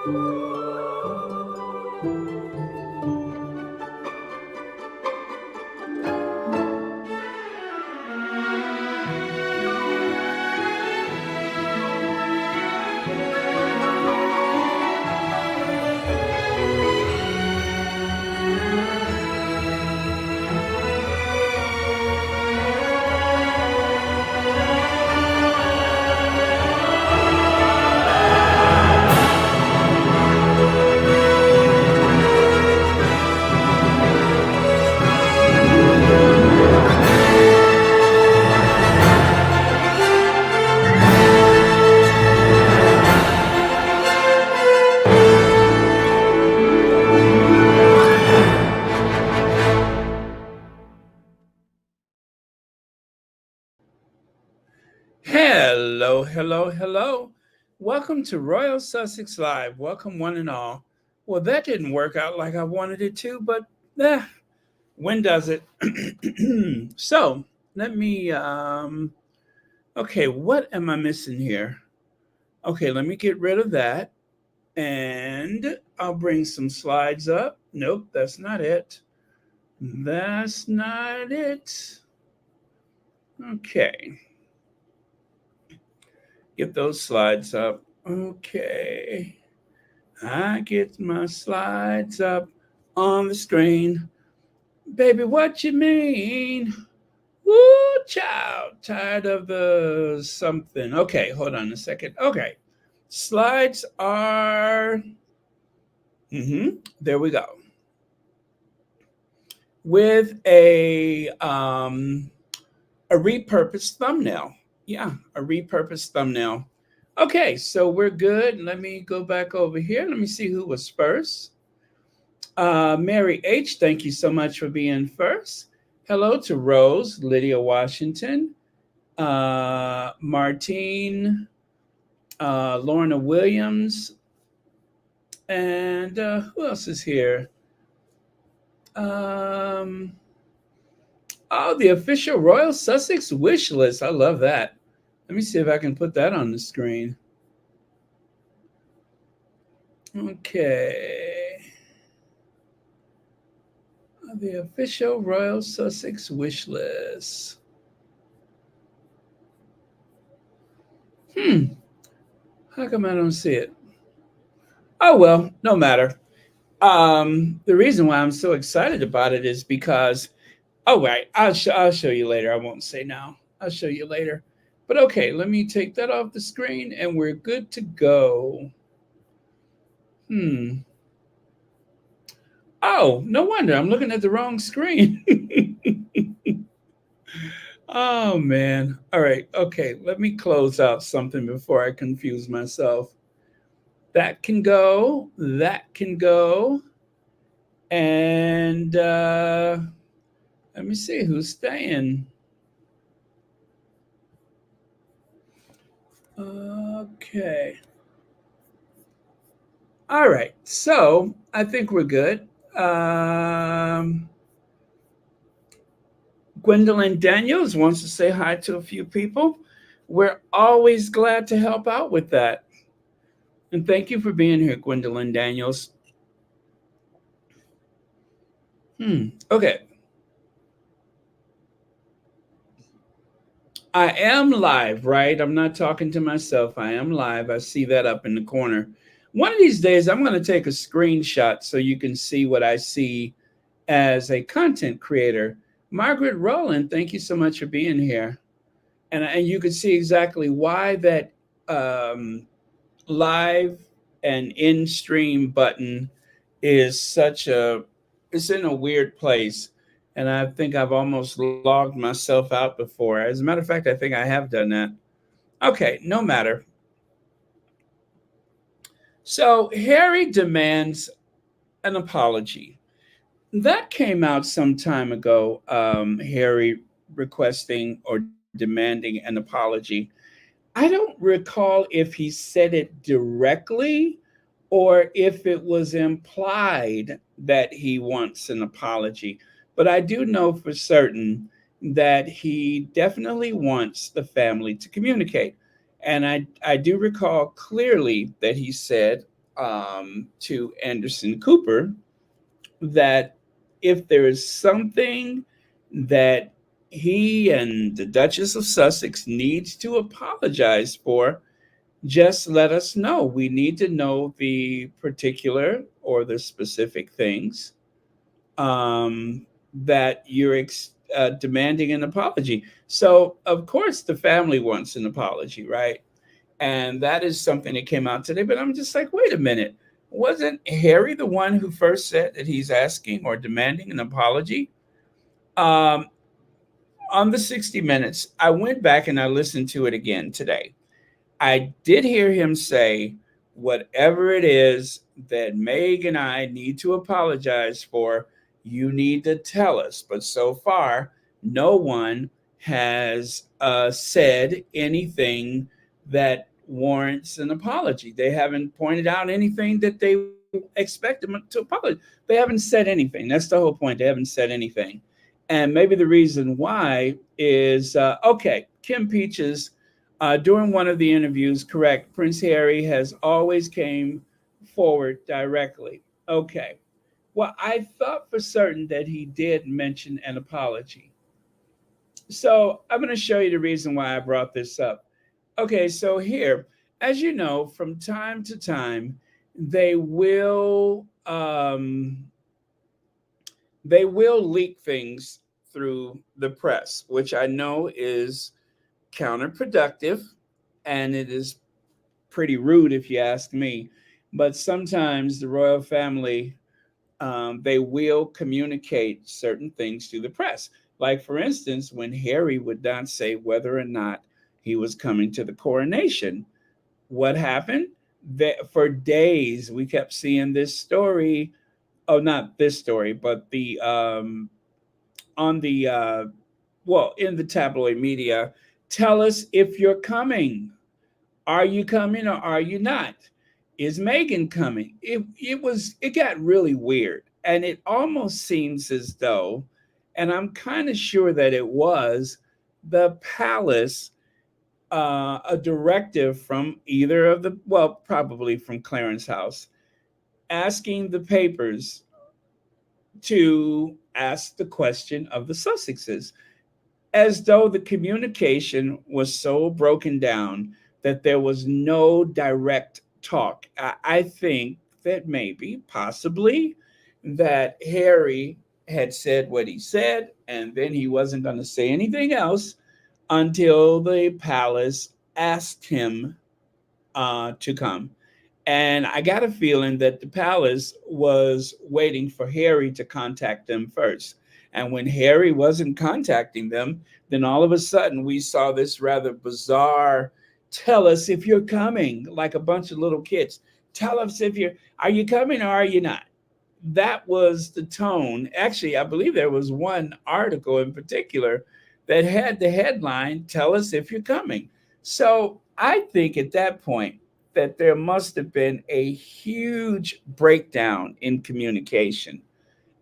Hello, hello, hello. Welcome to Royal Sussex Live. Welcome, one and all. Well, that didn't work out like I wanted it to, but eh, when does it? So, let me, okay, what am I missing here? Okay, let me get rid of that and I'll bring some slides up. Nope, that's not it. That's not it. Okay, get those slides up. Okay. I get my slides up on the screen. Baby, what you mean? Woo, child. Tired of the something. Okay, hold on a second. Okay. Slides are. There we go. With a repurposed thumbnail. Yeah, a repurposed thumbnail. Okay, so we're good. Let me go back over here. Let me see who was first. Mary H., thank you so much for being first. Hello to Rose, Lydia Washington, Martine, Lorna Williams, and who else is here? Oh, the official Royal Sussex wish list. I love that. Let me see if I can put that on the screen. Okay. The official Royal Sussex wish list. How come I don't see it? Oh, well, no matter. The reason why I'm so excited about it is because, oh, right, I'll show you later. I won't say now. I'll show you later. But okay, let me take that off the screen and we're good to go. Oh, no wonder. I'm looking at the wrong screen. Oh, man. All right. Okay. Let me close out something before I confuse myself. That can go. That can go. And let me see who's staying. Okay. All right. So I think we're good. Gwendolyn Daniels wants to say hi to a few people. We're always glad to help out with that. And thank you for being here, Gwendolyn Daniels. Okay. I am live, right? I'm not talking to myself. I am live. I see that up in the corner. One of these days, I'm going to take a screenshot so you can see what I see as a content creator. Margaret Rowland, thank you so much for being here. And you can see exactly why that live and in stream button is it's in a weird place. And I think I've almost logged myself out before. As a matter of fact, I think I have done that. Okay, no matter. So Harry demands an apology. That came out some time ago. Harry requesting or demanding an apology. I don't recall if he said it directly or if it was implied that he wants an apology. But I do know for certain that he definitely wants the family to communicate. And I do recall clearly that he said, to Anderson Cooper that if there is something that he and the Duchess of Sussex needs to apologize for, just let us know. We need to know the particular or the specific things um, that you're demanding an apology. So, of course, the family wants an apology, right? And that is something that came out today. But I'm just like, wait a minute. Wasn't Harry the one who first said that he's asking or demanding an apology? Um, on the 60 Minutes, I went back and I listened to it again today. I did hear him say, whatever it is that Meg and I need to apologize for, you need to tell us. But so far, no one has said anything that warrants an apology. They haven't pointed out anything that they expect them to apologize. They haven't said anything. That's the whole point. They haven't said anything. And maybe the reason why is okay, Kim Peaches during one of the interviews, correct, Prince Harry has always came forward directly. Okay. Well, I thought for certain that he did mention an apology. So I'm going to show you the reason why I brought this up. Okay, so here, as you know, from time to time, they will um, they will leak things through the press, which I know is counterproductive and it is pretty rude if you ask me. But sometimes the royal family, they will communicate certain things to the press. Like, for instance, when Harry would not say whether or not he was coming to the coronation, what happened? That for days we kept seeing this story. Oh, not this story, but the on the well, in the tabloid media. Tell us if you're coming. Are you coming or are you not? Is Meghan coming? It got really weird. And it almost seems as though, and I'm kind of sure that it was the palace, a directive from either of the, well, probably from Clarence House, asking the papers to ask the question of the Sussexes, as though the communication was so broken down that there was no direct talk. I think that maybe, possibly, that Harry had said what he said, and then he wasn't going to say anything else until the palace asked him to come. And I got a feeling that the palace was waiting for Harry to contact them first. And when Harry wasn't contacting them, then all of a sudden we saw this rather bizarre, tell us if you're coming, like a bunch of little kids. Tell us if are you coming or are you not? That was the tone. Actually, I believe there was one article in particular that had the headline, tell us if you're coming. So I think at that point, that there must have been a huge breakdown in communication.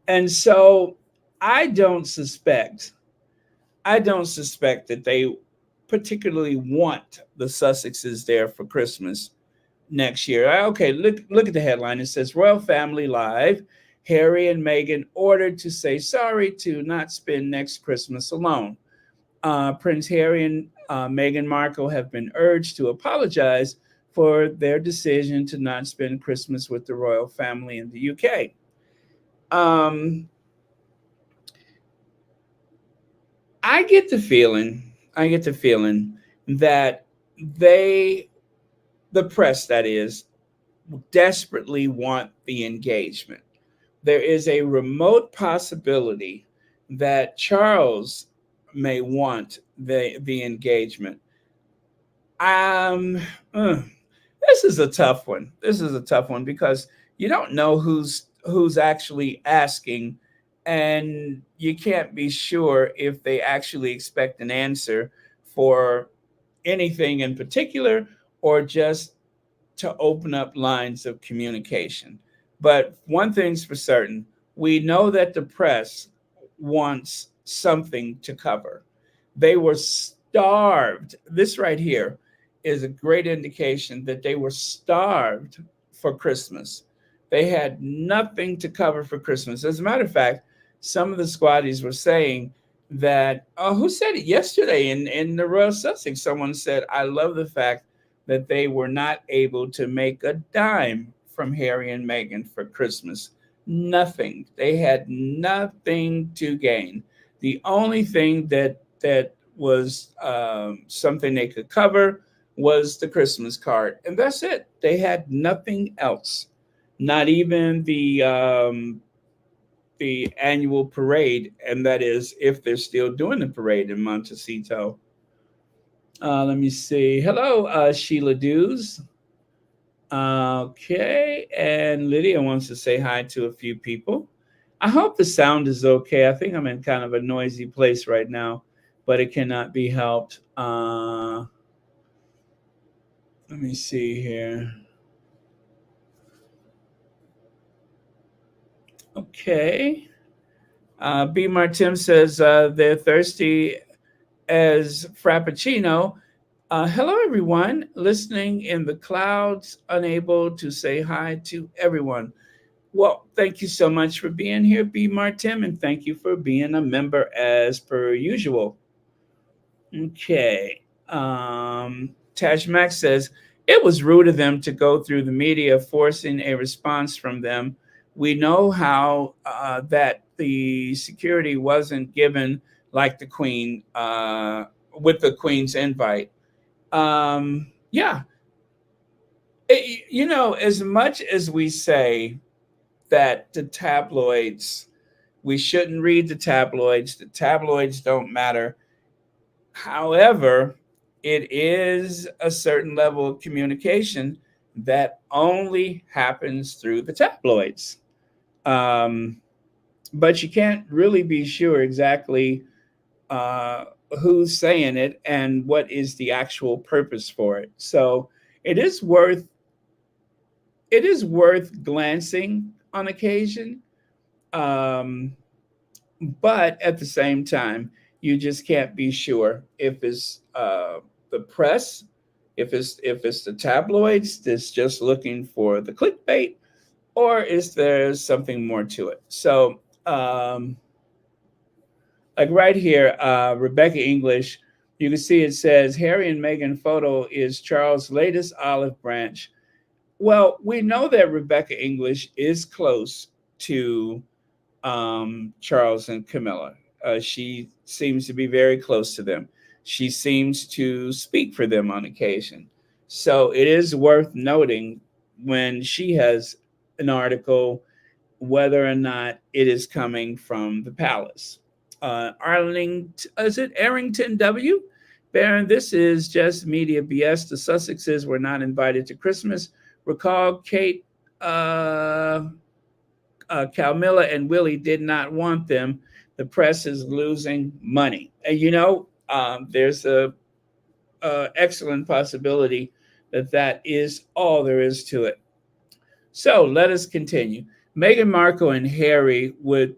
And so I don't suspect, I don't suspect that they particularly want the Sussexes there for Christmas next year. Okay, look at the headline. It says Royal Family Live. Harry and Meghan ordered to say sorry to not spend next Christmas alone. Prince Harry and Meghan Markle have been urged to apologize for their decision to not spend Christmas with the royal family in the UK. Um, I get the feeling that they, the press that is, desperately want the engagement. There is a remote possibility that Charles may want the engagement. Um, uh, this is a tough one. This is a tough one because you don't know who's actually asking, and you can't be sure if they actually expect an answer for anything in particular or just to open up lines of communication. But one thing's for certain, we know that the press wants something to cover. They were starved. This right here is a great indication that they were starved for Christmas. They had nothing to cover for Christmas. As a matter of fact, some of the squatties were saying that, who said it yesterday in the Royal Sussex? Someone said, I love the fact that they were not able to make a dime from Harry and Meghan for Christmas. Nothing. They had nothing to gain. The only thing that was something they could cover was the Christmas card, and that's it. They had nothing else. Not even the annual parade, and that is if they're still doing the parade in Montecito. Let me see. Hello, Sheila Dews. Okay, and Lydia wants to say hi to a few people. I hope the sound is okay. I think I'm in kind of a noisy place right now, but it cannot be helped. Let me see here. Okay. B. Martin says they're thirsty as Frappuccino. Hello, everyone listening in the clouds, unable to say hi to everyone. Well, thank you so much for being here, B. Martin, and thank you for being a member as per usual. Okay. Tash Max says, it was rude of them to go through the media forcing a response from them. We know how that the security wasn't given like the Queen, with the Queen's invite. Yeah. As much as we say that we shouldn't read the tabloids don't matter. However, it is a certain level of communication that only happens through the tabloids. Um, but you can't really be sure exactly uh, who's saying it and what is the actual purpose for it. So it is worth it is worth glancing on occasion, um, but at the same time, you just can't be sure if it's the press, if it's the tabloids that's just looking for the clickbait, or is there something more to it? So, like right here, Rebecca English, you can see it says Harry and Meghan photo is Charles' latest olive branch. Well, we know that Rebecca English is close to Charles and Camilla. She seems to be very close to them. She seems to speak for them on occasion. So it is worth noting when she has an article whether or not it is coming from the palace. Is it Arrington W? Baron, this is just media BS. The Sussexes were not invited to Christmas. Recall Kate, Camilla, and Willie did not want them. The press is losing money. And there's a excellent possibility that that is all there is to it. So let us continue. Meghan Markle and Harry would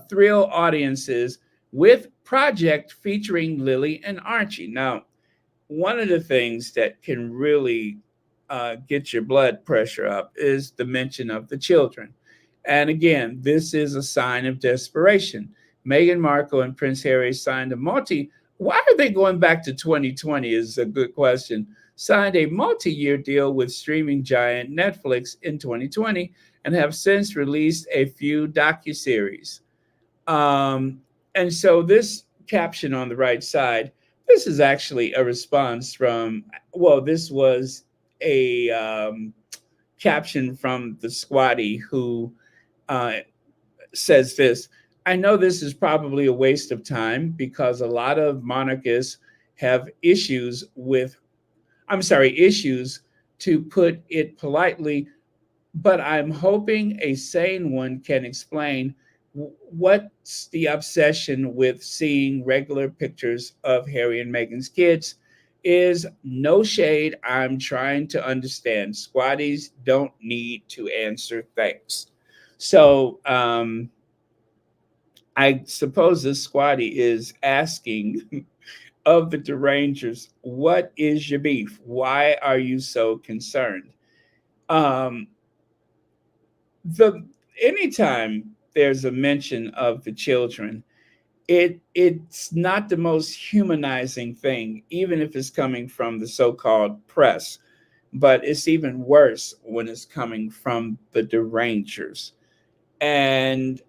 thrill audiences with project featuring Lily and Archie. Now, one of the things that can really get your blood pressure up is the mention of the children. And again, this is a sign of desperation. Meghan Markle and Prince Harry signed a multi. Why are they going back to 2020? Is a good question. Signed a multi-year deal with streaming giant Netflix in 2020 and have since released a few docuseries. Um, and so this caption on the right side, this is actually a response from, well, this was a caption from the squatty who uh, says this. I know this is probably a waste of time because a lot of monarchists have issues to put it politely, but I'm hoping a sane one can explain what's the obsession with seeing regular pictures of Harry and Meghan's kids. Is no shade. I'm trying to understand. Squatties don't need to answer things. So I suppose this squatty is asking of the derangers, what is your beef? Why are you so concerned? Um, the anytime there's a mention of the children, it's not the most humanizing thing, even if it's coming from the so-called press. But it's even worse when it's coming from the derangers. And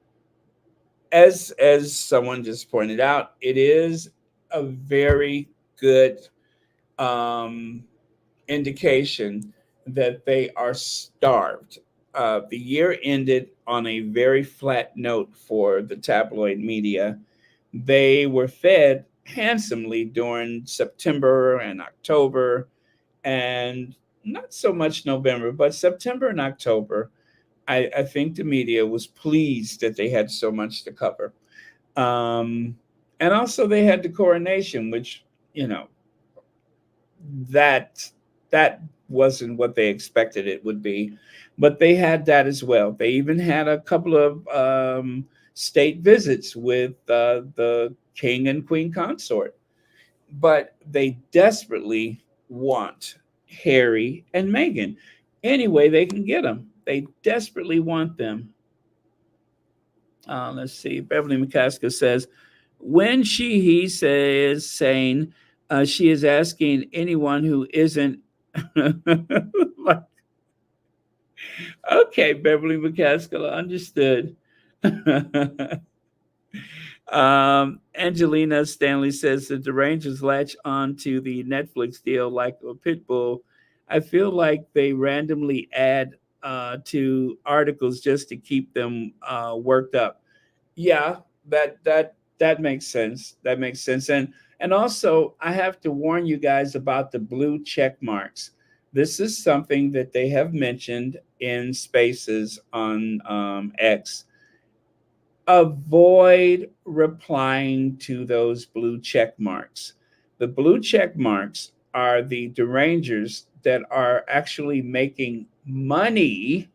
as someone just pointed out, it is a very good um, indication that they are starved. The year ended on a very flat note for the tabloid media. They were fed handsomely during September and October, and not so much November, but September and October. I think the media was pleased that they had so much to cover. Um, and also, they had the coronation, which, you know, that that wasn't what they expected it would be, but they had that as well. They even had a couple of state visits with the king and queen consort, but they desperately want Harry and Meghan any way they can get them. They desperately want them. Let's see. Beverly McCaskill says, when he says saying, she is asking anyone who isn't like, okay, Beverly McCaskill, understood. Angelina Stanley says that the Rangers latch on to the Netflix deal like a pit bull. I feel like they randomly add to articles just to keep them worked up. Yeah, that makes sense. That makes sense. And also, I have to warn you guys about the blue check marks. This is something that they have mentioned in spaces on X. Avoid replying to those blue check marks. The blue check marks are the derangers that are actually making money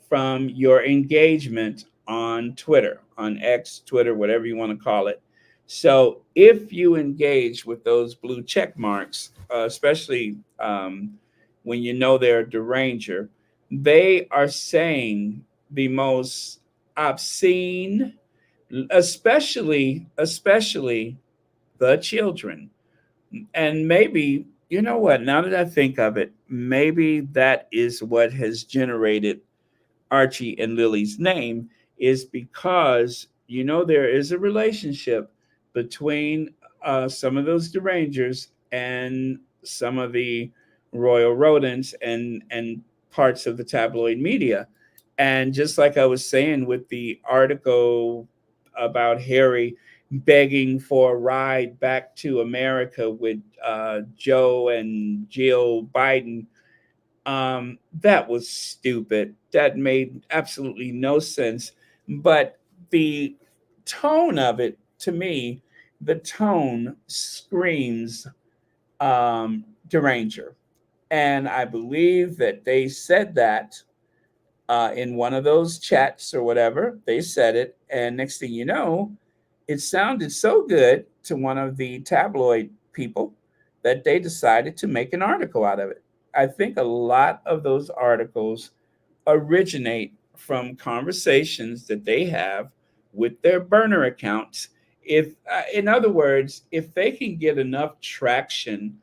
from your engagement on Twitter, on X, Twitter, whatever you want to call it. So if you engage with those blue check marks, especially when you know they're a deranger, they are saying the most obscene, especially the children. And maybe, you know what, now that I think of it, maybe that is what has generated Archie and Lily's name, is because, you know, there is a relationship between some of those derangers and some of the royal rodents and parts of the tabloid media. And just like I was saying with the article about Harry begging for a ride back to America with Joe and Jill Biden, that was stupid. That made absolutely no sense. But the tone of it, to me, the tone screams deranger. And I believe that they said that in one of those chats or whatever. They said it. And next thing you know, it sounded so good to one of the tabloid people that they decided to make an article out of it. I think a lot of those articles originate from conversations that they have with their burner accounts. If, in other words, if they can get enough traction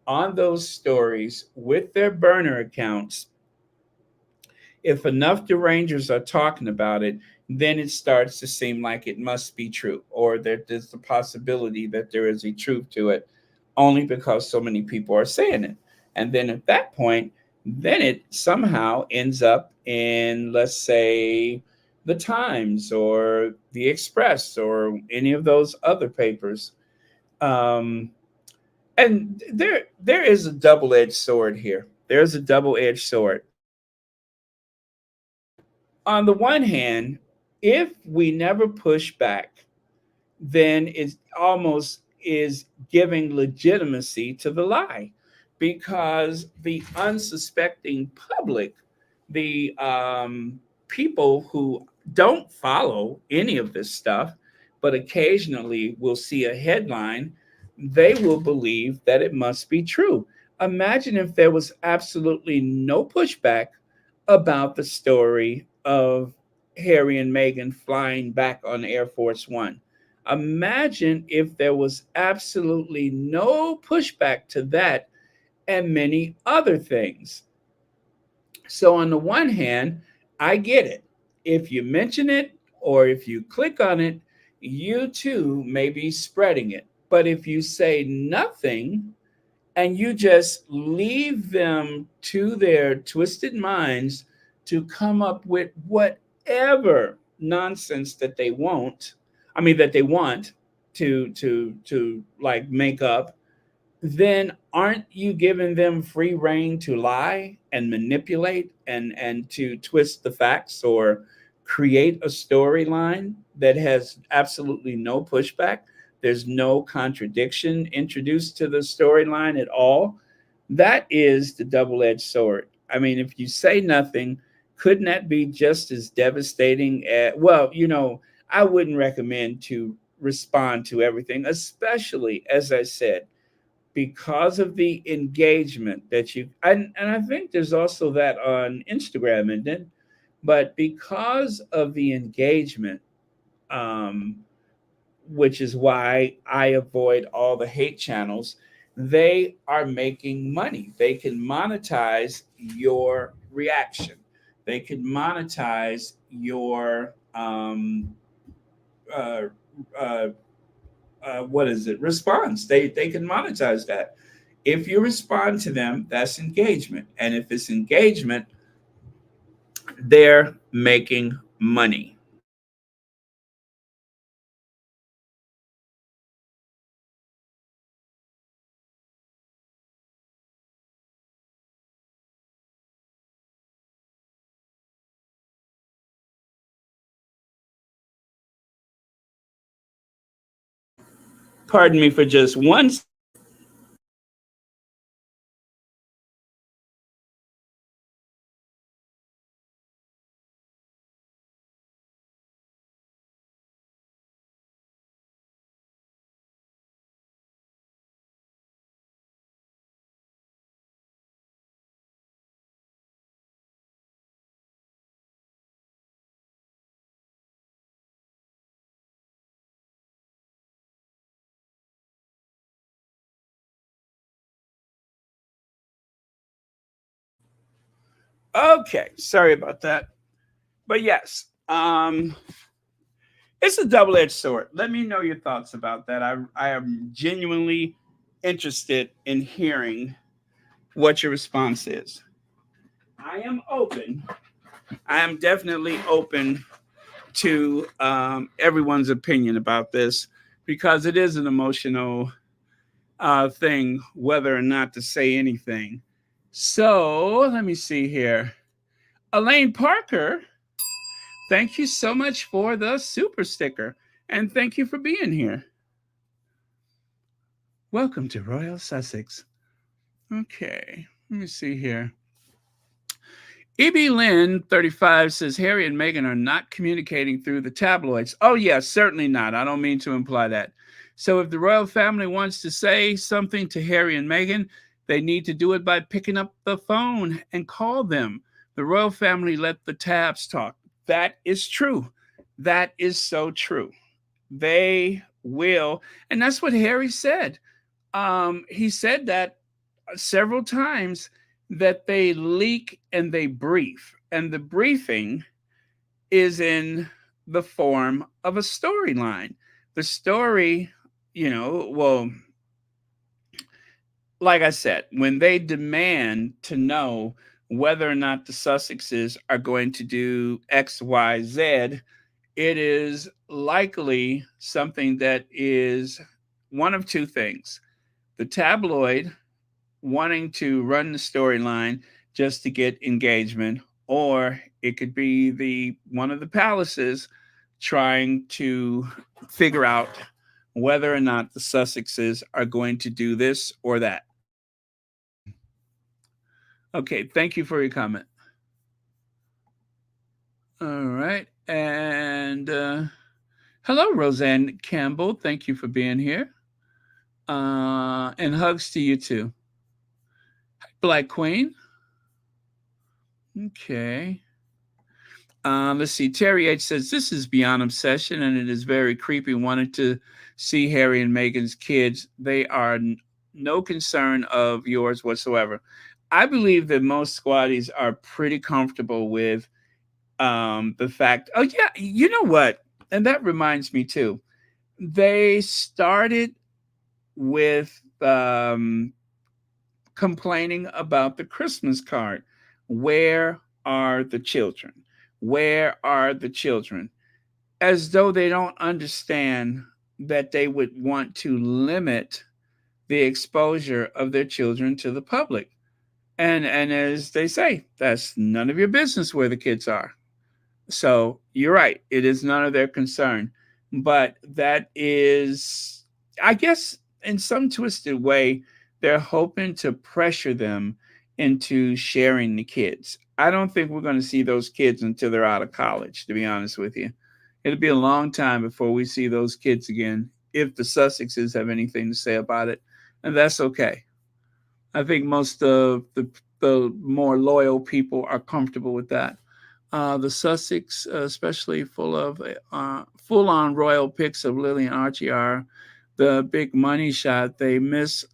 on those stories with their burner accounts, if enough derangers are talking about it, then it starts to seem like it must be true, or that there's the possibility that there is a truth to it, only because so many people are saying it. And then at that point, then it somehow ends up in, let's say, the Times or the Express or any of those other papers. Um, and there is a double-edged sword here. There's a double-edged sword. On the one hand, if we never push back, then it almost is giving legitimacy to the lie, because the unsuspecting public, the people who don't follow any of this stuff, but occasionally will see a headline, they will believe that it must be true. Imagine if there was absolutely no pushback about the story of Harry and Meghan flying back on Air Force One. Imagine if there was absolutely no pushback to that and many other things. So, on the one hand, I get it. If you mention it or if you click on it, you too may be spreading it. But if you say nothing, and you just leave them to their twisted minds to come up with whatever nonsense that they want, that they want to like make up, then aren't you giving them free reign to lie and manipulate and to twist the facts or create a storyline that has absolutely no pushback? There's no contradiction introduced to the storyline at all. That is the double-edged sword. If you say nothing, couldn't that be just as devastating well, I wouldn't recommend to respond to everything, especially as I said, because of the engagement that you and I think there's also that on Instagram, and then but because of the engagement, um, which is why I avoid all the hate channels, they are making money. They can monetize your reaction. They can monetize your uh, uh, what is it, response. They can monetize that. If you respond to them, that's engagement, and if it's engagement, they're making money. Pardon me for just one. Okay, sorry about that, but yes, it's a double-edged sword. Let me know your thoughts about that. I am genuinely interested in hearing what your response is. I am open. I am definitely open to everyone's opinion about this because it is an emotional thing, whether or not to say anything. So let me see here. Elaine Parker, thank you so much for the super sticker. And thank you for being here. Welcome to Royal Sussex. Okay, let me see here. EB Lynn 35 says Harry and Meghan are not communicating through the tabloids. Oh, yeah, certainly not. I don't mean to imply that. So if the royal family wants to say something to Harry and Meghan, they need to do it by picking up the phone and call them. The royal family let the tabs talk. That is true. That is so true. They will. And that's what Harry said. He said that several times, that they leak and they brief. And the briefing is in the form of a storyline. The story, well, like I said, when they demand to know whether or not the Sussexes are going to do X, Y, Z, it is likely something that is one of two things. The tabloid wanting to run the storyline just to get engagement, or it could be the one of the palaces trying to figure out whether or not the Sussexes are going to do this or that. Okay, thank you for your comment. All right, and hello, Roseanne Campbell. Thank you for being here, and hugs to you too. Black Queen. Okay. Let's see. Terry H says this is beyond obsession, and it is very creepy. Wanted to see Harry and Meghan's kids. They are no concern of yours whatsoever. I believe that most squatties are pretty comfortable with the fact. Oh yeah, you know what? And that reminds me too. They started with complaining about the Christmas card. Where are the children? Where are the children? As though they don't understand that they would want to limit the exposure of their children to the public. And as they say, that's none of your business where the kids are. So you're right. It is none of their concern. But that is, I guess, in some twisted way, they're hoping to pressure them into sharing the kids. I don't think we're going to see those kids until they're out of college, to be honest with you. It'll be a long time before we see those kids again, if the Sussexes have anything to say about it. And that's okay. I think most of the more loyal people are comfortable with that. The Sussex, especially full of full-on royal pics of Lily and Archie, are the big money shot. They miss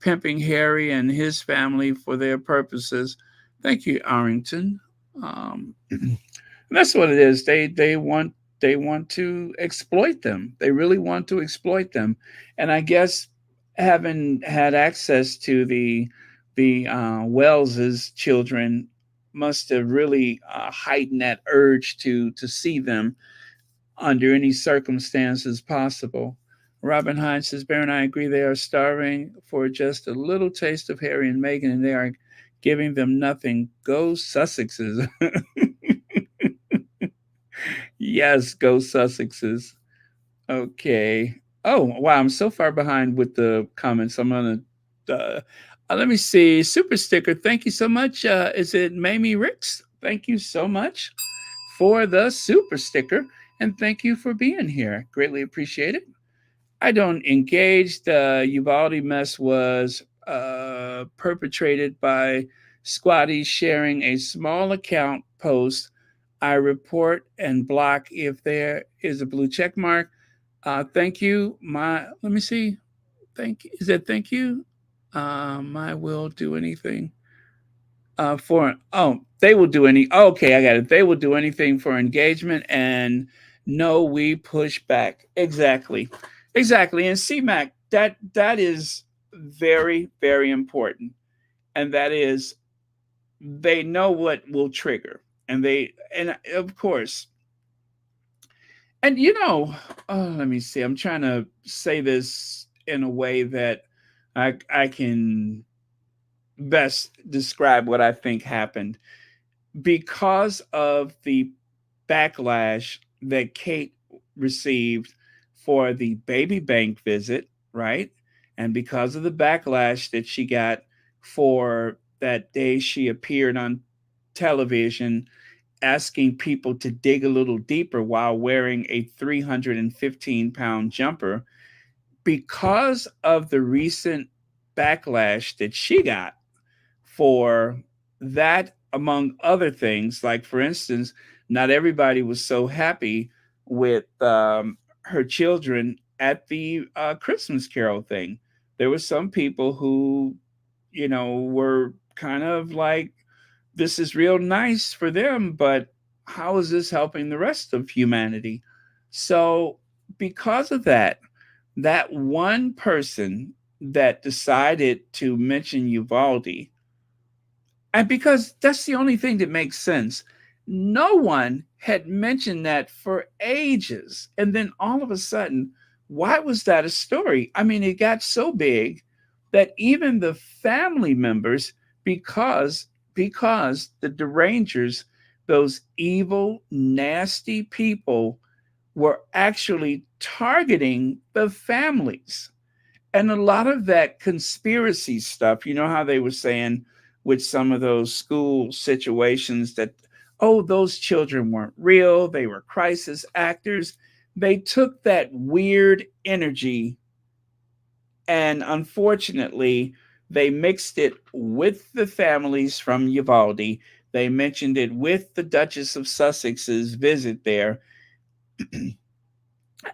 pimping Harry and his family for their purposes. Thank you, Arrington. And that's what it is. They want to exploit them. They really want to exploit them. And I guess having had access to the Wells's children must have really heightened that urge to see them under any circumstances possible. Robin Hines says, Baron, I agree. They are starving for just a little taste of Harry and Meghan, and they are giving them nothing. Go Sussexes. Yes, go Sussexes. Okay. Oh, wow. I'm so far behind with the comments. I'm going to, let me see. Super sticker. Thank you so much. Is it Mamie Ricks? Thank you so much for the super sticker. And thank you for being here. Greatly appreciate it. I don't engage. The Uvalde mess was perpetrated by squatties sharing a small account post. I report and block if there is a blue check mark. Thank you. Let me see. Is that thank you? I will do anything they will do any. Okay, I got it. They will do anything for engagement, and no, we push back. Exactly, exactly. And CMAC, that is very very important, and that is they know what will trigger, and of course, and let me see. I'm trying to say this in a way that I can best describe what I think happened because of the backlash that Kate received for the baby bank visit, right? And because of the backlash that she got for that day she appeared on television asking people to dig a little deeper while wearing a 315-pound jumper, because of the recent backlash that she got for that, among other things. Like, for instance, not everybody was so happy with her children at the Christmas Carol thing. There were some people who, were kind of like, this is real nice for them, but how is this helping the rest of humanity? So, because of that, that one person that decided to mention Uvalde, and because that's the only thing that makes sense. No one had mentioned that for ages. And then all of a sudden, why was that a story? I mean, it got so big that even the family members, because the derangers, those evil, nasty people, were actually targeting the families. And a lot of that conspiracy stuff, you know how they were saying with some of those school situations that, oh, those children weren't real, they were crisis actors. They took that weird energy and unfortunately They mixed it with the families from Uvalde. They mentioned it with the Duchess of Sussex's visit there.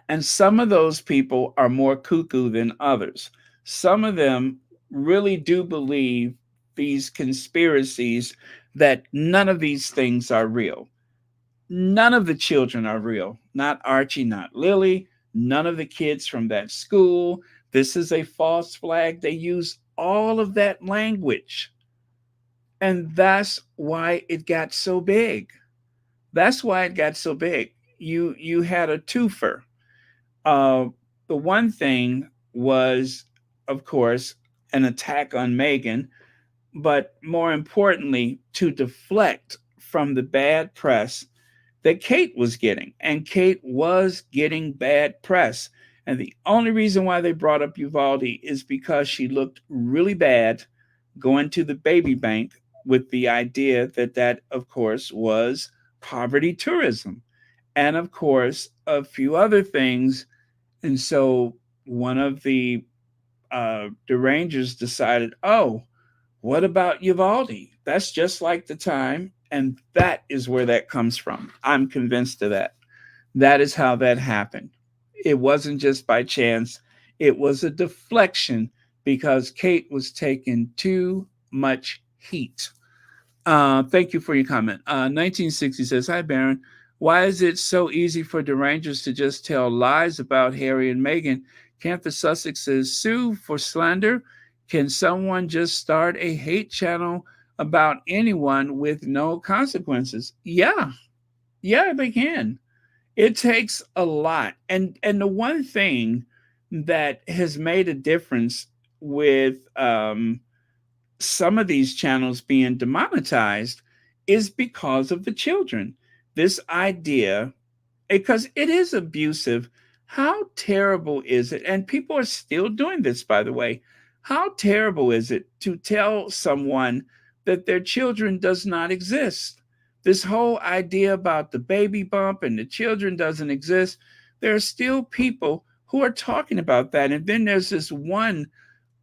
And some of those people are more cuckoo than others. Some of them really do believe these conspiracies that none of these things are real. None of the children are real. Not Archie, not Lily, none of the kids from that school. This is a false flag. They use all of that language. And that's why it got so big. That's why it got so big. You had a twofer. Uh, the one thing was, of course, an attack on Meghan, but more importantly, to deflect from the bad press that Kate was getting. And Kate was getting bad press. And the only reason why they brought up Uvalde is because she looked really bad going to the baby bank with the idea that that, of course, was poverty tourism. And of course, a few other things. And so one of the Rangers decided, oh, what about Uvalde? That's just like the time. And that is where that comes from. I'm convinced of that. That is how that happened. It wasn't just by chance, it was a deflection because Kate was taking too much heat. Thank you for your comment. 1960 says, hi, Baron. Why is it so easy for the Rangers to just tell lies about Harry and Meghan? Can't the Sussexes sue for slander? Can someone just start a hate channel about anyone with no consequences? Yeah, they can. It takes a lot. And the one thing that has made a difference with some of these channels being demonetized is because of the children. This idea, because it is abusive. How terrible is it? And people are still doing this, by the way. How terrible is it to tell someone that their children does not exist? This whole idea about the baby bump and the children doesn't exist. There are still people who are talking about that. And then there's this one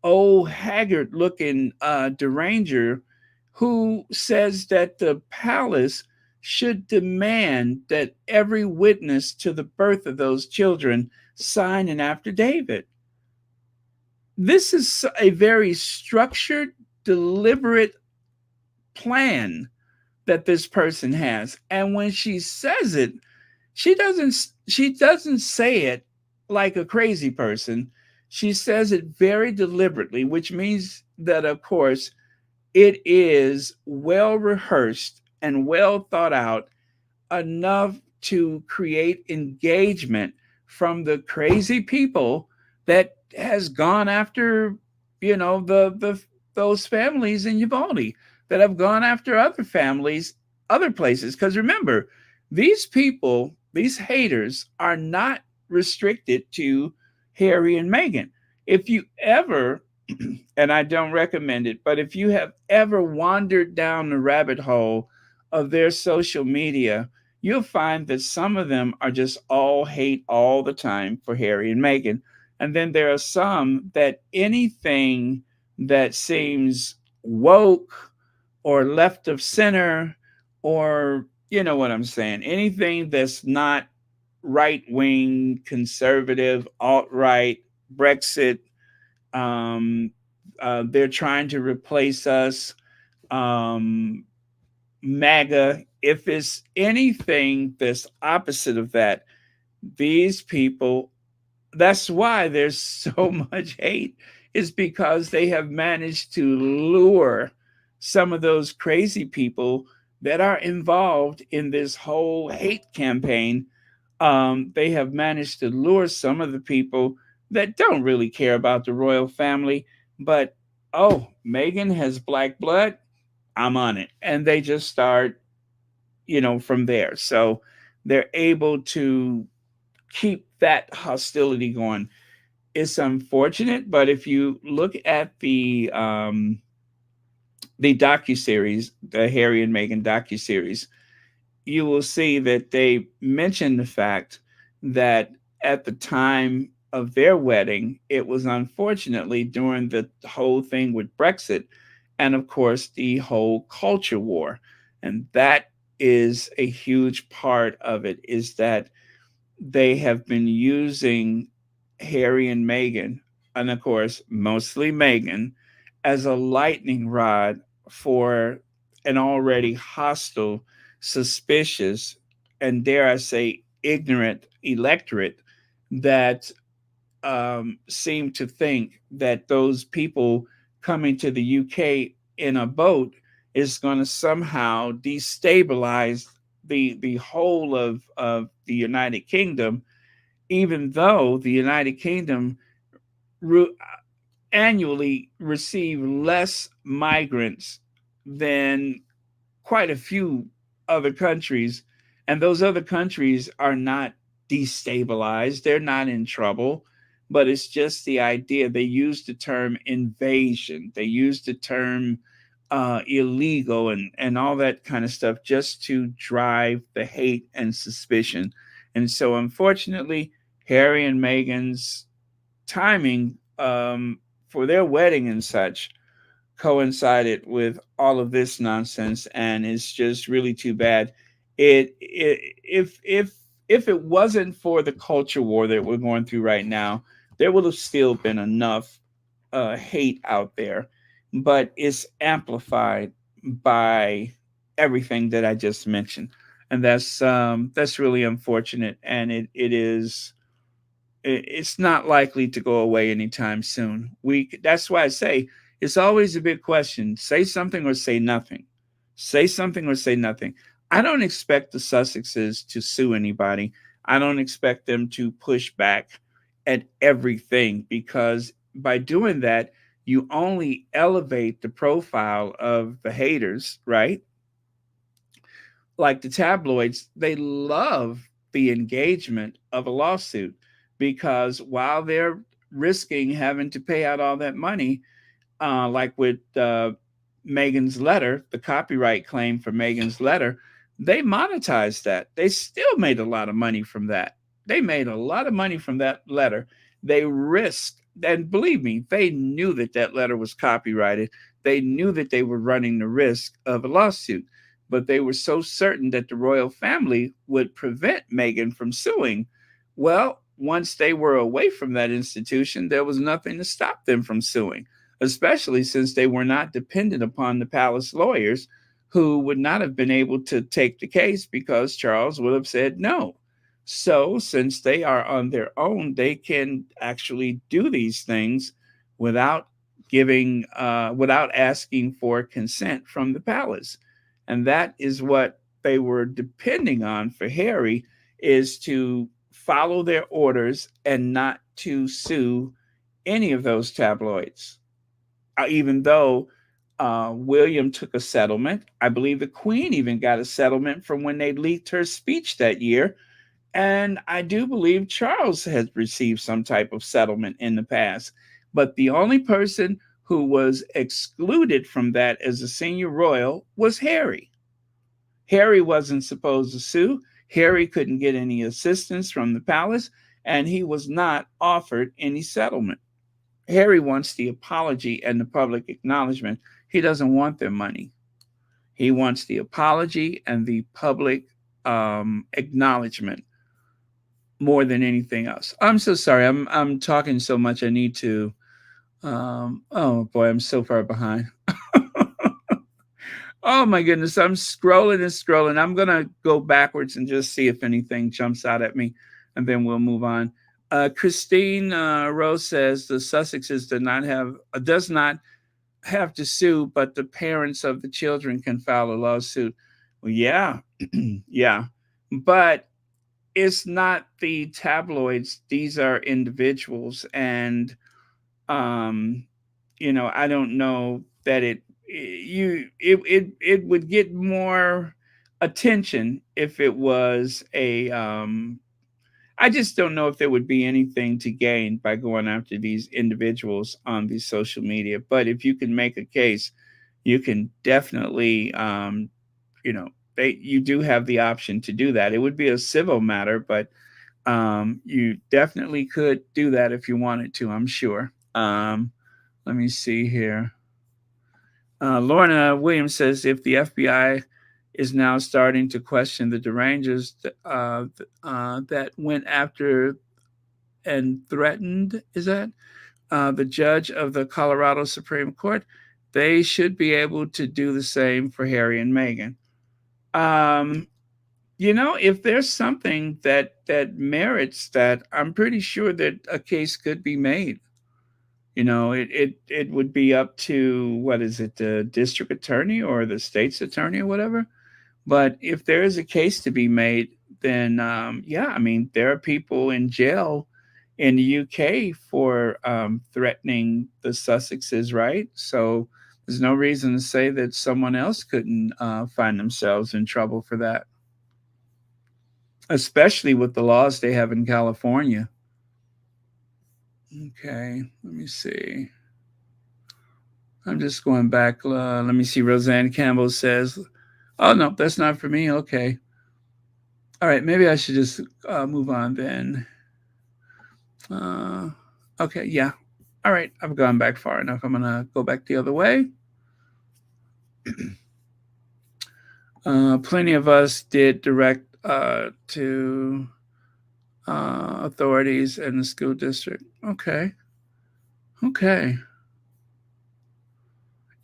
old haggard looking deranger who says that the palace should demand that every witness to the birth of those children sign an affidavit. This is a very structured, deliberate plan that this person has. And when she says it, she doesn't say it like a crazy person. She says it very deliberately, which means that of course it is well rehearsed and well thought out enough to create engagement from the crazy people that has gone after, the those families in Uvalde, that have gone after other families other places. Because remember, these people, these haters, are not restricted to Harry and Meghan. If you ever, and I don't recommend it, but if you have ever wandered down the rabbit hole of their social media, you'll find that some of them are just all hate all the time for Harry and Meghan. And then there are some that anything that seems woke or left of center, or you know what I'm saying, anything that's not right wing, conservative, alt right, Brexit, um, they're trying to replace us. Um, MAGA, if it's anything that's opposite of that, these people, that's why there's so much hate, is because they have managed to lure some of those crazy people that are involved in this whole hate campaign. They have managed to lure some of the people that don't really care about the royal family, but oh, Meghan has black blood, I'm on it. And they just start, from there. So they're able to keep that hostility going. It's unfortunate, but if you look at the docuseries, the Harry and Meghan docuseries, you will see that they mention the fact that at the time of their wedding, it was unfortunately during the whole thing with Brexit and, of course, the whole culture war. And that is a huge part of it, is that they have been using Harry and Meghan, and of course, mostly Meghan, as a lightning rod for an already hostile, suspicious, and dare I say, ignorant electorate that seem to think that those people coming to the UK in a boat is going to somehow destabilize the whole of the United Kingdom, even though the United Kingdom ru- annually receive less migrants than quite a few other countries, and those other countries are not destabilized, they're not in trouble, but it's just the idea. They use the term invasion, they use the term illegal, and all that kind of stuff just to drive the hate and suspicion. And so, unfortunately, Harry and Meghan's timing for their wedding and such coincided with all of this nonsense, and it's just really too bad. It if it wasn't for the culture war that we're going through right now, there would have still been enough hate out there, but it's amplified by everything that I just mentioned, and that's really unfortunate, and it's not likely to go away anytime soon. That's why I say it's always a big question. Say something or say nothing. Say something or say nothing. I don't expect the Sussexes to sue anybody. I don't expect them to push back at everything, because by doing that, you only elevate the profile of the haters, right? Like the tabloids, they love the engagement of a lawsuit, because while they're risking having to pay out all that money, like with Meghan's letter, the copyright claim for Meghan's letter, they monetized that. They still made a lot of money from that. They made a lot of money from that letter. They risked, and believe me, they knew that that letter was copyrighted. They knew that they were running the risk of a lawsuit, but they were so certain that the royal family would prevent Meghan from suing. Well, once they were away from that institution, there was nothing to stop them from suing, especially since they were not dependent upon the palace lawyers, who would not have been able to take the case because Charles would have said no. So, since they are on their own, they can actually do these things without without asking for consent from the palace, and that is what they were depending on for Harry, is to follow their orders and not to sue any of those tabloids, even though William took a settlement. I believe the Queen even got a settlement from when they leaked her speech that year. And I do believe Charles has received some type of settlement in the past. But the only person who was excluded from that as a senior royal was Harry. Harry wasn't supposed to sue. Harry couldn't get any assistance from the palace, and he was not offered any settlement. Harry wants the apology and the public acknowledgement. He doesn't want their money. He wants the apology and the public acknowledgement more than anything else. I'm so sorry. I'm talking so much. I need to. Oh boy, I'm so far behind. Oh my goodness, I'm scrolling and scrolling. I'm gonna go backwards and just see if anything jumps out at me, and then we'll move on. Christine Rose says the Sussexes does not have to sue, but the parents of the children can file a lawsuit. Well, yeah, yeah, but it's not the tabloids. These are individuals, and um, I don't know that it would get more attention if it was a I just don't know if there would be anything to gain by going after these individuals on these social media. But if you can make a case, you can definitely, you know, you do have the option to do that. It would be a civil matter, but You definitely could do that if you wanted to, I'm sure. Let me see here. Lorna Williams says if the FBI is now starting to question the derangers that went after and threatened, is that the judge of the Colorado Supreme Court, they should be able to do the same for Harry and Meghan. Um, if there's something that merits that, I'm pretty sure that a case could be made. It would be up to, what is it, the district attorney or the state's attorney or whatever. But if there is a case to be made, then yeah, I mean, there are people in jail in the UK for threatening the Sussexes, right? So there's no reason to say that someone else couldn't find themselves in trouble for that, especially with the laws they have in California. Okay, let me see. I'm just going back. Let me see. Roseanne Campbell says, "Oh no, that's not for me." Okay. All right. Maybe I should just move on then. Uh, okay. Yeah. All right. I've gone back far enough. I'm gonna go back the other way. Plenty of us did direct to authorities and the school district. Okay. Okay.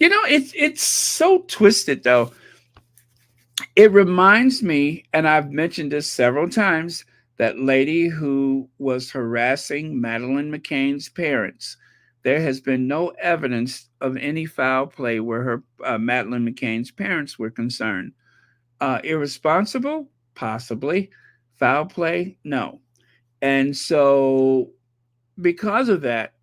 It's so twisted though. It reminds me, and I've mentioned this several times, that lady who was harassing Madeleine McCann's parents. There has been no evidence of any foul play where her Madeleine McCann's parents were concerned. Irresponsible, possibly. Foul play, no. And so, because of that,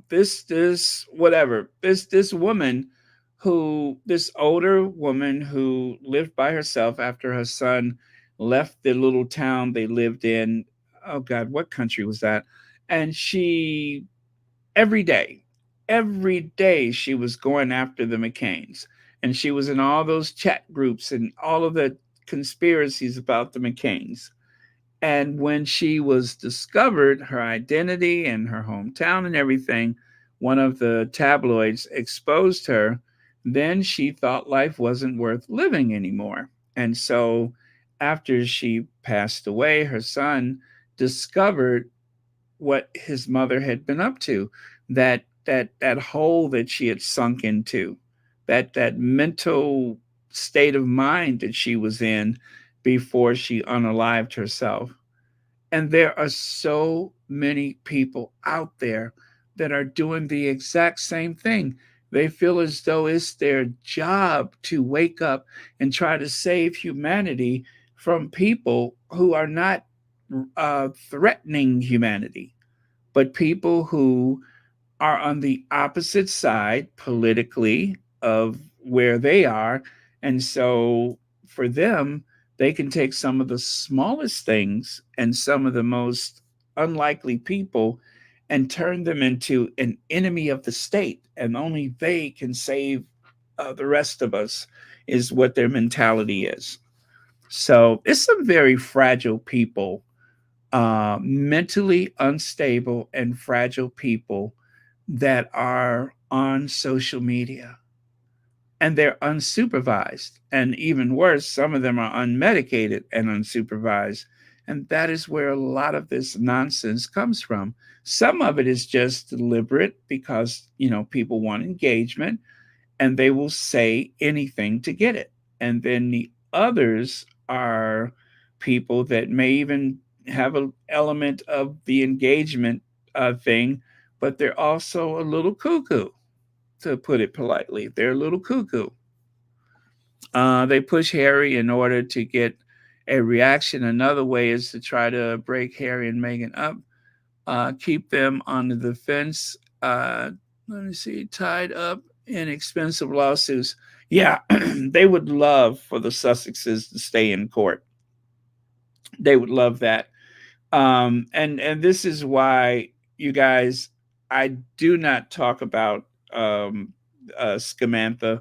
this whatever this woman who this older woman who lived by herself after her son left the little town they lived in. Oh God, what country was that? And she every day every day she was going after the McCains, and she was in all those chat groups and all of the conspiracies about the McCains. And when she was discovered, her identity and her hometown and everything, one of the tabloids exposed her. Then she thought life wasn't worth living anymore. And so, after she passed away, her son discovered what his mother had been up to, that hole that she had sunk into, that mental state of mind that she was in before she unalived herself. And there are so many people out there that are doing the exact same thing. They feel as though it's their job to wake up and try to save humanity from people who are not threatening humanity, but people who are on the opposite side politically of where they are. And so for them, they can take some of the smallest things and some of the most unlikely people and turn them into an enemy of the state. And only they can save the rest of us, is what their mentality is. So it's some very fragile people, mentally unstable and fragile people that are on social media, and they're unsupervised. And even worse, some of them are unmedicated and unsupervised. And that is where a lot of this nonsense comes from. Some of it is just deliberate because, people want engagement and they will say anything to get it. And then the others are people that may even have an element of the engagement thing, but they're also a little cuckoo, to put it politely. They're a little cuckoo. They push Harry in order to get a reaction. Another way is to try to break Harry and Meghan up, keep them on the defense. Let me see, tied up in expensive lawsuits. Yeah, they would love for the Sussexes to stay in court. They would love that. And this is why, you guys, I do not talk about Scamantha.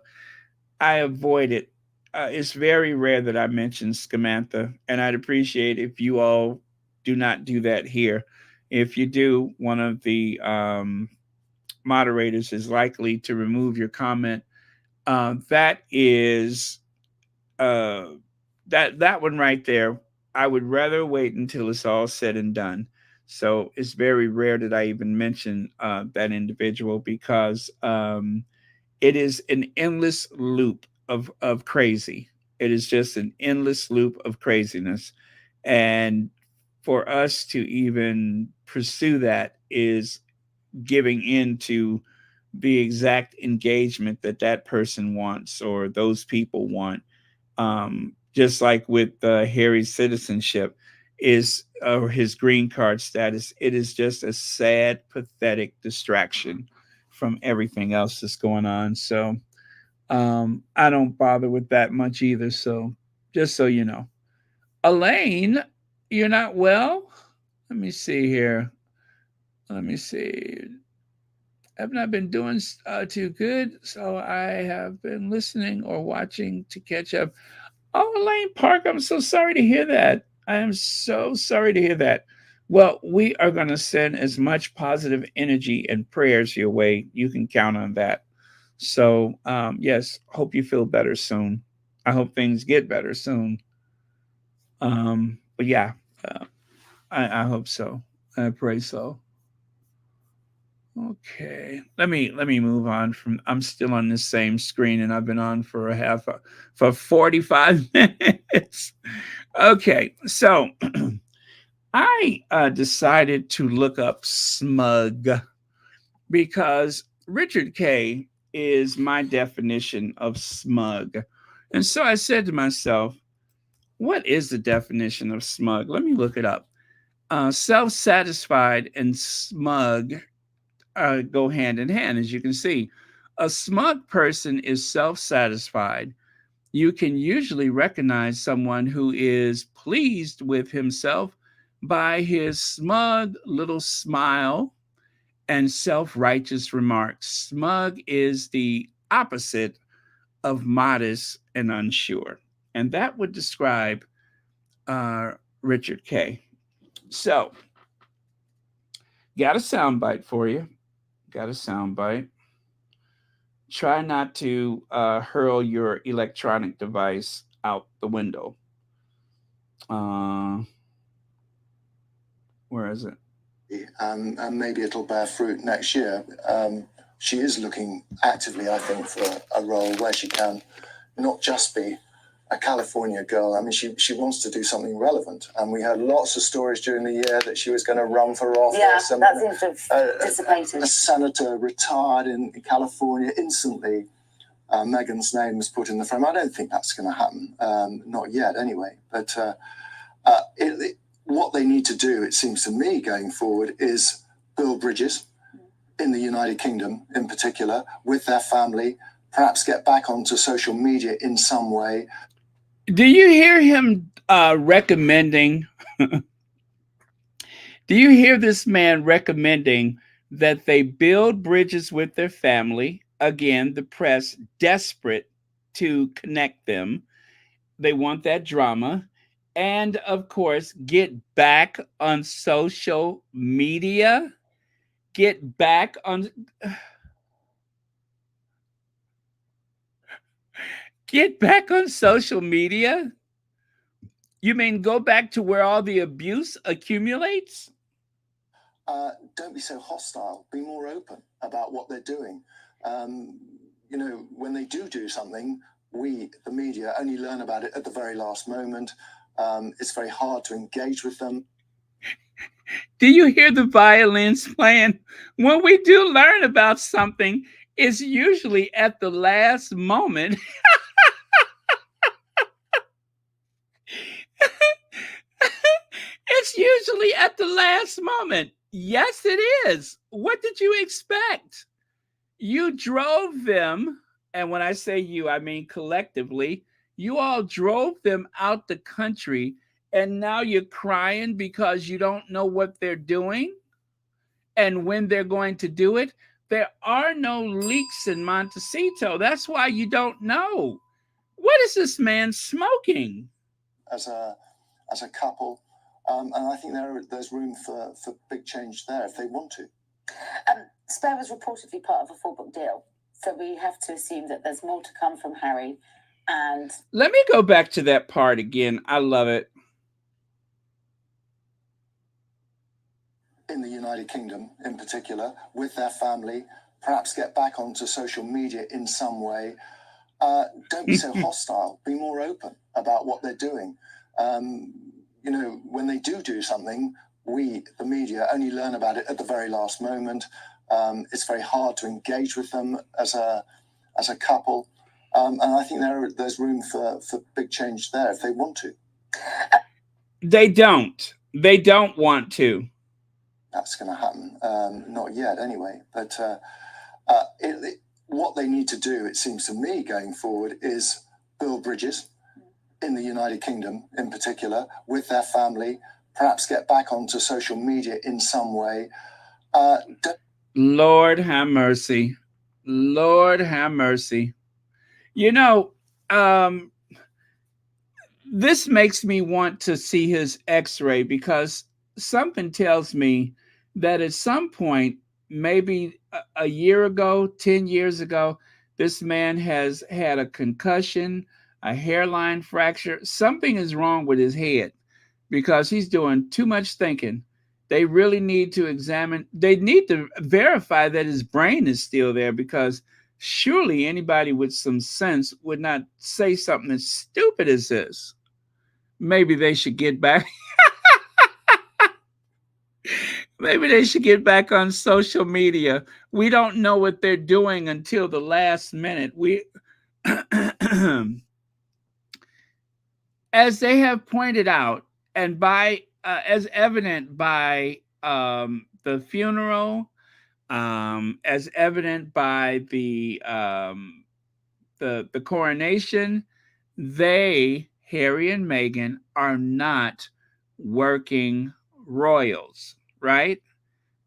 I avoid it. It's very rare that I mention Scamantha, and I'd appreciate if you all do not do that here. If you do, one of the moderators is likely to remove your comment. That is uh, that one right there. I would rather wait until it's all said and done. So it's very rare that I even mention that individual because it is an endless loop of crazy. It is just an endless loop of craziness, and for us to even pursue that is giving in to the exact engagement that that person wants or those people want. Just like with Harry's citizenship is or his green card status, it is just a sad, pathetic distraction from everything else that's going on. So I don't bother with that much either. So just so you know, Elaine, you're not well. Let me see here. Let me see. I've not been doing too good, so I have been listening or watching to catch up. Oh, Elaine Park, I'm so sorry to hear that. I am so sorry to hear that. Well, we are going to send as much positive energy and prayers your way. You can count on that. So, yes, hope you feel better soon. I hope things get better soon. But yeah, uh, I hope so. I pray so. Okay, let me move on from. I'm still on the same screen, and I've been on for for 45 minutes. Okay, so I decided to look up smug because Richard K is my definition of smug, and so I said to myself, "What is the definition of smug? Let me look it up." Self-satisfied and smug go hand in hand, as you can see. A smug person is self satisfied. You can usually recognize someone who is pleased with himself by his smug little smile and self righteous remarks. Smug is the opposite of modest and unsure. And that would describe uh, Richard K. So, got a soundbite for you. Got a soundbite. Try not to hurl your electronic device out the window. Uh, where is it? And maybe it'll bear fruit next year. She is looking actively, I think, for a role where she can not just be a California girl. I mean, she wants to do something relevant. And we had lots of stories during the year that she was going to run for office. Yeah, that seems to have dissipated. A senator retired in California instantly. Meghan's name was put in the frame. I don't think that's going to happen. Not yet, anyway. But what they need to do, it seems to me, going forward, is build bridges in the United Kingdom, in particular, with their family, perhaps get back onto social media in some way. Do you hear him recommending? Do you hear this man recommending that they build bridges with their family? Again, the press desperate to connect them. They want that drama. And of course, get back on social media. Get back on. Get back on social media? You mean go back to where all the abuse accumulates? Don't be so hostile. Be more open about what they're doing. When they do something, we, the media, only learn about it at the very last moment. It's very hard to engage with them. Do you hear the violins playing? When we do learn about something, it's usually at the last moment. It's usually at the last moment. Yes, it is. What did you expect? You drove them, and when I say you, I mean collectively, you all drove them out the country, and now you're crying because you don't know what they're doing and when they're going to do it. There are no leaks in Montecito. That's why you don't know. What is this man smoking? As a couple, And I think there's room for big change there if they want to. Spare was reportedly part of a 4-book deal, so we have to assume that there's more to come from Harry. And let me go back to that part again. I love it. In the United Kingdom, in particular, with their family, perhaps get back onto social media in some way. Don't be so hostile. Be more open about what they're doing. You know, when they do something, we, the media, only learn about it at the very last moment. It's very hard to engage with them as a couple. And I think there's room for big change there if they want to. They don't. They don't want to. That's going to happen. Not yet, anyway. But what they need to do, it seems to me, going forward, is build bridges in the United Kingdom, in particular, with their family. Perhaps get back onto social media in some way. Lord have mercy. Lord have mercy. You know, this makes me want to see his x-ray, because something tells me that at some point, maybe a year ago, 10 years ago, this man has had a concussion, a hairline fracture. Something is wrong with his head, because he's doing too much thinking. They really need to examine, they need to verify that his brain is still there, because surely anybody with some sense would not say something as stupid as this. Maybe they should get back. Maybe they should get back on social media. We don't know what they're doing until the last minute. As they have pointed out, and as evident by the funeral, as evident by the coronation, Harry and Meghan, are not working royals, right?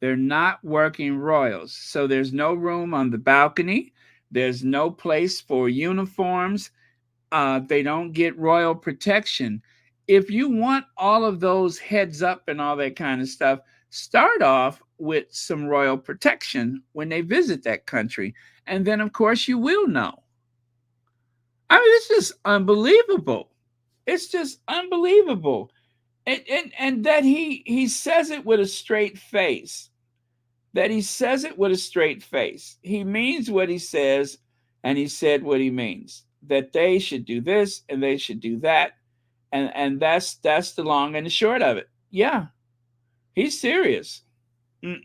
They're not working royals. So there's no room on the balcony. There's no place for uniforms. They don't get royal protection. If you want all of those heads up and all that kind of stuff, start off with some royal protection when they visit that country. And then, of course, you will know. I mean, it's just unbelievable. It's just unbelievable. And that he says it with a straight face. That he says it with a straight face. He means what he says, and he said what he means. That they should do this and they should do that. And that's the long and the short of it. Yeah. He's serious. Let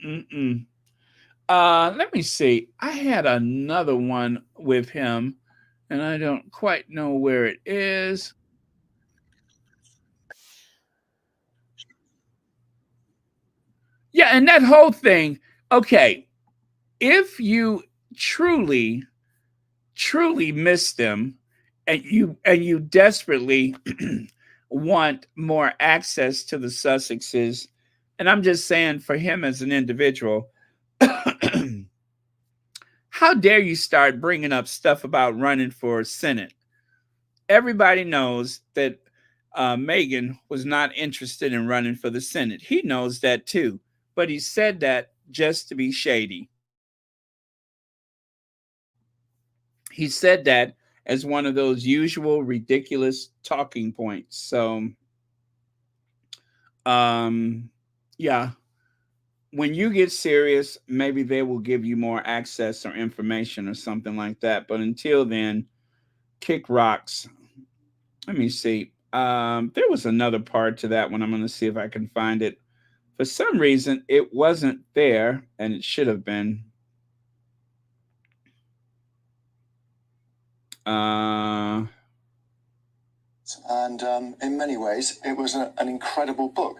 me see. I had another one with him, and I don't quite know where it is. Yeah, and that whole thing, okay, if you truly miss them, and you desperately want more access to the Sussexes, and I'm just saying for him as an individual, how dare you start bringing up stuff about running for Senate? Everybody knows that Meghan was not interested in running for the Senate. He knows that too, but he said that just to be shady. He said that as one of those usual ridiculous talking points. So, yeah, when you get serious, maybe they will give you more access or information or something like that. But until then, kick rocks. Let me see. There was another part to that one. I'm going to see if I can find it. For some reason, it wasn't there, and it should have been. And in many ways, it was an incredible book.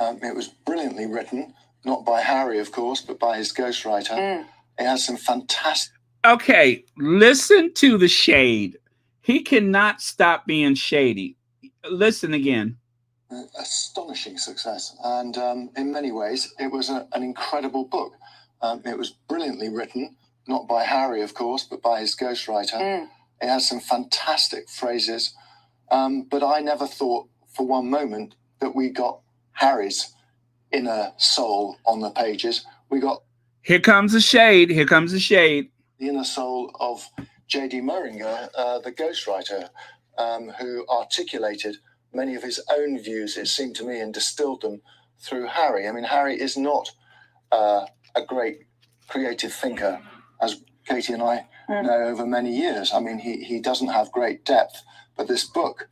It was brilliantly written, not by Harry, of course, but by his ghostwriter. It has some fantastic... Okay, listen to the shade. He cannot stop being shady. Listen again. Astonishing success. And in many ways, it was an incredible book. It was brilliantly written, not by Harry, of course, but by his ghostwriter. It has some fantastic phrases. But I never thought for one moment that we got Harry's inner soul on the pages. We got Here comes the shade. Here comes the shade. the inner soul of J.D. Moehringer, the ghostwriter, who articulated many of his own views, it seemed to me, and distilled them through Harry. I mean, Harry is not a great creative thinker, as Katie and I know over many years. I mean, he doesn't have great depth, but this book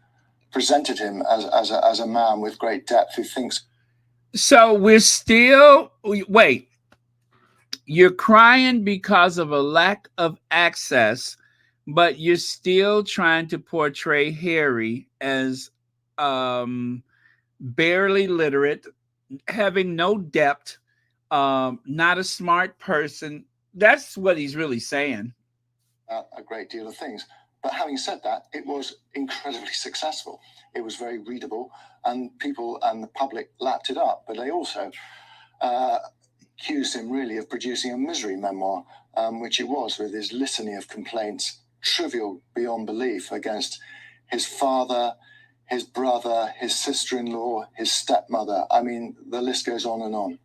presented him as a man with great depth who thinks. So we're still, wait, you're crying because of a lack of access, but you're still trying to portray Harry as barely literate, having no depth, not a smart person. That's what he's really saying. A great deal of things. But having said that, it was incredibly successful. It was very readable, and people and the public lapped it up. But they also accused him really of producing a misery memoir, which it was, with his litany of complaints, trivial beyond belief, against his father, his brother, his sister-in-law, his stepmother. I mean, the list goes on and on.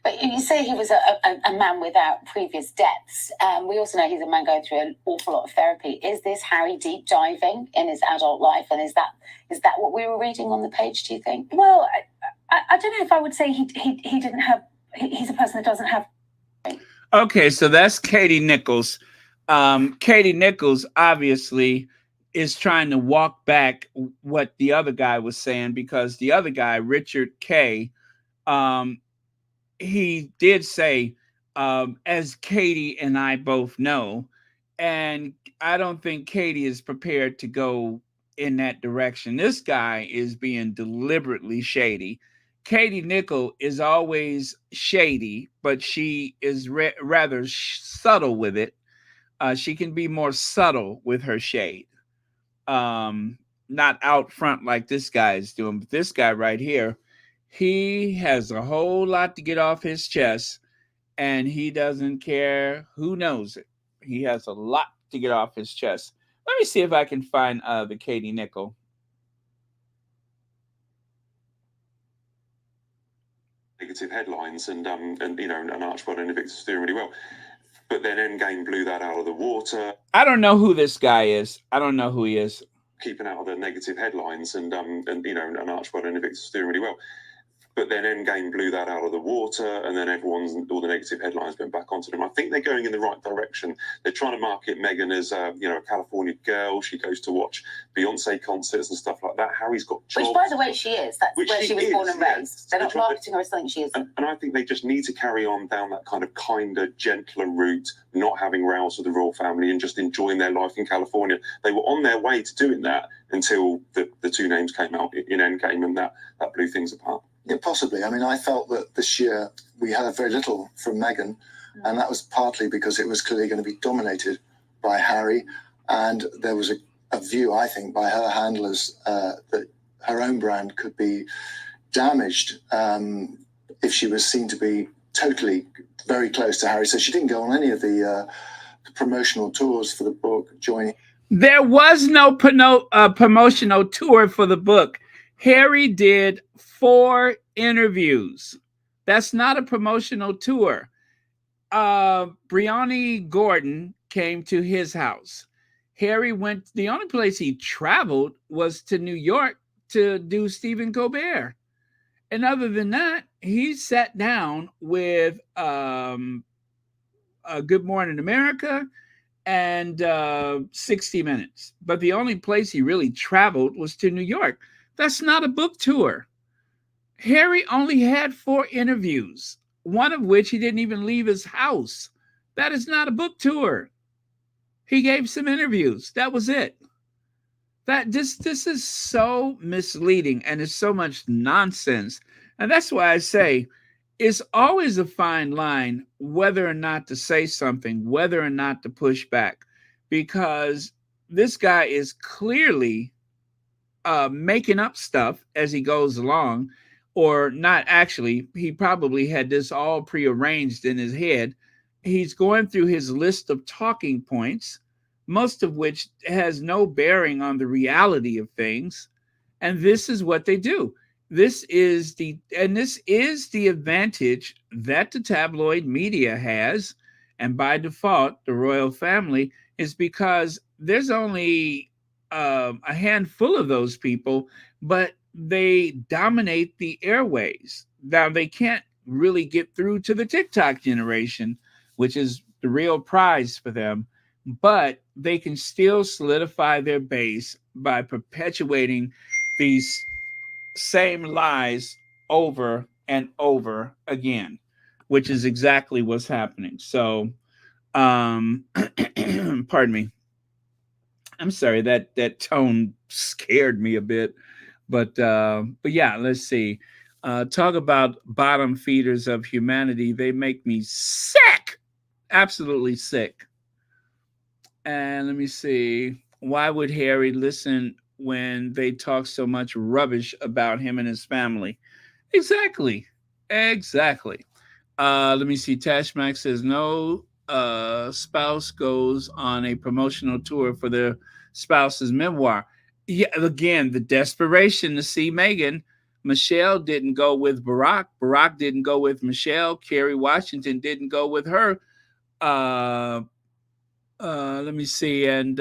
But you say he was a man without previous depths. We also know he's a man going through an awful lot of therapy. Is this Harry deep diving in his adult life? And is that what we were reading on the page, do you think? Well, I don't know if I would say he didn't have, he's a person that doesn't have. Okay, so that's Katie Nichols. Katie Nichols obviously is trying to walk back what the other guy was saying, because the other guy, Richard Kay, he did say, as Katie and I both know, and I don't think Katie is prepared to go in that direction. This guy is being deliberately shady. Katie Nichols is always shady, but she is rather subtle with it. She can be more subtle with her shade. Not out front like this guy is doing, but this guy right here, he has a whole lot to get off his chest, and he doesn't care who knows it. He has a lot to get off his chest. Let me see if I can find the Katie Nichols. Negative headlines, and you know, and Archibald and Invictus doing really well. But then Endgame blew that out of the water. I don't know who this guy is. I don't know who he is. Keeping out of the negative headlines, and you know, and Archibald and Invictus doing really well. But then Endgame blew that out of the water, and then all the negative headlines went back onto them. I think they're going in the right direction. They're trying to market Meghan as a California girl. She goes to watch Beyonce concerts and stuff like that. Harry's got jobs. Which, by the way, she is. That's where she was born and raised. They're not marketing her as something she isn't. And I think they just need to carry on down that kind of kinder, gentler route, not having rows with the royal family and just enjoying their life in California. They were on their way to doing that until the two names came out in Endgame, and that blew things apart. Yeah, possibly. I mean, I felt that this year we heard very little from Meghan, and that was partly because it was clearly going to be dominated by Harry, and there was a view, I think, by her handlers that her own brand could be damaged if she was seen to be totally very close to Harry. So she didn't go on any of the promotional tours for the book, joining. There was no promotional tour for the book. Harry did 4 interviews. That's not a promotional tour. Brianna Gordon came to his house. Harry went, the only place he traveled was to New York to do Stephen Colbert. And other than that, he sat down with Good Morning America and 60 Minutes. But the only place he really traveled was to New York. That's not a book tour. Harry only had 4 interviews, one of which he didn't even leave his house. That is not a book tour. He gave some interviews. That was it. This is so misleading, and it's so much nonsense. And that's why I say it's always a fine line whether or not to say something, whether or not to push back, because this guy is clearly making up stuff as he goes along, or not actually. He probably had this all prearranged in his head. He's going through his list of talking points, most of which has no bearing on the reality of things. And this is what they do. this is the advantage that the tabloid media has, and by default the royal family, is because there's only a handful of those people, but they dominate the airways. Now they can't really get through to the TikTok generation, which is the real prize for them, but they can still solidify their base by perpetuating these same lies over and over again, which is exactly what's happening. So, pardon me. I'm sorry, that tone scared me a bit, but yeah, let's see. Talk about bottom feeders of humanity. They make me sick, absolutely sick. And let me see. Why would Harry listen when they talk so much rubbish about him and his family? Exactly. Exactly. Let me see. Tashmax says no spouse goes on a promotional tour for their spouse's memoir. Yeah, again, the desperation to see Meghan. Michelle didn't go with Barack. Barack didn't go with Michelle. Kerry Washington didn't go with her. Uh, let me see. And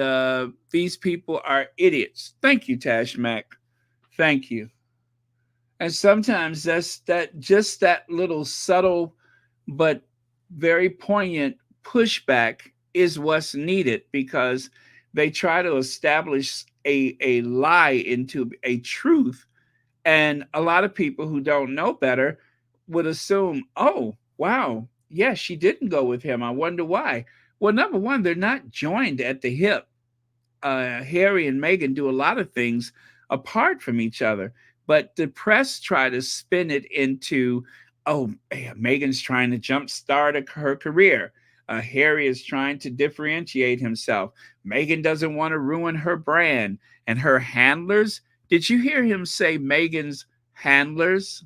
these people are idiots. Thank you, Tashmac. Thank you. And sometimes that's that just that little subtle but very poignant pushback is what's needed, because they try to establish a lie into a truth, and a lot of people who don't know better would assume, oh wow, yeah, she didn't go with him, I wonder why. Well, number one, they're not joined at the hip. Harry and Meghan do a lot of things apart from each other, but the press try to spin it into, oh, yeah, Meghan's trying to jumpstart her career. Harry is trying to differentiate himself. Meghan doesn't want to ruin her brand. And her handlers, did you hear him say Meghan's handlers?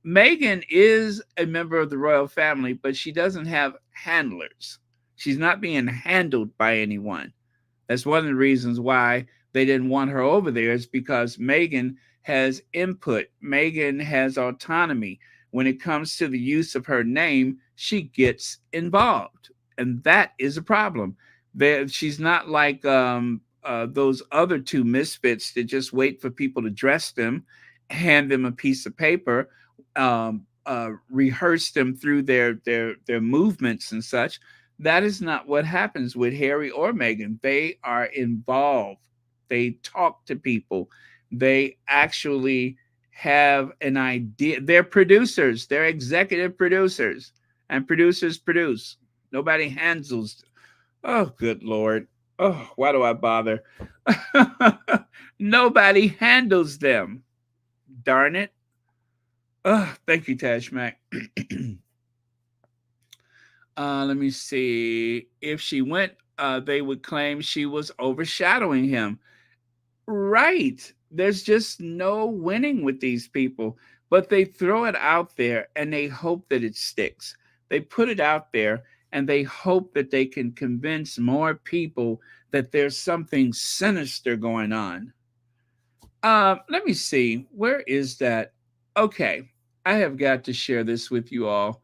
Meghan is a member of the royal family, but she doesn't have handlers. She's not being handled by anyone. That's one of the reasons why they didn't want her over there, is because Meghan has input. Meghan has autonomy. When it comes to the use of her name, she gets involved. And that is a problem. She's not like those other two misfits that just wait for people to dress them, hand them a piece of paper, rehearse them through their movements and such. That is not what happens with Harry or Meghan. They are involved. They talk to people. They actually have an idea. They're producers. They're executive producers, and producers produce. Nobody handles. Oh, good Lord. Oh, why do I bother? Nobody handles them. Darn it. Oh, thank you, Tashmac. Let me see. If she went, they would claim she was overshadowing him. Right. There's just no winning with these people, but they throw it out there and they hope that it sticks. They put it out there and they hope that they can convince more people that there's something sinister going on. Let me see. Where is that? Okay. I have got to share this with you all.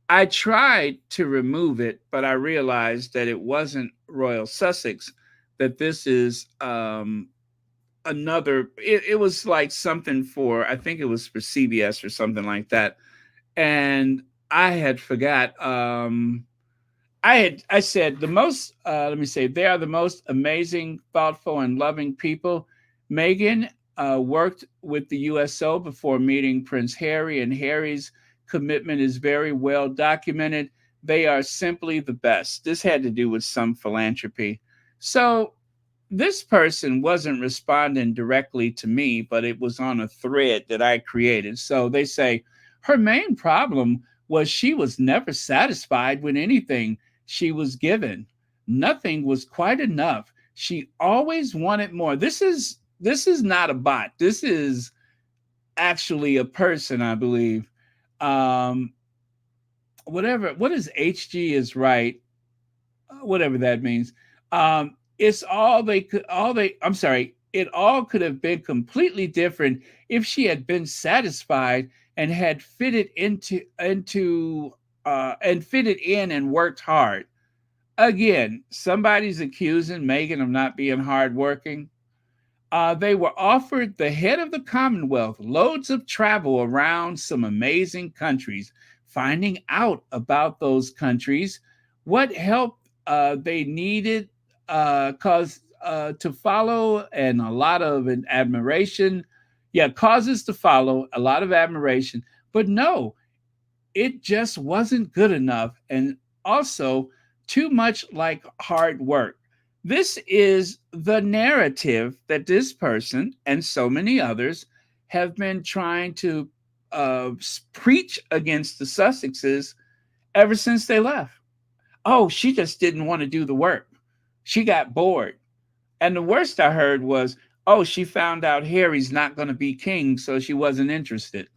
I tried to remove it, but I realized that it wasn't Royal Sussex, that this is another, it was like something for, I think it was for CBS or something like that. And I had forgot. I said the most, let me say, they are the most amazing, thoughtful, and loving people. Meghan worked with the USO before meeting Prince Harry, and Harry's commitment is very well documented. They are simply the best. This had to do with some philanthropy. So this person wasn't responding directly to me, but it was on a thread that I created. So they say her main problem was she was never satisfied with anything she was given. Nothing was quite enough. She always wanted more. This is not a bot. This is actually a person, I believe. What is HG is right, whatever that means. It's all they could, I'm sorry, it all could have been completely different if she had been satisfied and had fitted in and worked hard. Again, somebody's accusing Meghan of not being hardworking. They were offered the head of the Commonwealth, loads of travel around some amazing countries, finding out about those countries, what help they needed, cause to follow, and a lot of admiration. Yeah, causes to follow, a lot of admiration. But no, it just wasn't good enough, and also too much like hard work. This is the narrative that this person and so many others have been trying to preach against the Sussexes ever since they left. Oh, she just didn't want to do the work. She got bored. And the worst I heard was, oh, she found out Harry's not going to be king, so she wasn't interested.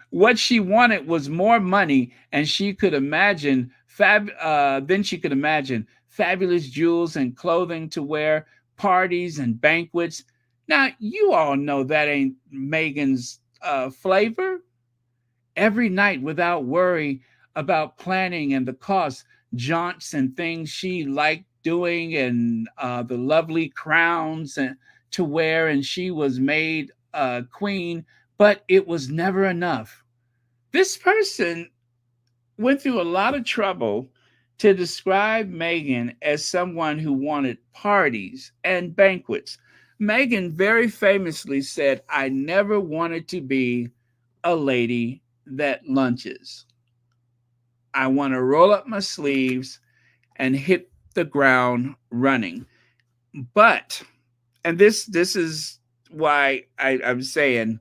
What she wanted was more money, and she could imagine then she could imagine fabulous jewels and clothing to wear, parties and banquets. Now you all know that ain't Meghan's flavor. Every night without worry about planning and the cost, jaunts and things she liked doing, and the lovely crowns to wear, and she was made queen, but it was never enough. This person went through a lot of trouble to describe Meghan as someone who wanted parties and banquets. Meghan very famously said, I never wanted to be a lady that lunches. I want to roll up my sleeves and hit the ground running. But, and this is why I'm saying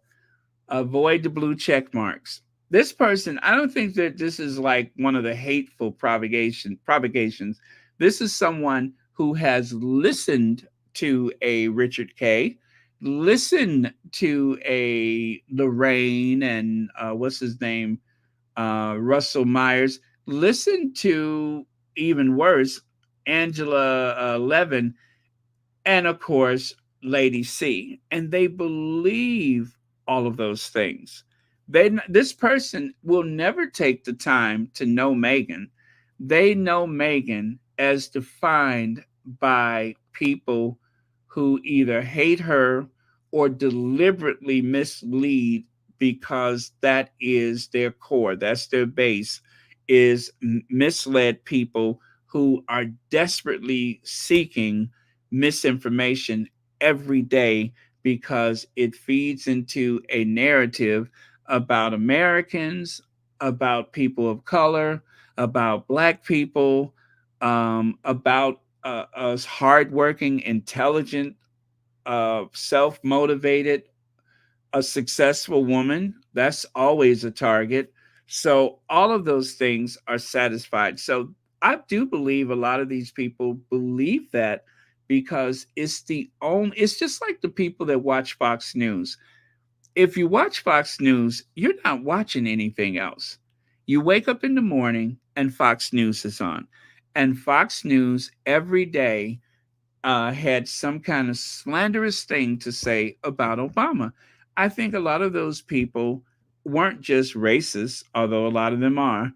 avoid the blue check marks. This person, I don't think that this is like one of the hateful propagations. This is someone who has listened to a Richard Kay, listened to a Lorraine and what's his name, Russell Myers, listened to, even worse, Angela Levin, and of course Lady C, and they believe all of those things. This person will never take the time to know Meghan. They know Meghan as defined by people who either hate her or deliberately mislead, because that is their core, that's their base, is misled people who are desperately seeking misinformation every day, because it feeds into a narrative about Americans, about people of color, about Black people, about us hardworking, intelligent, self motivated, a successful woman. That's always a target. So all of those things are satisfied. So I do believe a lot of these people believe that, because it's just like the people that watch Fox News. If you watch Fox News, you're not watching anything else. You wake up in the morning and Fox News is on. And Fox News every day had some kind of slanderous thing to say about Obama. I think a lot of those people weren't just racist, although a lot of them are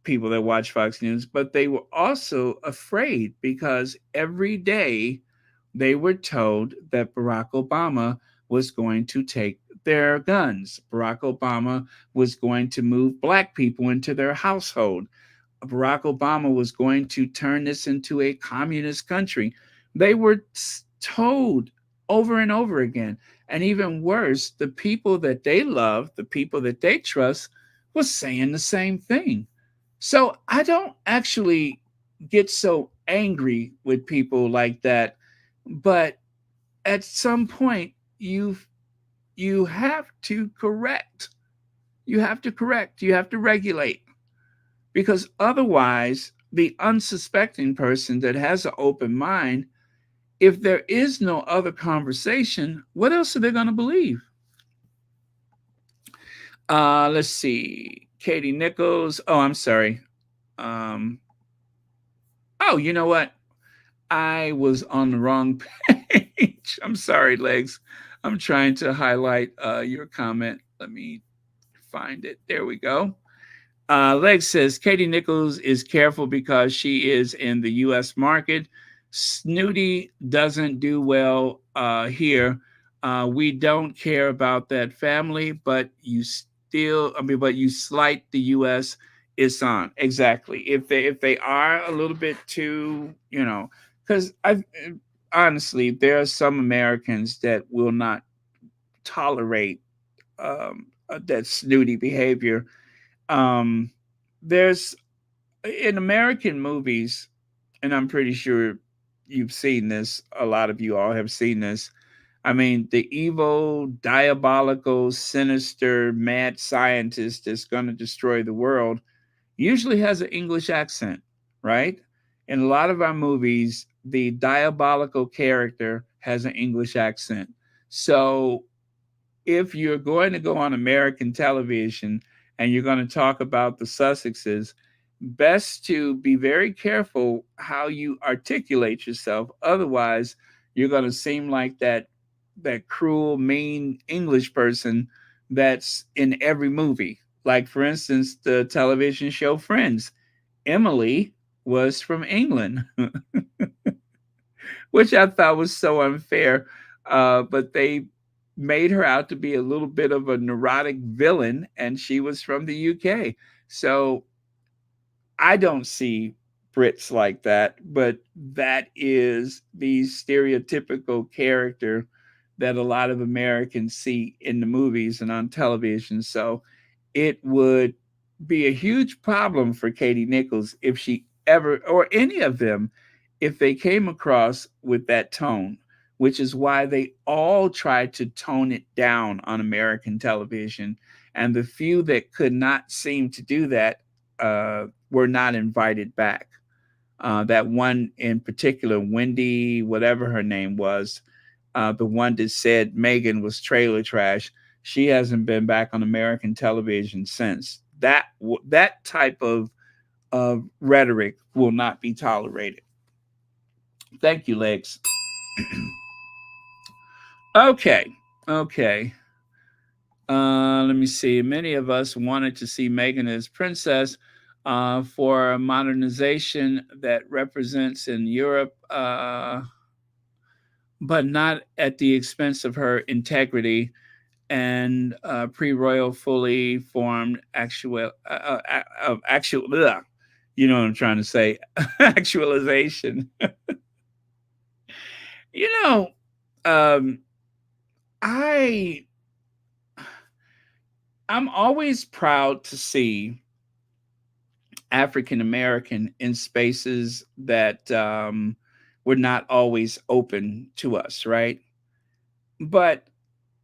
people that watch Fox News, but they were also afraid, because every day they were told that Barack Obama was going to take their guns. Barack Obama was going to move Black people into their household. Barack Obama was going to turn this into a communist country. They were told over and over again. And even worse, the people that they love, the people that they trust, was saying the same thing. So I don't actually get so angry with people like that. But at some point, you have to correct. You have to correct. You have to regulate, because otherwise the unsuspecting person that has an open mind, if there is no other conversation, what else are they going to believe? Let's see. Katie Nichols. Oh, I'm sorry. Oh, you know what? I was on the wrong page. I'm sorry, Legs. I'm trying to highlight your comment. Let me find it. There we go. Legs says Katie Nichols is careful because she is in the U.S. market. Snooty doesn't do well here. We don't care about that family, but but you slight the U.S. It's on exactly. If they are a little bit too, because I honestly there are some Americans that will not tolerate that snooty behavior. um, there's in American movies, and I'm pretty sure you've seen this. A lot of you all have seen this. I mean, the evil, diabolical, sinister, mad scientist that's going to destroy the world usually has an English accent, right? In a lot of our movies, the diabolical character has an English accent. So if you're going to go on American television and you're going to talk about the Sussexes, best to be very careful how you articulate yourself. Otherwise, you're going to seem like that cruel, mean English person that's in every movie. Like, for instance, the television show Friends. Emily was from England, which I thought was so unfair. But they made her out to be a little bit of a neurotic villain, and she was from the UK. So I don't see Brits like that, but that is the stereotypical character that a lot of Americans see in the movies and on television. So it would be a huge problem for Katie Nichols if she ever, or any of them, if they came across with that tone, which is why they all tried to tone it down on American television. And the few that could not seem to do that were not invited back. That one in particular, Wendy, whatever her name was, the one that said Meghan was trailer trash, she hasn't been back on American television since. That type of rhetoric will not be tolerated. Thank you, Legs. Okay, okay. Let me see. Many of us wanted to see Meghan as princess for a modernization that represents in Europe, but not at the expense of her integrity and pre-royal, fully formed actual. You know what I'm trying to say? Actualization. you know, um, I I'm always proud to see African American in spaces that were not always open to us, right? But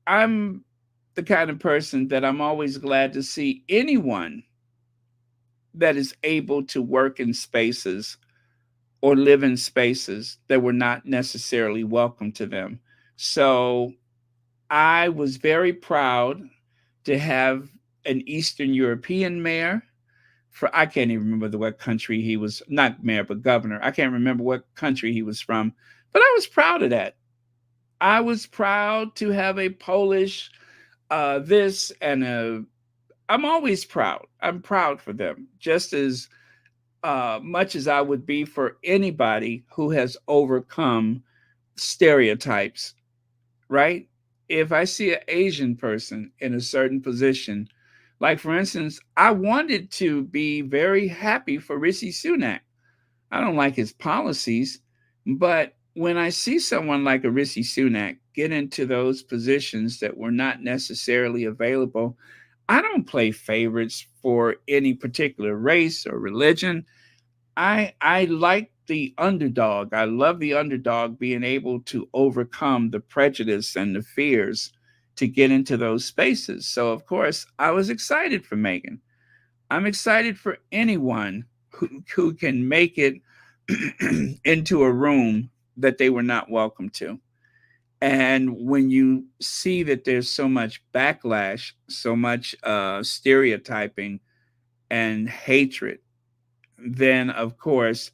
I'm the kind of person that I'm always glad to see anyone that is able to work in spaces or live in spaces that were not necessarily welcome to them. So I was very proud to have an Eastern European mayor. For I can't even remember what country he was, not mayor, but governor. I can't remember what country he was from, but I was proud of that. I was proud to have a Polish this and a. I'm always proud. I'm proud for them, just as much as I would be for anybody who has overcome stereotypes, right? If I see an Asian person in a certain position, like for instance, I wanted to be very happy for Rishi Sunak. I don't like his policies, but when I see someone like a Rishi Sunak get into those positions that were not necessarily available, I don't play favorites for any particular race or religion. I like the underdog. I love the underdog being able to overcome the prejudice and the fears to get into those spaces. So of course, I was excited for Meghan. I'm excited for anyone who can make it into a room that they were not welcome to. And when you see that there's so much backlash, so much stereotyping and hatred, then of course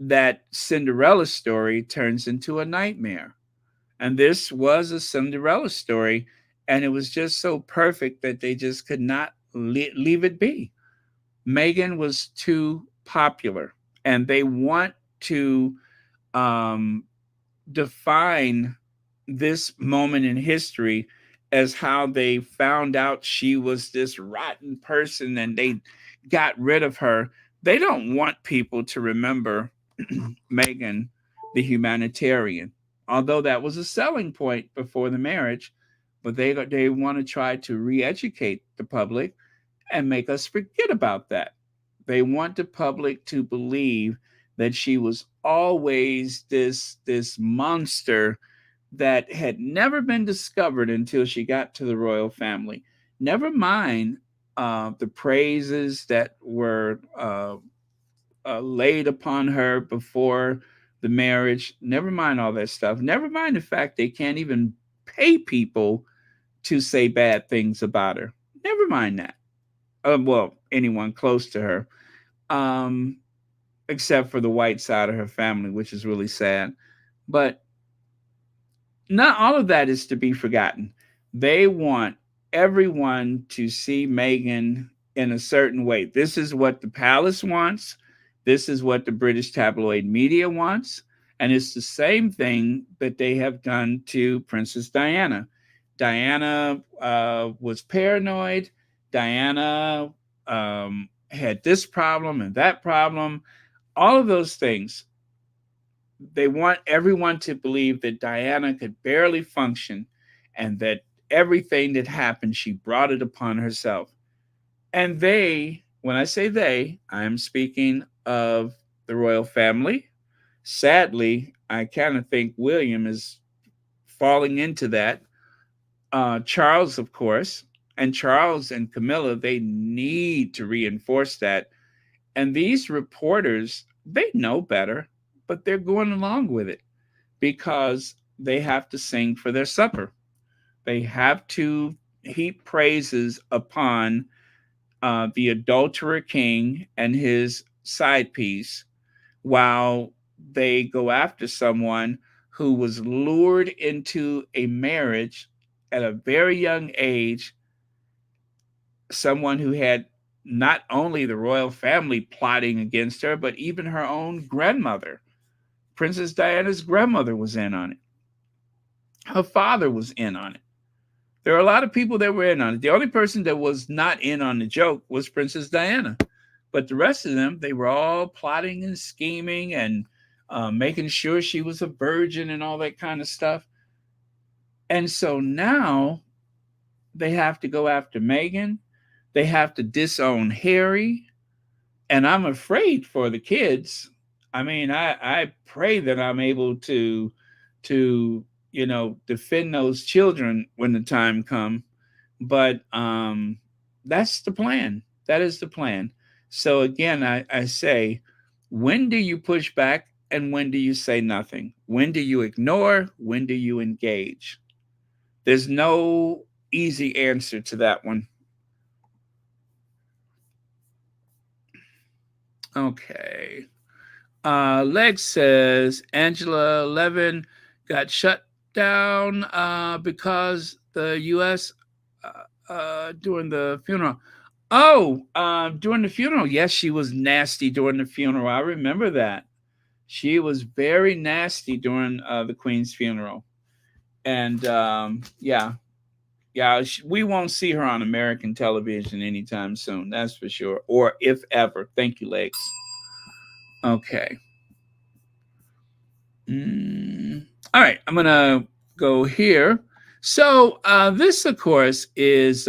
that Cinderella story turns into a nightmare. And this was a Cinderella story, and it was just so perfect that they just could not leave it be. Meghan was too popular, and they want to um, define this moment in history as how they found out she was this rotten person and they got rid of her. They don't want people to remember Meghan, the humanitarian, although that was a selling point before the marriage. But they want to try to re-educate the public and make us forget about that. They want the public to believe that she was always this monster that had never been discovered until she got to the royal family. Never mind the praises that were laid upon her before the marriage. Never mind all that stuff. Never mind the fact they can't even pay people to say bad things about her. Never mind that. Well, anyone close to her, um, except for the white side of her family, which is really sad. But not all of that is to be forgotten. They want everyone to see Meghan in a certain way. This is what the palace wants. This is what the British tabloid media wants. And it's the same thing that they have done to Princess Diana. Diana was paranoid. Diana had this problem and that problem. All of those things. They want everyone to believe that Diana could barely function and that everything that happened, she brought it upon herself. And they, when I say they, I'm speaking of the royal family. Sadly, I kind of think William is falling into that. Charles, of course, and Charles and Camilla, they need to reinforce that. And these reporters, they know better, but they're going along with it because they have to sing for their supper. They have to heap praises upon the adulterer king and his side piece while they go after someone who was lured into a marriage at a very young age, someone who had not only the royal family plotting against her, but even her own grandmother. Princess Diana's grandmother was in on it. Her father was in on it. There are a lot of people that were in on it. The only person that was not in on the joke was Princess Diana. But the rest of them, they were all plotting and scheming and making sure she was a virgin and all that kind of stuff. And so now they have to go after Meghan. They have to disown Harry. And I'm afraid for the kids. I mean, I pray that I'm able to defend those children when the time comes. But that's the plan. That is the plan. So again, I say, when do you push back and when do you say nothing? When do you ignore? When do you engage? There's no easy answer to that one. Okay. Lex says Angela Levin got shut down because the U.S. During the funeral. Oh, during the funeral. Yes, she was nasty during the funeral. I remember that. She was very nasty during the Queen's funeral. And yeah, we won't see her on American television anytime soon. That's for sure. Or if ever. Thank you, Lex. Okay. All right, I'm gonna go here. So this, of course, is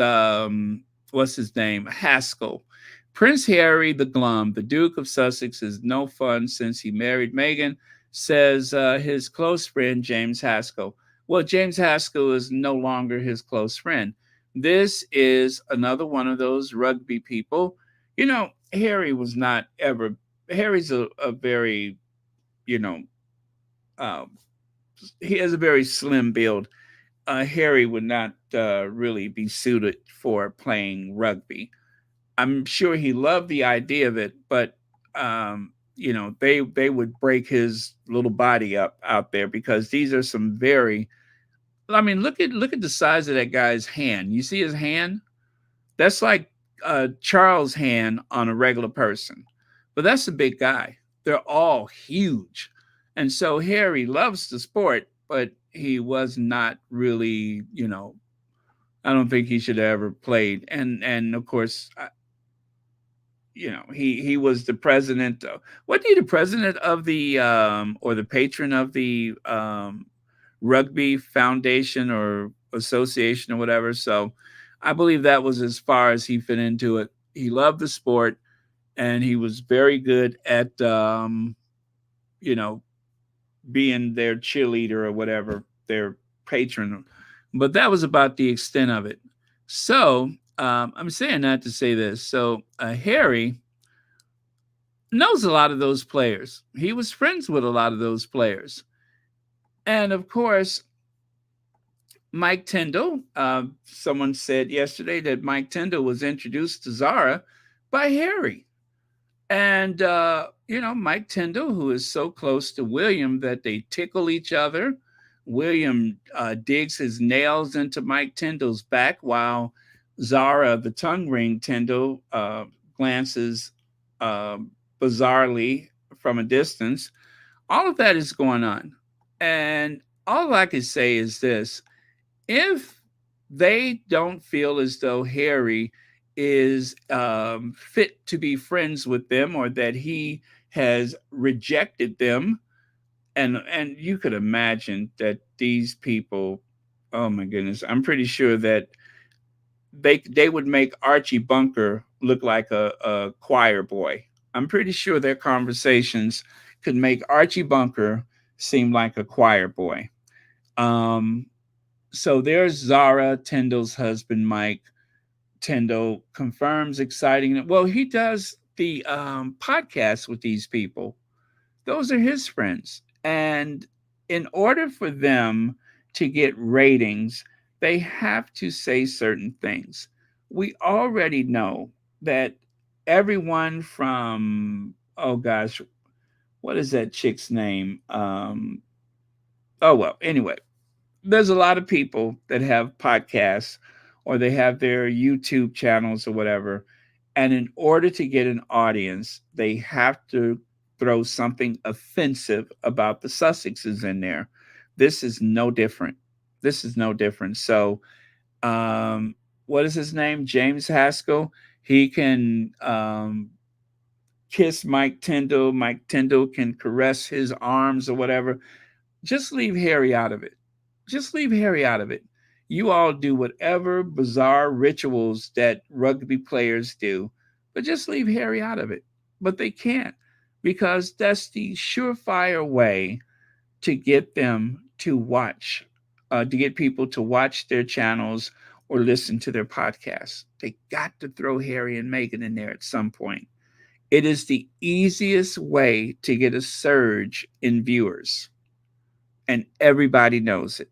what's his name? Haskell. Prince Harry the Glum, the Duke of Sussex, is no fun since he married Meghan, says his close friend James Haskell. Well, James Haskell is no longer his close friend. This is another one of those rugby people. You know, Harry was not ever. Harry's a very, he has a very slim build. Harry would not really be suited for playing rugby. I'm sure he loved the idea of it, but they would break his little body up out there, because these are some very, I mean, look at the size of that guy's hand. You see his hand? That's like Charles' hand on a regular person. But that's a big guy. They're all huge. And so Harry loves the sport, but he was not really, I don't think he should have ever played. And of course, he was the president. Wasn't he the president of the or the patron of the rugby foundation or association or whatever? So I believe that was as far as he fit into it. He loved the sport, and he was very good at being their cheerleader or whatever, their patron. But that was about the extent of it. So I'm saying that to say this. So Harry knows a lot of those players. He was friends with a lot of those players. And of course, Mike Tyndall, someone said yesterday that Mike Tyndall was introduced to Zara by Harry. And, Mike Tyndall, who is so close to William that they tickle each other. William digs his nails into Mike Tyndall's back, while Zara, the tongue ring Tyndall, glances bizarrely from a distance. All of that is going on. And all I can say is this: if they don't feel as though Harry is fit to be friends with them, or that he has rejected them, and you could imagine that these people, oh my goodness, I'm pretty sure that they would make Archie Bunker look like a choir boy. I'm pretty sure their conversations could make Archie Bunker seem like a choir boy. So there's Zara Tyndall's husband, Mike Tyndall, confirms exciting. Well, he does the podcast with these people. Those are his friends. And in order for them to get ratings, they have to say certain things. We already know that everyone from, oh gosh, what is that chick's name? Anyway, there's a lot of people that have podcasts, or they have their YouTube channels or whatever. And in order to get an audience, they have to throw something offensive about the Sussexes in there. This is no different. So, what is his name? James Haskell. He can kiss Mike Tyndall. Mike Tyndall can caress his arms or whatever. Just leave Harry out of it. You all do whatever bizarre rituals that rugby players do, but just leave Harry out of it. But they can't, because that's the surefire way to get them to watch, to get people to watch their channels or listen to their podcasts. They got to throw Harry and Meghan in there at some point. It is the easiest way to get a surge in viewers. And everybody knows it.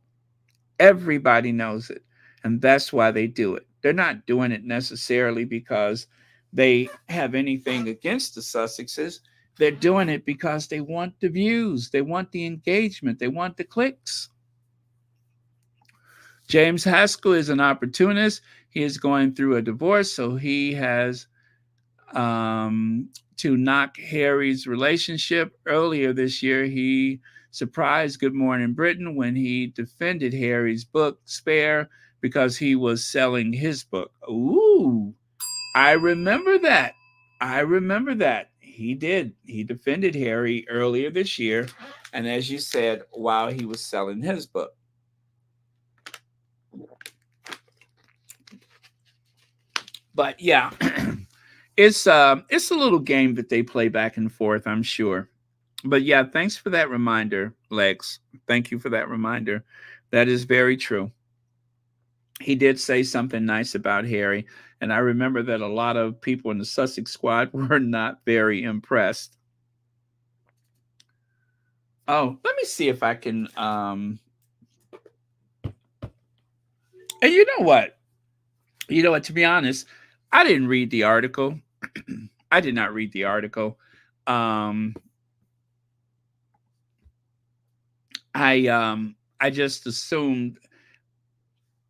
And that's why they do it. They're not doing it necessarily because they have anything against the Sussexes. They're doing it because they want the views. They want the engagement. They want the clicks. James Haskell is an opportunist. He is going through a divorce, so he has to knock Harry's relationship. Earlier this year, he surprised Good Morning Britain when he defended Harry's book, Spare, because he was selling his book. Ooh, I remember that. He did. He defended Harry earlier this year, and as you said, while he was selling his book. But yeah, it's a little game that they play back and forth, I'm sure. But yeah, thanks for that reminder, Lex. Thank you for that reminder. That is very true. He did say something nice about Harry, and I remember that a lot of people in the Sussex squad were not very impressed. Oh, let me see if I can. And you know what? To be honest, I didn't read the article. I did not read the article. I just assumed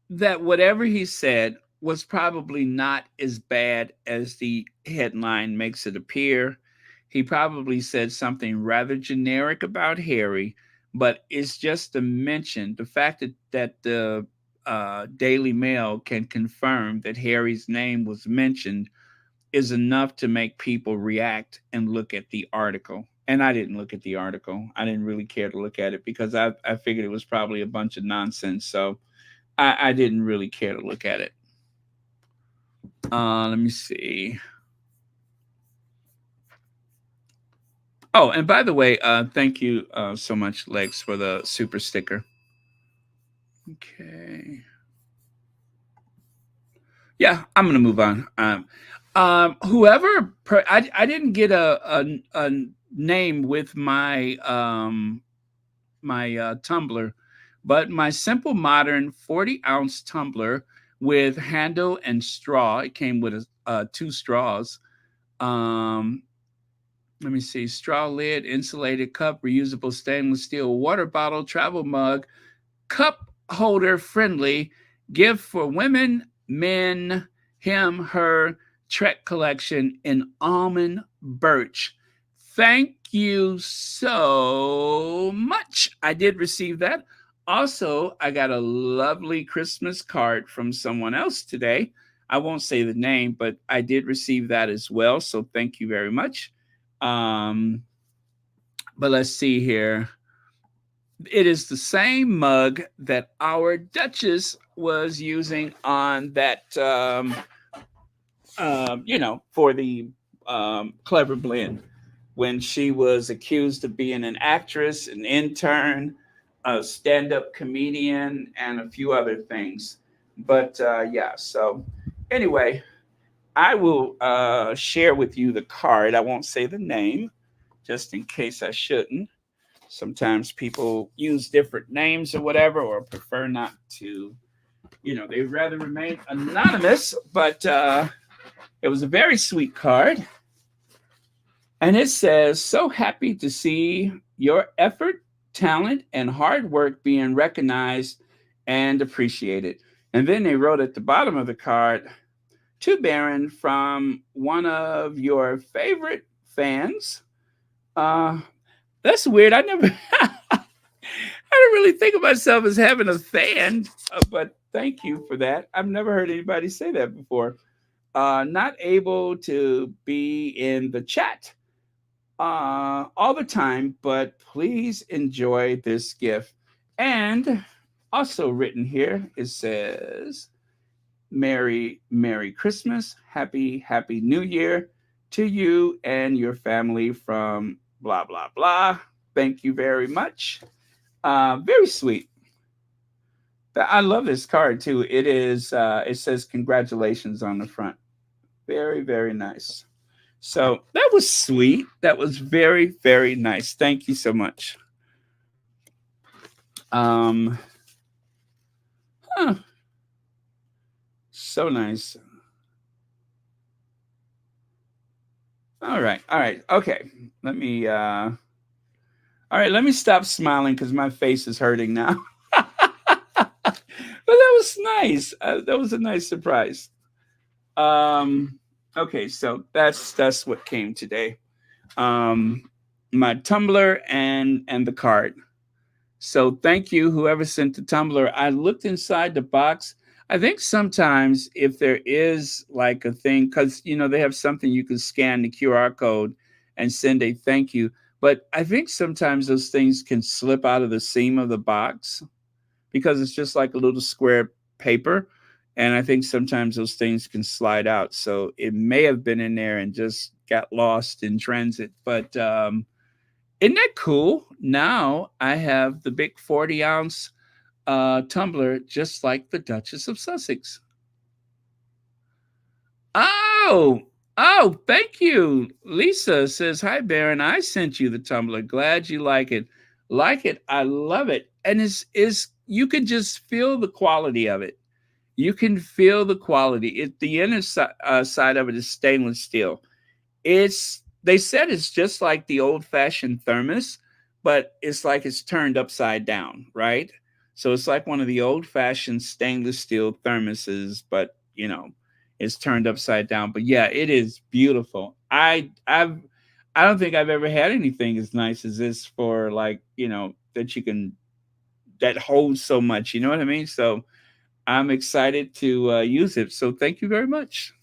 that whatever he said was probably not as bad as the headline makes it appear. He probably said something rather generic about Harry, but it's just a mention. The fact that the Daily Mail can confirm that Harry's name was mentioned is enough to make people react and look at the article. And I didn't look at the article. I didn't really care to look at it because I figured it was probably a bunch of nonsense. So I didn't really care to look at it. Let me see. Oh, and by the way, thank you so much, Lex, for the super sticker. Okay. Yeah, I'm gonna move on. I didn't get a name with my tumbler, but my simple modern 40-ounce tumbler with handle and straw. It came with two straws. Let me see: straw lid, insulated cup, reusable stainless steel water bottle, travel mug, cup holder friendly, gift for women, men, him, her, Trek collection in almond birch. Thank you so much. I did receive that. Also, I got a lovely Christmas card from someone else today. I won't say the name, but I did receive that as well. So thank you very much. But let's see here. It is the same mug that our Duchess was using on that, for the Clever Blend when she was accused of being an actress, an intern, a stand-up comedian, and a few other things. But yeah, so anyway, I will share with you the card. I won't say the name, just in case I shouldn't. Sometimes people use different names or whatever, or prefer not to, they'd rather remain anonymous. But it was a very sweet card. And it says, "So happy to see your effort, talent, and hard work being recognized and appreciated." And then they wrote at the bottom of the card, "To Baron from one of your favorite fans." That's weird. I never, I don't really think of myself as having a fan, but thank you for that. I've never heard anybody say that before. Not able to be in the chat all the time, but please enjoy this gift. And also written here, it says, Merry Christmas, Happy New Year to you and your family from blah, blah, blah. Thank you very much. Very sweet. I love this card too. It says congratulations on the front. Very, very nice. So that was sweet. That was very, very nice. Thank you so much. So nice. All right. Okay. Let me stop smiling because my face is hurting now. But that was nice. That was a nice surprise. Okay, so that's what came today. My tumbler and the card. So thank you, whoever sent the tumbler. I looked inside the box. I think sometimes if there is like a thing, because they have something you can scan the QR code and send a thank you. But I think sometimes those things can slip out of the seam of the box because it's just like a little square paper. And I think sometimes those things can slide out. So it may have been in there and just got lost in transit. But isn't that cool? Now I have the big 40-ounce tumbler, just like the Duchess of Sussex. Oh, thank you. Lisa says, "Hi, Baron. I sent you the tumbler. Glad you like it. I love it. And is you can just feel the quality of it. You can feel the quality. The inner side of it is stainless steel. It's they said it's just like the old-fashioned thermos, but it's like it's turned upside down, right? So it's like one of the old-fashioned stainless steel thermoses, but it's turned upside down. But yeah, it is beautiful. I don't think I've ever had anything as nice as this for like, that holds so much, you know what I mean? So I'm excited to use it. So thank you very much.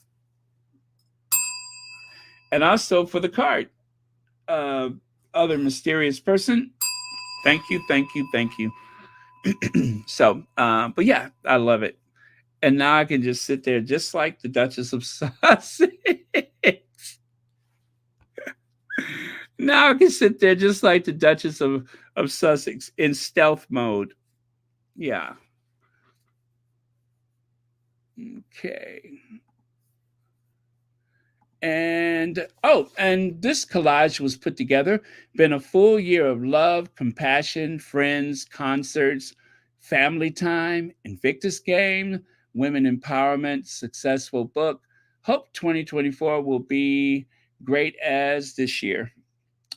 And also for the card, other mysterious person. Thank you, thank you, thank you. So, but yeah, I love it. And now I can just sit there just like the Duchess of Sussex. Now I can sit there just like the Duchess of Sussex in stealth mode. Yeah. Okay. And this collage was put together. Been a full year of love, compassion, friends, concerts, family time, Invictus game, women empowerment, successful book. Hope 2024 will be great as this year.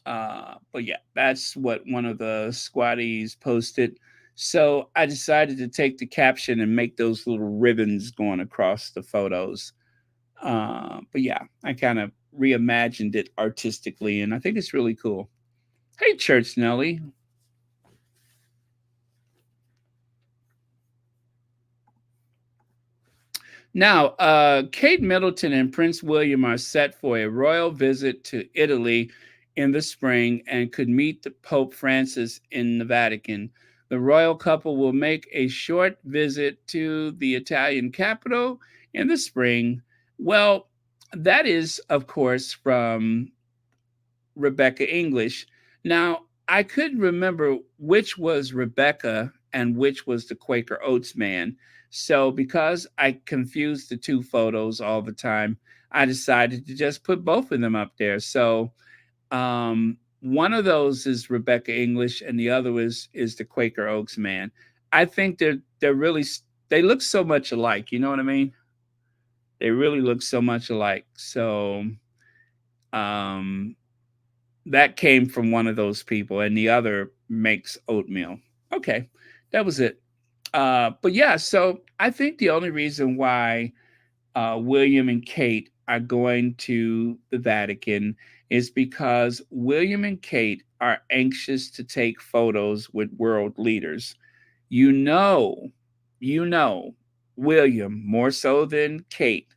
But yeah, that's what one of the squatties posted. So I decided to take the caption and make those little ribbons going across the photos. But yeah, I kind of reimagined it artistically, and I think it's really cool. Hey, Church Nelly. Now, Kate Middleton and Prince William are set for a royal visit to Italy in the spring and could meet the Pope Francis in the Vatican. The royal couple will make a short visit to the Italian capital in the spring. Well, that is, of course, from Rebecca English. Now, I couldn't remember which was Rebecca and which was the Quaker Oats man. So because I confused the two photos all the time, I decided to just put both of them up there. So one of those is Rebecca English and the other is the Quaker Oats man. I think they're really, they look so much alike. You know what I mean? They really look so much alike. So that came from one of those people, and the other makes oatmeal. Okay, that was it. But yeah, so I think the only reason why William and Kate are going to the Vatican is because William and Kate are anxious to take photos with world leaders. You know, William, more so than Kate,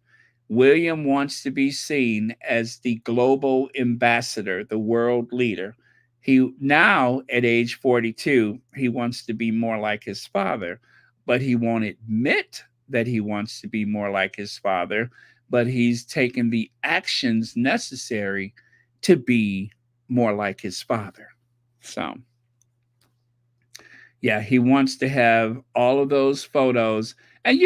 William wants to be seen as the global ambassador, the world leader. He now, at age 42, he wants to be more like his father, but he won't admit that he wants to be more like his father, but he's taken the actions necessary to be more like his father. So, yeah, he wants to have all of those photos. And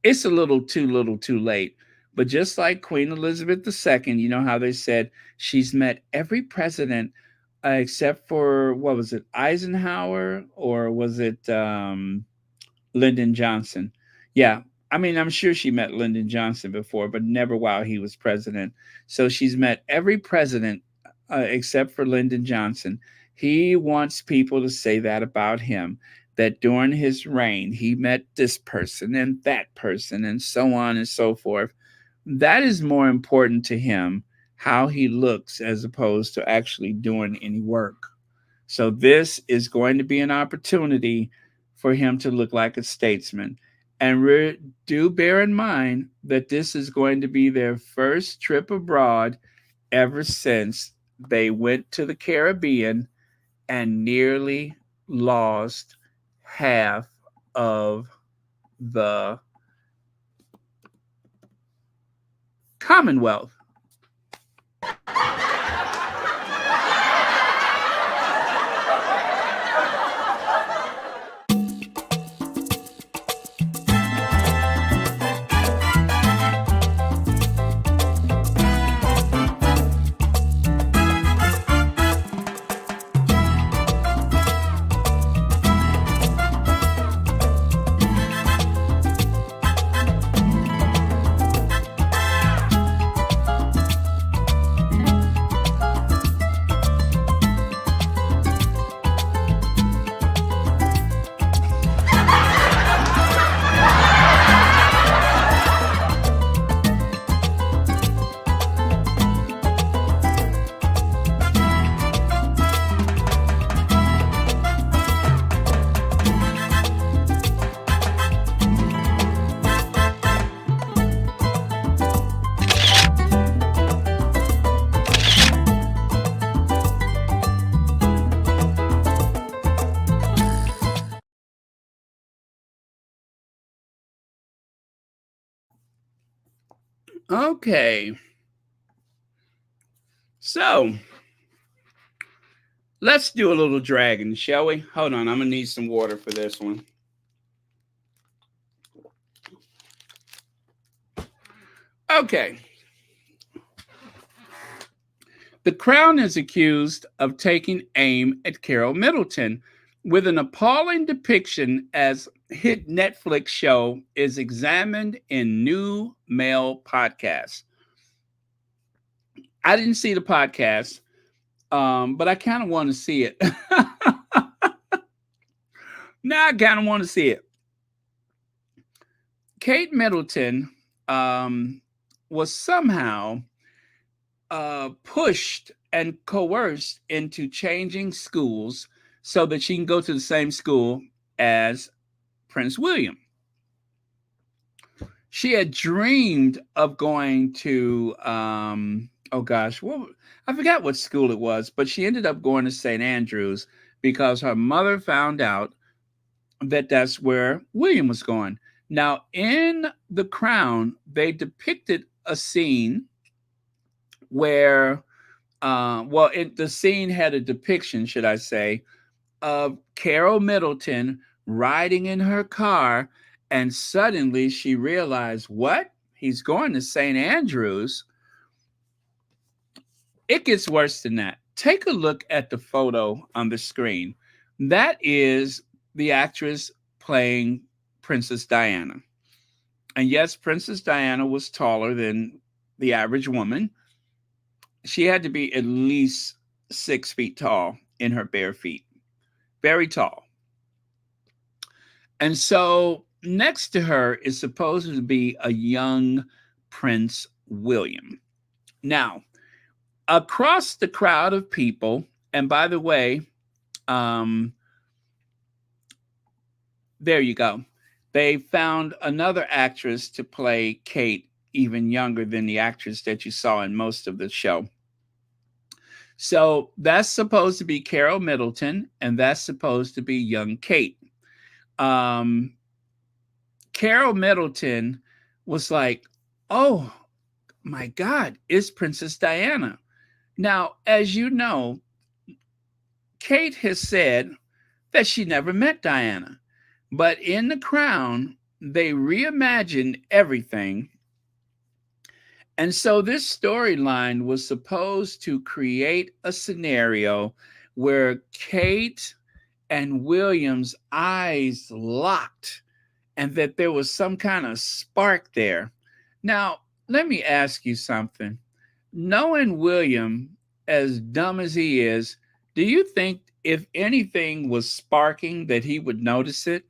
it's a little too late. But just like Queen Elizabeth II, you know how they said she's met every president except for, what was it, Eisenhower, or was it Lyndon Johnson? Yeah, I mean, I'm sure she met Lyndon Johnson before, but never while he was president. So she's met every president except for Lyndon Johnson. He wants people to say that about him, that during his reign, he met this person and that person and so on and so forth. That is more important to him, how he looks, as opposed to actually doing any work. So this is going to be an opportunity for him to look like a statesman. And do bear in mind that this is going to be their first trip abroad ever since they went to the Caribbean and nearly lost half of the Commonwealth. Okay. So let's do a little dragon, shall we? Hold on, I'm gonna need some water for this one. Okay. The Crown is accused of taking aim at Carol Middleton with an appalling depiction as hit Netflix show is examined in new male podcast. I didn't see the podcast, but I kind of want to see it. Now I kind of want to see it. Kate Middleton was somehow pushed and coerced into changing schools so that she can go to the same school as Prince William. She had dreamed of going to, oh gosh, well, I forgot what school it was, but she ended up going to St. Andrews because her mother found out that that's where William was going. Now, in The Crown, they depicted a scene where, the scene had a depiction, should I say, of Carol Middleton riding in her car, and suddenly she realized, what? He's going to St. Andrews. It gets worse than that. Take a look at the photo on the screen. That is the actress playing Princess Diana. And yes, Princess Diana was taller than the average woman. She had to be at least 6 feet tall in her bare feet. Very tall. And so next to her is supposed to be a young Prince William. Now, across the crowd of people, and by the way, there you go. They found another actress to play Kate, even younger than the actress that you saw in most of the show. So that's supposed to be Carol Middleton, and that's supposed to be young Kate. Carol Middleton was like, oh my God, it's Princess Diana. Now, as you know, Kate has said that she never met Diana. But in The Crown, they reimagined everything. And so this storyline was supposed to create a scenario where Kate and William's eyes locked and that there was some kind of spark there. Now, let me ask you something. Knowing William, as dumb as he is, do you think if anything was sparking that he would notice it?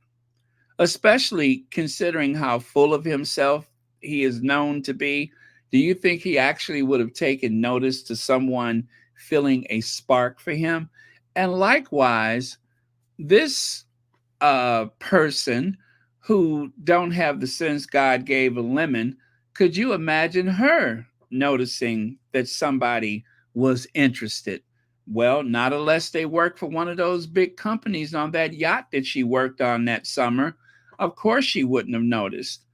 Especially considering how full of himself he is known to be. Do you think he actually would have taken notice to someone feeling a spark for him? And likewise, this person who don't have the sense God gave a lemon, could you imagine her noticing that somebody was interested? Well, not unless they work for one of those big companies on that yacht that she worked on that summer. Of course she wouldn't have noticed.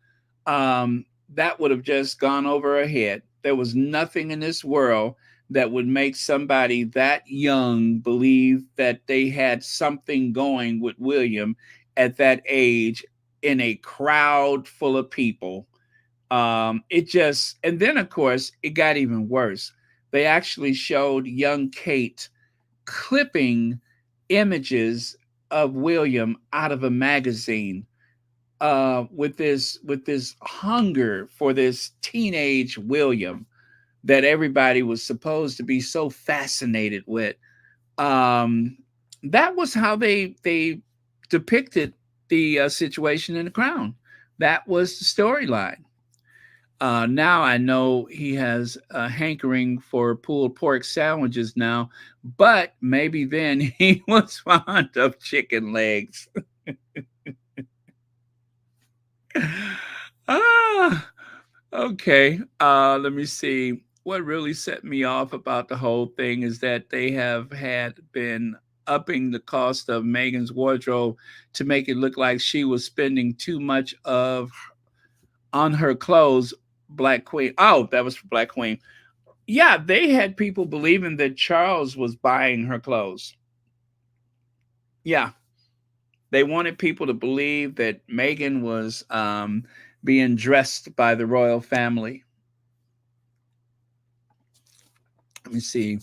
That would have just gone over her head. There was nothing in this world that would make somebody that young believe that they had something going with William at that age in a crowd full of people. And then of course, it got even worse. They actually showed young Kate clipping images of William out of a magazine. With this hunger for this teenage William that everybody was supposed to be so fascinated with. That was how they depicted the situation in The Crown. That was the storyline. Now I know he has a hankering for pulled pork sandwiches now, but maybe then he was fond of chicken legs. Okay. Let me see. What really set me off about the whole thing is that they have had been upping the cost of Meghan's wardrobe to make it look like she was spending too much on her clothes Black Queen. Oh, that was for Black Queen. Yeah, they had people believing that Charles was buying her clothes. Yeah, they wanted people to believe that Meghan was being dressed by the royal family. Let me see.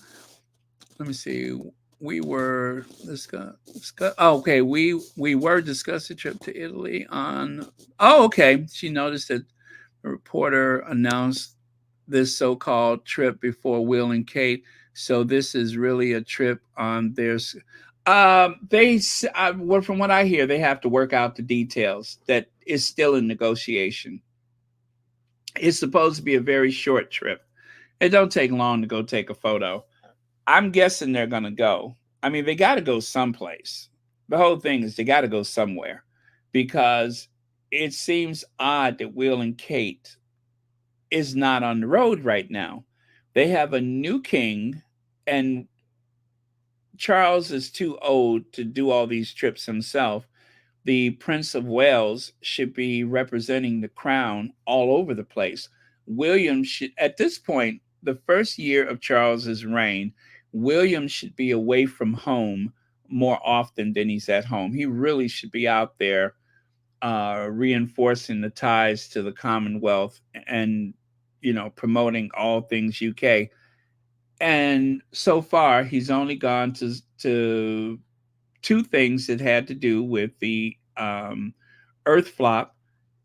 Let me see. We were discuss. Oh, okay, we were discussing a trip to Italy on. Oh, okay. She noticed that a reporter announced this so-called trip before Will and Kate. So this is really a trip on theirs. Well, from what I hear, they have to work out the details. That is still in negotiation. It's supposed to be a very short trip. It don't take long to go take a photo. I'm guessing they're gonna go. I mean, they got to go someplace. The whole thing is they got to go somewhere because it seems odd that Will and Kate is not on the road right now. They have a new king, and Charles is too old to do all these trips himself. The Prince of Wales should be representing the crown all over the place. William should, at this point, the first year of Charles's reign, William should be away from home more often than he's at home. He really should be out there reinforcing the ties to the Commonwealth and, promoting all things UK. And so far, he's only gone to two things that had to do with the Earth flop,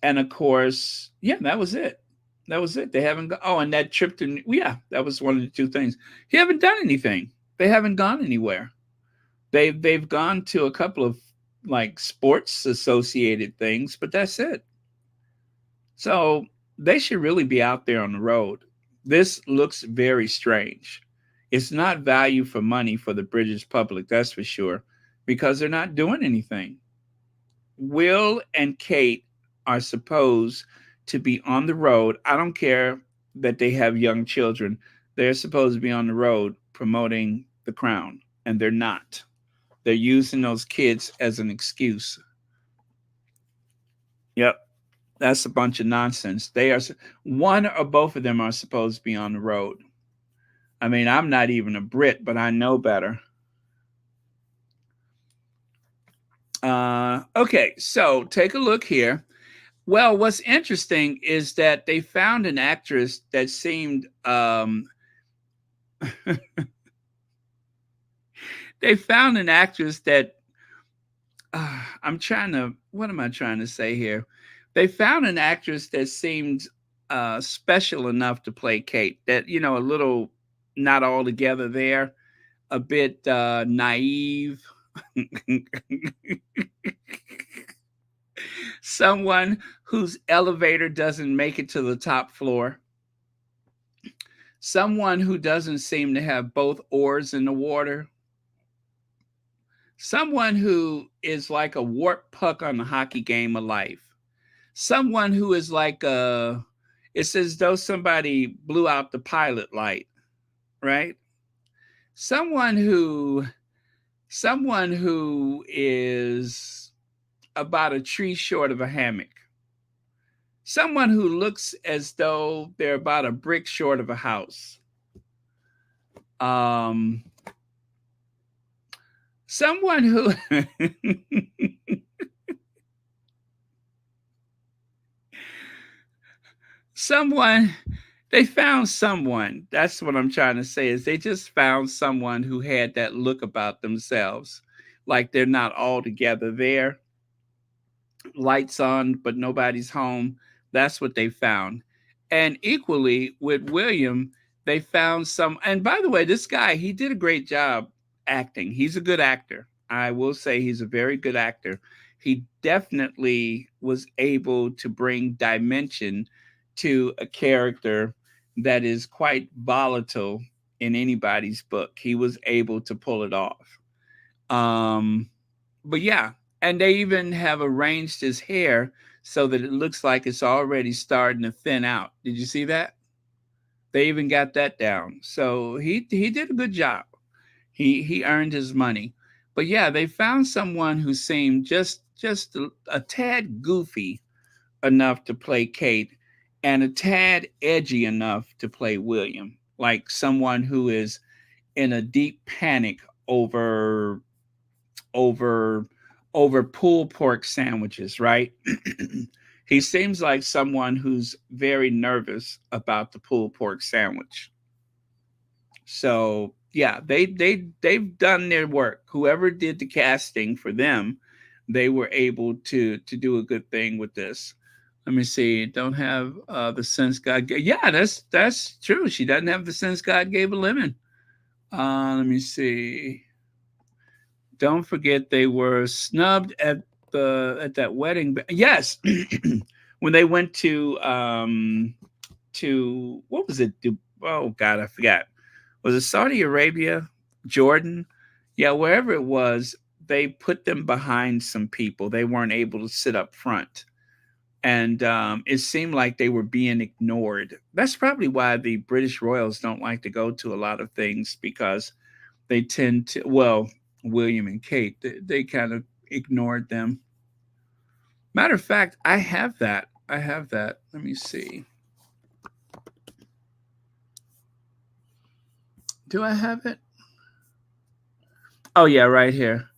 and of course, yeah, that was it. That was it. They haven't. And that trip to that was one of the two things. He haven't done anything. They haven't gone anywhere. They've gone to a couple of like sports associated things, but that's it. So they should really be out there on the road. This looks very strange. It's not value for money for the British public, that's for sure, because they're not doing anything. Will and Kate are supposed to be on the road. I don't care that they have young children. They're supposed to be on the road promoting the crown, and they're not. They're using those kids as an excuse. Yep, that's a bunch of nonsense. They are one or both of them are supposed to be on the road. I mean, I'm not even a Brit, but I know better. Okay, so take a look here. Well, what's interesting is that they found an actress that seemed they found an actress that what am I trying to say here? They found an actress that seemed special enough to play Kate, that, a little not all together there, a bit naive. Someone whose elevator doesn't make it to the top floor. Someone who doesn't seem to have both oars in the water. Someone who is like a warped puck on the hockey game of life. Someone who is like it's as though somebody blew out the pilot light, right? Someone who is about a tree short of a hammock. Someone who looks as though they're about a brick short of a house. Someone who they found someone. That's what I'm trying to say, is they just found someone who had that look about themselves, like they're not all together there. Lights on, but nobody's home. That's what they found. And equally with William, they found and by the way, this guy, he did a great job acting. He's a good actor. I will say he's a very good actor. He definitely was able to bring dimension to a character that is quite volatile in anybody's book. He was able to pull it off. But yeah, and they even have arranged his hair so that it looks like it's already starting to thin out. Did you see that? They even got that down. So he did a good job. He earned his money. But yeah, they found someone who seemed just a tad goofy enough to play Kate. and a tad edgy enough to play William, like someone who is in a deep panic over over pulled pork sandwiches, right? He seems like someone who's very nervous about the pulled pork sandwich. So yeah, they've done their work. Whoever did the casting for them, they were able to do a good thing with this. Let me see. Don't have the sense God gave. Yeah, that's true. She doesn't have the sense God gave a lemon. Let me see. Don't forget they were snubbed at that wedding. Yes, when they went to what was it? Oh God, I forgot. Was it Saudi Arabia, Jordan? Yeah, wherever it was, they put them behind some people. They weren't able to sit up front, and it seemed like they were being ignored. That's probably why the British royals don't like to go to a lot of things because they tend to. Well, William and Kate, they kind of ignored them. Matter of fact, I have that. I have that. Let me see. Do I have it? Oh yeah, right here.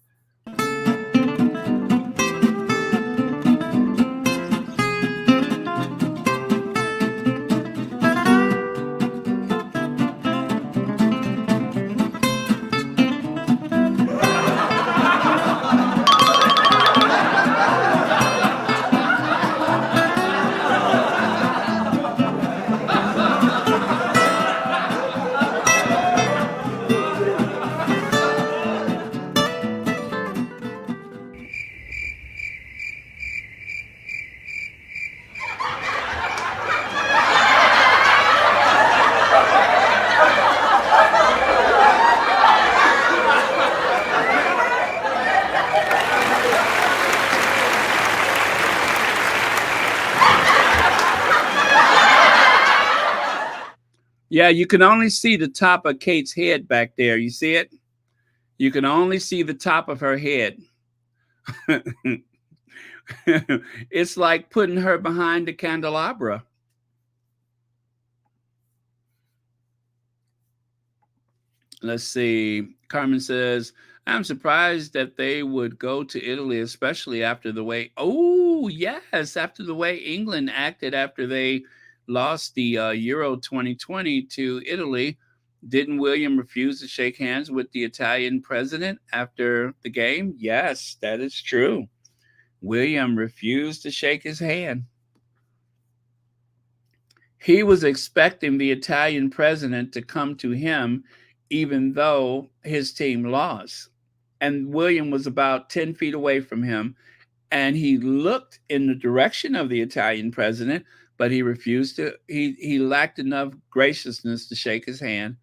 Yeah, you can only see the top of Kate's head back there. You see it? You can only see the top of her head. It's like putting her behind the candelabra. Let's see. Carmen says, I'm surprised that they would go to Italy, especially after the way, oh, yes, after the way England acted after they lost the Euro 2020 to Italy. Didn't William refuse to shake hands with the Italian president after the game? Yes, that is true. William refused to shake his hand. He was expecting the Italian president to come to him even though his team lost. And William was about 10 feet away from him. And he looked in the direction of the Italian president, but he refused to, he lacked enough graciousness to shake his hand.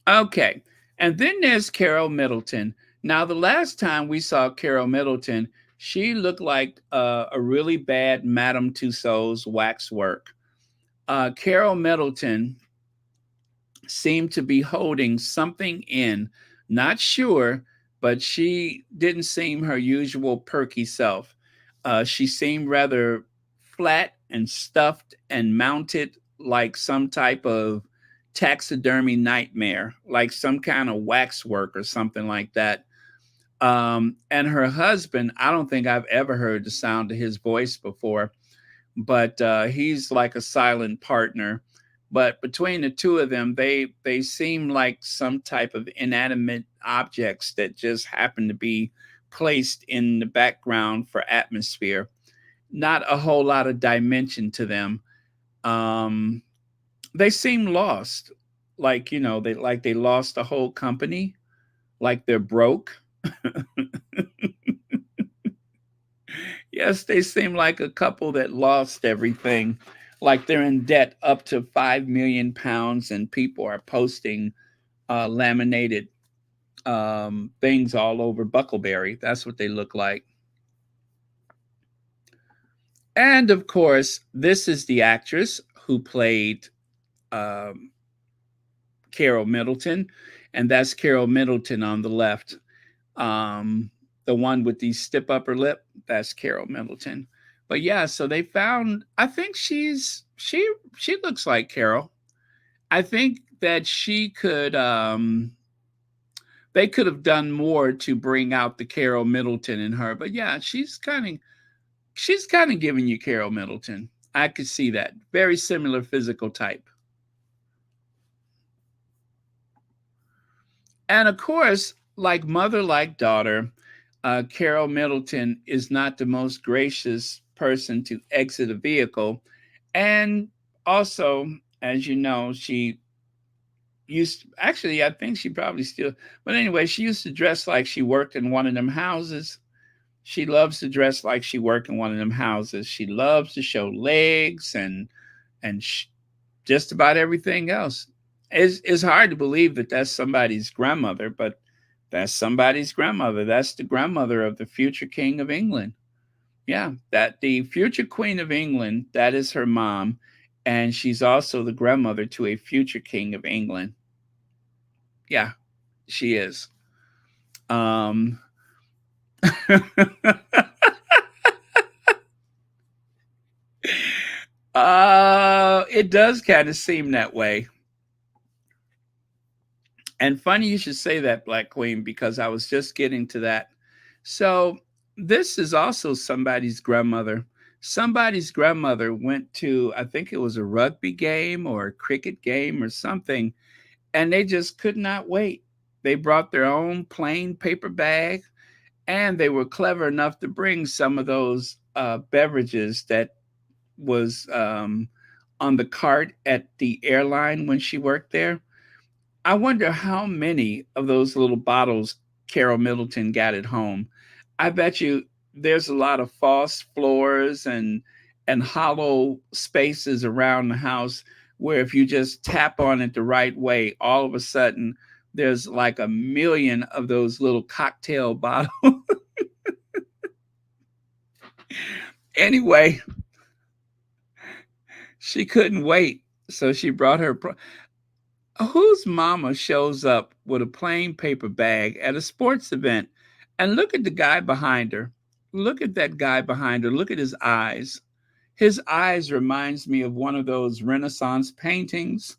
Okay. And then there's Carol Middleton. Now, the last time we saw Carol Middleton, she looked like a really bad Madame Tussauds waxwork. Carol Middleton seemed to be holding something in, not sure, but she didn't seem her usual perky self. She seemed rather flat and stuffed and mounted like some type of taxidermy nightmare, like some kind of waxwork or something like that. And her husband, I don't think I've ever heard the sound of his voice before, but he's like a silent partner. But between the two of them, they seem like some type of inanimate objects that just happen to be placed in the background for atmosphere. Not a whole lot of dimension to them. They seem lost, like they lost the whole company, like they're broke. Yes, they seem like a couple that lost everything, like they're in debt up to £5 million, and people are posting laminated things all over Buckleberry. That's what they look like. And of course, this is the actress who played um, Carol Middleton, and that's Carol Middleton on the left. Um, the one with the stiff upper lip, that's Carol Middleton. But yeah, so they found. I think she looks like Carol. I think that she could. They could have done more to bring out the Carol Middleton in her. But yeah, she's kind of giving you Carol Middleton. I could see that. Very similar physical type. And of course, like mother, like daughter, Carol Middleton is not the most gracious person to exit a vehicle. And also, as you know, she actually, I think she probably still, but anyway, she used to dress like she worked in one of them houses. She loves to dress like she worked in one of them houses. She loves to show legs and just about everything else. It's hard to believe that that's somebody's grandmother, but that's somebody's grandmother. That's the grandmother of the future King of England. Yeah, that the future Queen of England, that is her mom. And she's also the grandmother to a future King of England. Yeah, she is. It does kind of seem that way. And funny you should say that, Black Queen, because I was just getting to that. So this is also somebody's grandmother. Somebody's grandmother went to, I think it was a rugby game or a cricket game or something, and they just could not wait. They brought their own plain paper bag, and they were clever enough to bring some of those beverages that was on the cart at the airline when she worked there. I wonder how many of those little bottles Carol Middleton got at home. I bet you there's a lot of false floors and hollow spaces around the house where if you just tap on it the right way, all of a sudden there's like a million of those little cocktail bottles. Anyway, she couldn't wait, so she brought her. Whose mama shows up with a plain paper bag at a sports event? And look at the guy behind her. Look at that guy behind her. Look at his eyes. His eyes reminds me of one of those Renaissance paintings.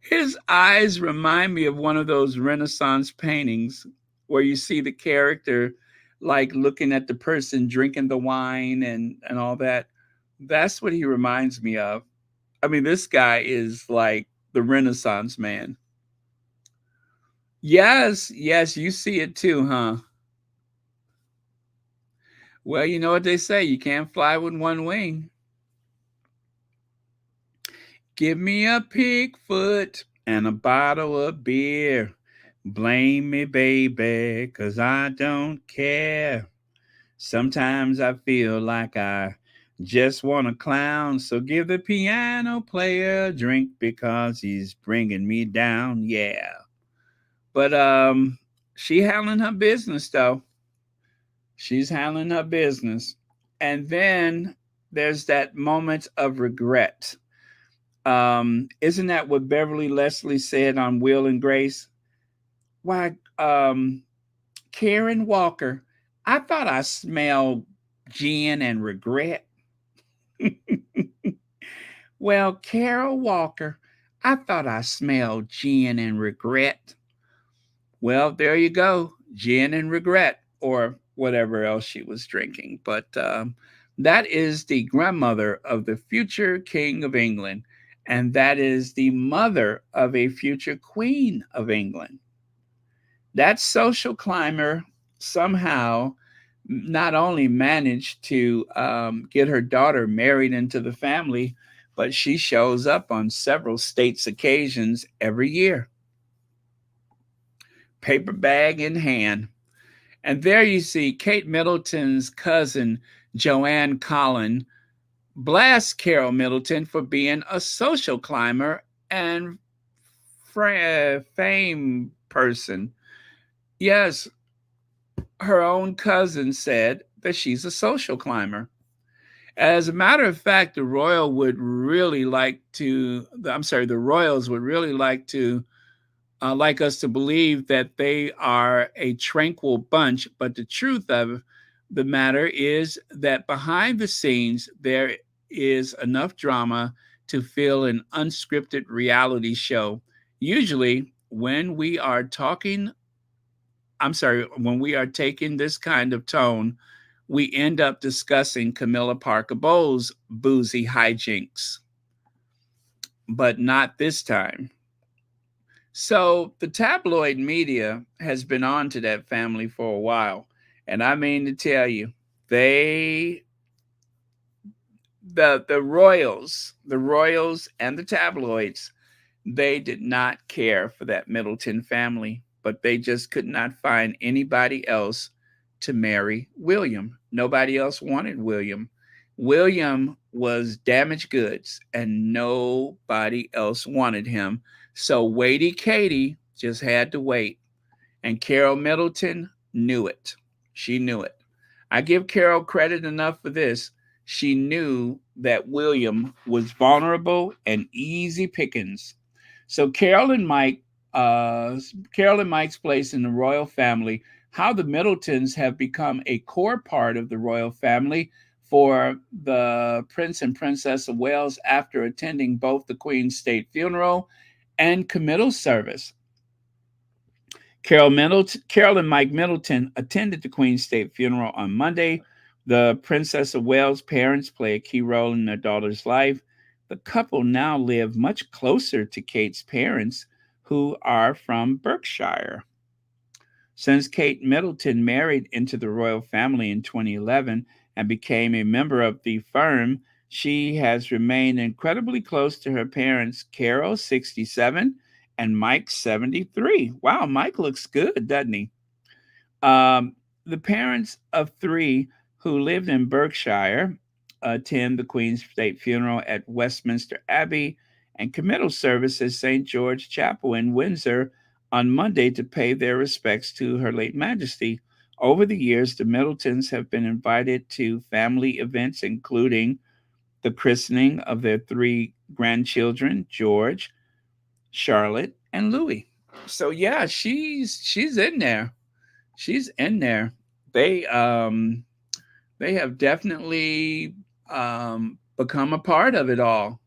His eyes remind me of one of those Renaissance paintings where you see the character like looking at the person drinking the wine and all that. That's what he reminds me of. I mean, this guy is like the Renaissance man. Yes, yes, you see it too, huh? Well, you know what they say, you can't fly with one wing. Give me a pig foot and a bottle of beer. Blame me, baby, 'cause I don't care. Sometimes I feel like I just want to clown. So give the piano player a drink because he's bringing me down. Yeah. But she handling her business though. She's handling her business. And then there's that moment of regret. Isn't that what Beverly Leslie said on Will and Grace? Why, Karen Walker, I thought I smelled gin and regret. Well, Carol Walker, I thought I smelled gin and regret. Well, there you go, gin and regret, or whatever else she was drinking. But that is the grandmother of the future King of England, and that is the mother of a future Queen of England. That social climber somehow not only managed to get her daughter married into the family, but she shows up on several states' occasions every year, paper bag in hand. And there you see Kate Middleton's cousin, Joanne Collin, blast Carol Middleton for being a social climber and fame person. Yes, her own cousin said that she's a social climber. As a matter of fact, the Royals would really like to like us to believe that they are a tranquil bunch, but the truth of the matter is that behind the scenes, there is enough drama to fill an unscripted reality show. Usually, when we are taking this kind of tone, we end up discussing Camilla Parker Bowles' boozy hijinks, but not this time. So the tabloid media has been on to that family for a while. And I mean to tell you, they the royals and the tabloids, they did not care for that Middleton family, but they just could not find anybody else to marry William. Nobody else wanted William. William was damaged goods and nobody else wanted him. So Waity Katie just had to wait. And Carol Middleton knew it. She knew it. I give Carol credit enough for this. She knew that William was vulnerable and easy pickings. So Carol and Mike's place in the royal family, how the Middletons have become a core part of the royal family for the Prince and Princess of Wales after attending both the Queen's state funeral and committal service. Carol and Mike Middleton attended the Queen's state funeral on Monday. The Princess of Wales' parents play a key role in their daughter's life. The couple now live much closer to Kate's parents, who are from Berkshire. Since Kate Middleton married into the royal family in 2011 and became a member of the firm, she has remained incredibly close to her parents, Carol, 67, and Mike, 73. Wow, Mike looks good, doesn't he? The parents of three who lived in Berkshire attend the Queen's state funeral at Westminster Abbey and committal service at St. George Chapel in Windsor on Monday to pay their respects to Her late Majesty. Over the years, the Middletons have been invited to family events, including the christening of their three grandchildren, George, Charlotte, and Louis. So yeah, she's in there. She's in there. They have definitely become a part of it all.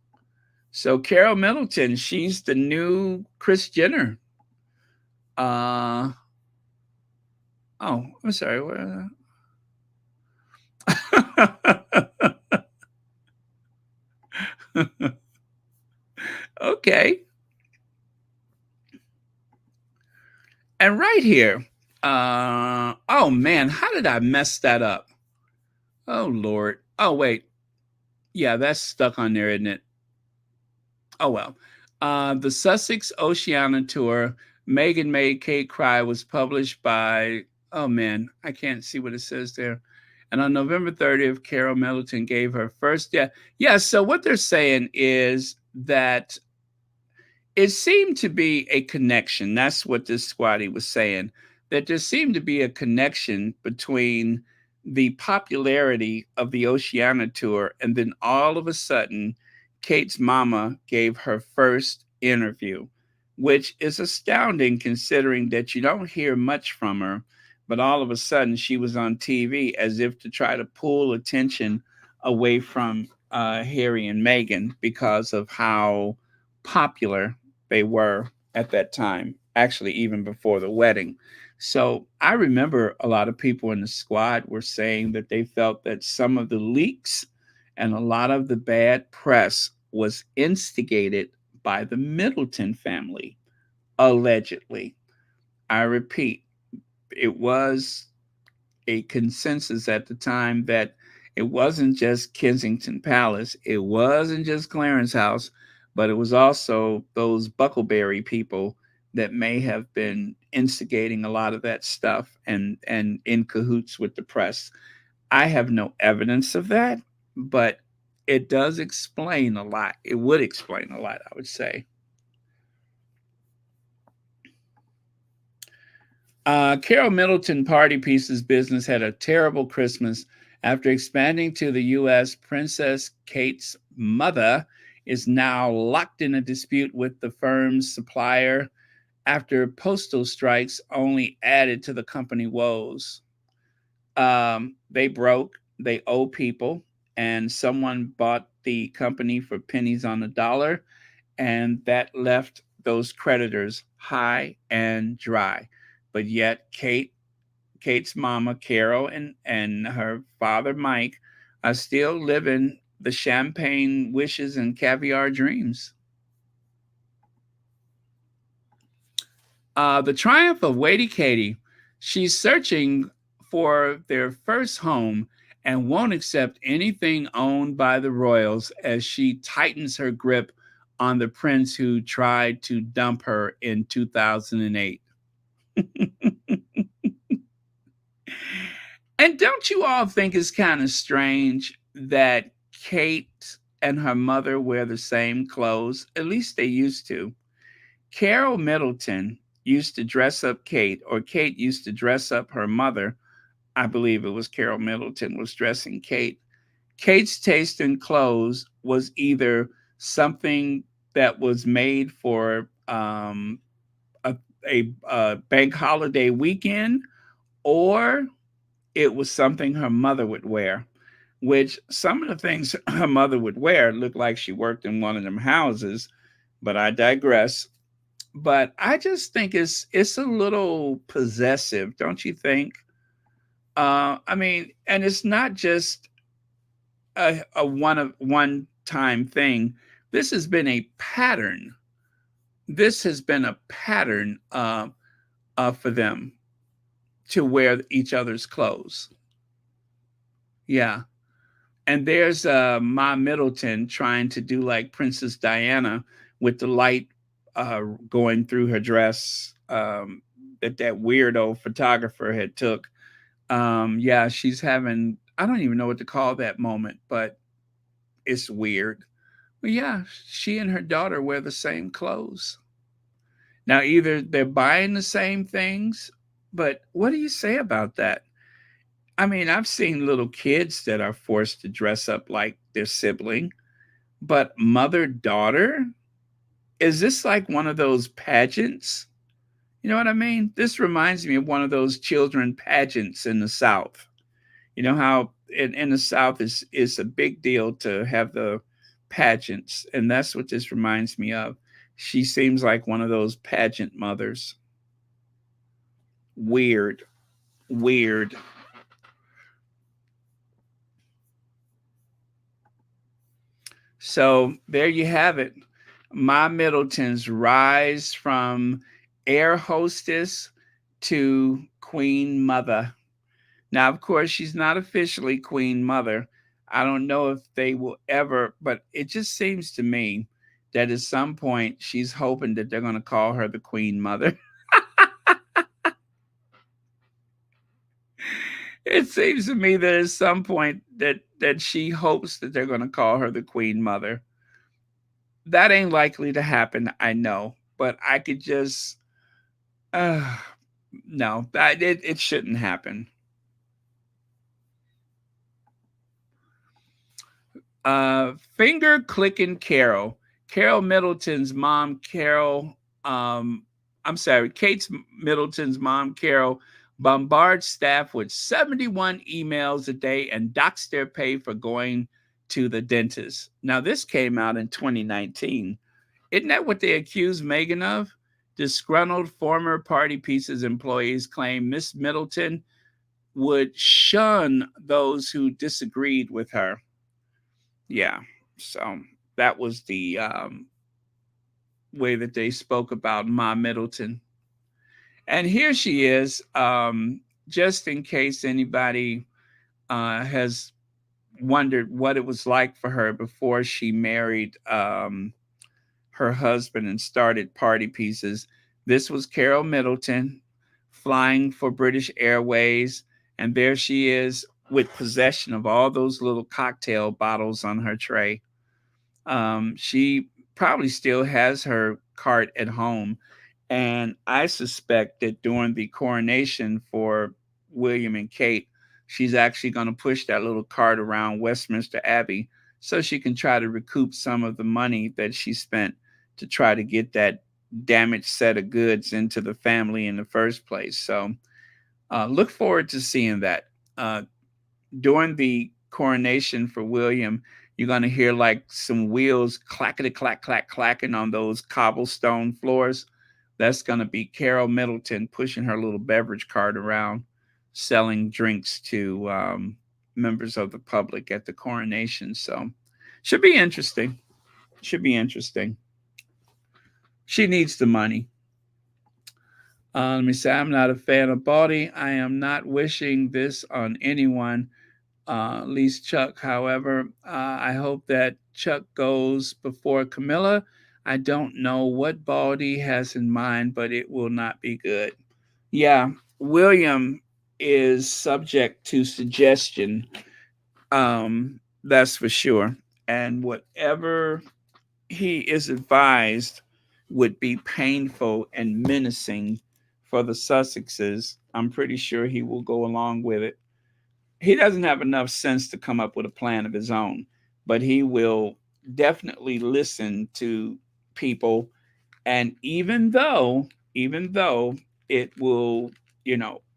So Carol Middleton, she's the new Kris Jenner. Uh, oh, I'm sorry. Okay. And right here, oh man, how did I mess that up? Oh Lord. Oh wait. Yeah, that's stuck on there, isn't it? Oh well. The Sussex Oceania tour, Meghan Made Kate Cry, was published by, oh man, I can't see what it says there. And on November 30th, Carol Middleton gave her first, yeah. So what they're saying is that it seemed to be a connection. That's what this squatty was saying, that there seemed to be a connection between the popularity of the Oceania tour and then all of a sudden, Kate's mama gave her first interview, which is astounding considering that you don't hear much from her. But all of a sudden, she was on TV as if to try to pull attention away from Harry and Meghan because of how popular they were at that time, actually, even before the wedding. So I remember a lot of people in the squad were saying that they felt that some of the leaks and a lot of the bad press was instigated by the Middleton family, allegedly. I repeat, it was a consensus at the time that it wasn't just Kensington Palace, it wasn't just Clarence House, but it was also those Buckleberry people that may have been instigating a lot of that stuff and in cahoots with the press. I have no evidence of that, but it does explain a lot. It would explain a lot, I would say. Carol Middleton Party Pieces business had a terrible Christmas. After expanding to the U.S., Princess Kate's mother is now locked in a dispute with the firm's supplier after postal strikes only added to the company woes. They broke, they owe people, and someone bought the company for pennies on the dollar, and that left those creditors high and dry. But yet, Kate's mama, Carol, and her father, Mike, are still living the champagne wishes and caviar dreams. The triumph of Waity Katie. She's searching for their first home and won't accept anything owned by the royals as she tightens her grip on the prince who tried to dump her in 2008. And don't you all think it's kind of strange that Kate and her mother wear the same clothes? At least they used to. Carol Middleton used to dress up Kate, or Kate used to dress up her mother. I believe it was Carol Middleton was dressing Kate. Kate's taste in clothes was either something that was made for a bank holiday weekend, or it was something her mother would wear, which some of the things her mother would wear looked like she worked in one of them houses, but I digress. But I just think it's a little possessive, don't you think? I mean, and it's not just a one time thing. This has been a pattern. This has been a pattern for them to wear each other's clothes. Yeah. And there's Ma Middleton trying to do like Princess Diana with the light going through her dress that weirdo photographer had took. Yeah, she's having, I don't even know what to call that moment, but it's weird. But yeah, she and her daughter wear the same clothes. Now, either they're buying the same things, but what do you say about that? I mean, I've seen little kids that are forced to dress up like their sibling, but mother-daughter? Is this like one of those pageants? You know what I mean? This reminds me of one of those children pageants in the South. You know how in the South is a big deal to have the pageants, and that's what this reminds me of. She seems like one of those pageant mothers. Weird, weird. So there you have it. Ma Middleton's rise from air hostess to queen mother. Now, of course, she's not officially queen mother. I don't know if they will ever, but it just seems to me that at some point she's hoping that they're going to call her the queen mother. It seems to me that at some point that she hopes that they're going to call her the queen mother. That ain't likely to happen, I know, but I could just no, it shouldn't happen. Finger clicking Carol. Carol Middleton's mom, Carol, I'm sorry, Kate's Middleton's mom, Carol, bombards staff with 71 emails a day and docks their pay for going to the dentist. Now, this came out in 2019. Isn't that what they accused Meghan of? Disgruntled former Party Pieces employees claim Miss Middleton would shun those who disagreed with her. Yeah, so that was the way that they spoke about Ma Middleton. And here she is, just in case anybody has wondered what it was like for her before she married her husband and started Party Pieces. This was Carol Middleton flying for British Airways, and there she is with possession of all those little cocktail bottles on her tray. She probably still has her cart at home, and I suspect that during the coronation for William and Kate, she's actually going to push that little cart around Westminster Abbey so she can try to recoup some of the money that she spent to try to get that damaged set of goods into the family in the first place. So look forward to seeing that. during the coronation for William, you're going to hear like some wheels clackety clack clack clacking on those cobblestone floors. That's going to be Carol Middleton pushing her little beverage cart around, selling drinks to members of the public at the coronation. So, should be interesting. Should be interesting. She needs the money. Let me say, I'm not a fan of Baldy. I am not wishing this on anyone, least Chuck. However, I hope that Chuck goes before Camilla. I don't know what Baldy has in mind, but it will not be good. Yeah, William is subject to suggestion. That's for sure. And whatever he is advised would be painful and menacing for the Sussexes. I'm pretty sure he will go along with it. He doesn't have enough sense to come up with a plan of his own, but he will definitely listen to people. And even though it will,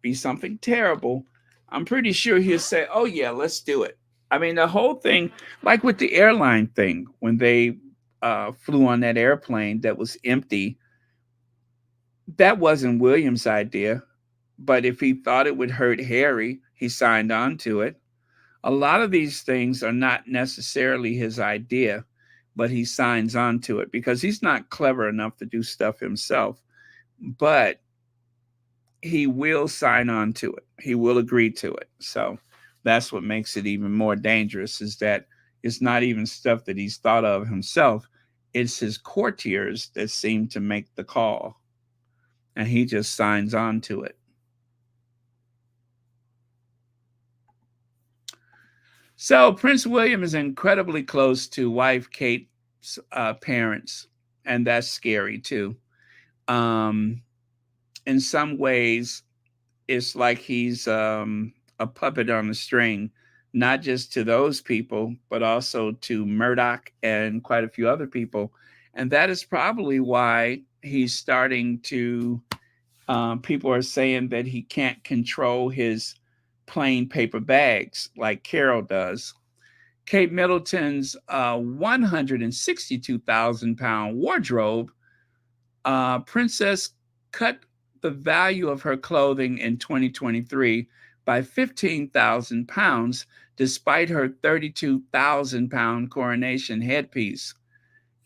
be something terrible, I'm pretty sure he'll say, "Oh yeah, let's do it." I mean, the whole thing, like with the airline thing, when they flew on that airplane that was empty, that wasn't William's idea. But if he thought it would hurt Harry, he signed on to it. A lot of these things are not necessarily his idea, but he signs on to it because he's not clever enough to do stuff himself. But he will sign on to it. He will agree to it. So that's what makes it even more dangerous, is that it's not even stuff that he's thought of himself. It's his courtiers that seem to make the call, and he just signs on to it. So Prince William is incredibly close to wife Kate's parents, and that's scary too. In some ways, it's like he's a puppet on a string, not just to those people, but also to Murdoch and quite a few other people. And that is probably why he's starting to, people are saying that he can't control his plain paper bags like Carol does. Kate Middleton's 162,000-pound wardrobe, Princess cut the value of her clothing in 2023 by 15,000 pounds, despite her 32,000-pound coronation headpiece.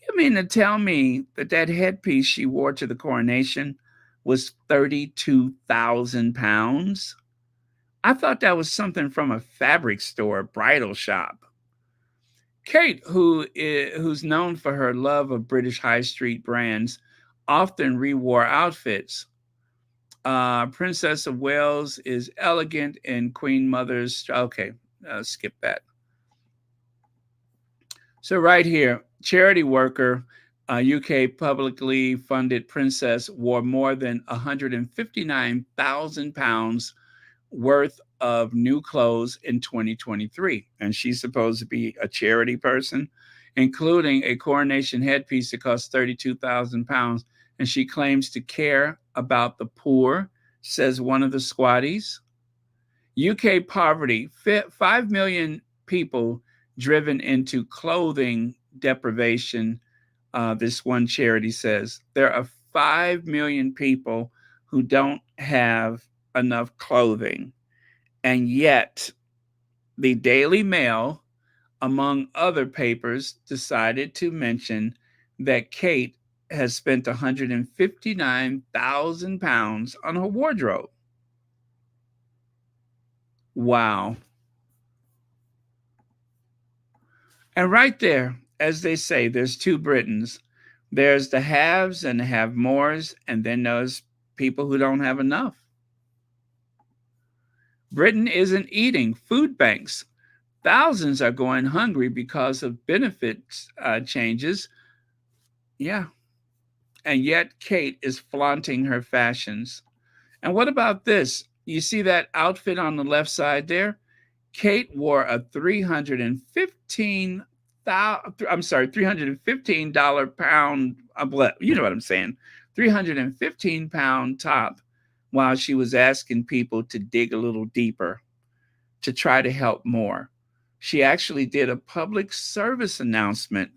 You mean to tell me that headpiece she wore to the coronation was 32,000 pounds? I thought that was something from a fabric store, bridal shop. Kate, who's known for her love of British high street brands, often rewore outfits. Princess of Wales is elegant in Queen Mother's. Okay, skip that. So right here, charity worker, UK publicly funded princess wore more than 159,000 pounds worth of new clothes in 2023. And she's supposed to be a charity person, including a coronation headpiece that costs 32,000 pounds. And she claims to care about the poor, says one of the squatties. UK poverty, 5 million people driven into clothing deprivation. This one charity says there are 5 million people who don't have enough clothing. And yet the Daily Mail, among other papers, decided to mention that Kate has spent 159,000 pounds on her wardrobe. Wow. And right there, as they say, there's two Britons. There's the haves and the have-mores, and then there's people who don't have enough. Britain isn't eating. Food banks. Thousands are going hungry because of benefits changes. Yeah. And yet Kate is flaunting her fashions. And what about this? You see that outfit on the left side there? Kate wore a $315 pound, you know what I'm saying, 315 pound top while she was asking people to dig a little deeper. to try to help more. She actually did a public service announcement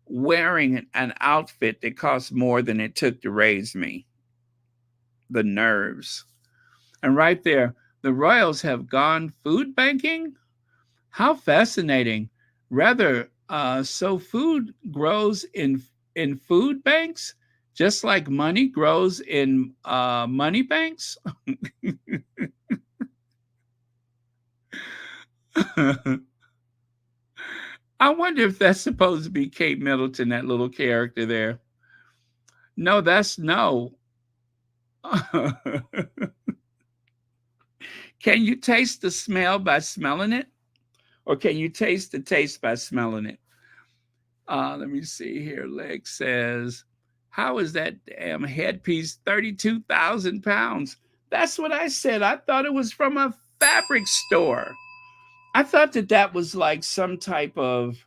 wearing an outfit that cost more than it took to raise me. The nerves. And right there, the royals have gone food banking. How fascinating. Rather, so food grows in food banks, just like money grows in money banks. I wonder if that's supposed to be Kate Middleton, that little character there. No, that's no. Can you taste the smell by smelling it? Or can you taste the taste by smelling it? Let me see here. Lex says, how is that damn headpiece 32,000 pounds? That's what I said. I thought it was from a fabric store. I thought that was like some type of,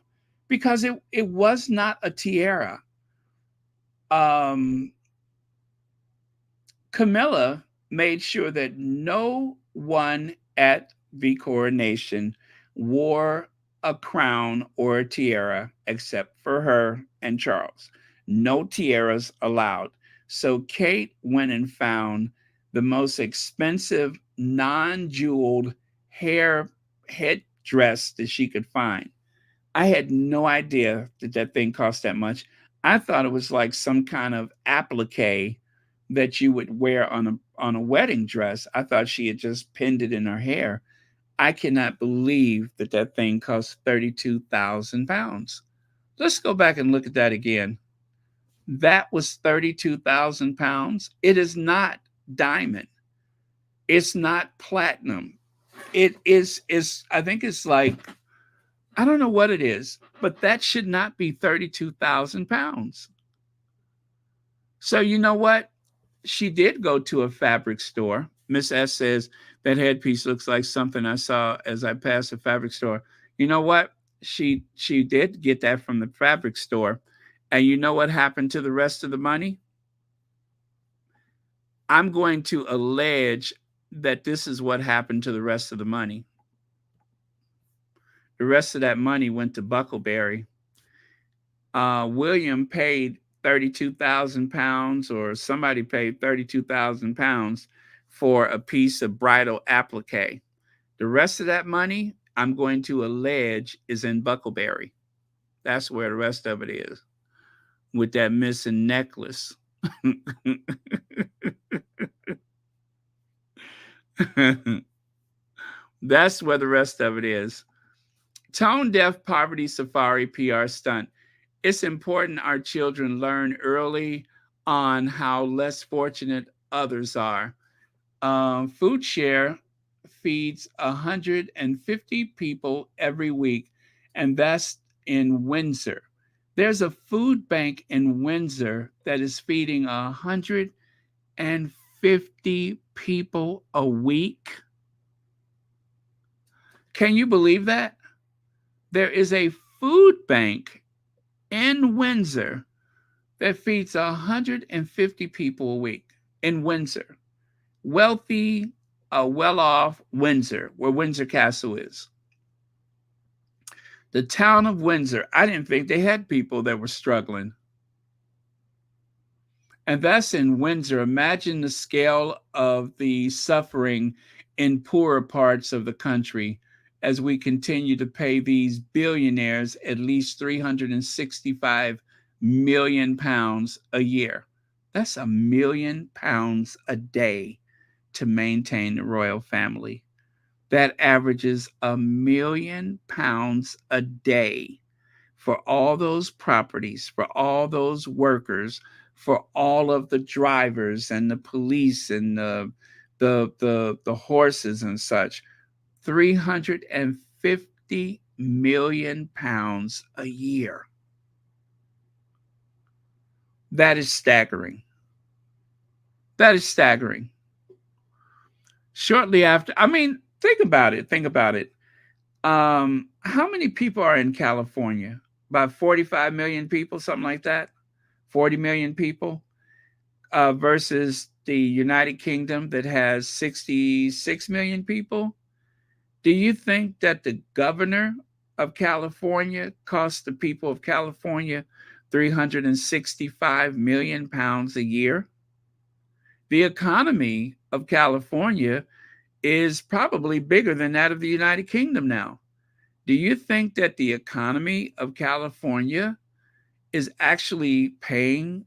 because it was not a tiara. Camilla made sure that no one at the coronation wore a crown or a tiara except for her and Charles. No tiaras allowed. So Kate went and found the most expensive non-jeweled headdress that she could find. I had no idea that thing cost that much. I thought it was like some kind of applique that you would wear on a wedding dress. I thought she had just pinned it in her hair. I cannot believe that thing cost 32,000 pounds. Let's go back and look at that again. That was 32,000 pounds. It is not diamond. It's not platinum. It is, I think it's like, I don't know what it is, but that should not be 32,000 pounds. So you know what? She did go to a fabric store. Miss S says that headpiece looks like something I saw as I passed a fabric store. You know what? She did get that from the fabric store. And you know what happened to the rest of the money? I'm going to allege that this is what happened to the rest of the money. The rest of that money went to Buckleberry. William paid 32,000 pounds, or somebody paid 32,000 pounds for a piece of bridal applique. The rest of that money, I'm going to allege, is in Buckleberry. That's where the rest of it is, with that missing necklace. That's where the rest of it is. Tone deaf poverty safari PR stunt. It's important our children learn early on how less fortunate others are. Food Share feeds 150 people every week, and that's in Windsor. There's a food bank in Windsor that is feeding 150 people a week. Can you believe that? There is a food bank in Windsor that feeds 150 people a week in Windsor. Wealthy, well-off Windsor, where Windsor Castle is. The town of Windsor. I didn't think they had people that were struggling. And that's in Windsor. Imagine the scale of the suffering in poorer parts of the country as we continue to pay these billionaires at least 365 million pounds a year. That's £1 million a day to maintain the royal family. That averages £1 million a day for all those properties, for all those workers, for all of the drivers and the police and the horses and such. 350 million pounds a year. That is staggering. That is staggering. Shortly after, I mean, think about it. How many people are in California? About 45 million people, something like that. 40 million people versus the United Kingdom that has 66 million people. Do you think that the governor of California cost the people of California 365 million pounds a year? The economy of California is probably bigger than that of the United Kingdom now. Do you think that the economy of California is actually paying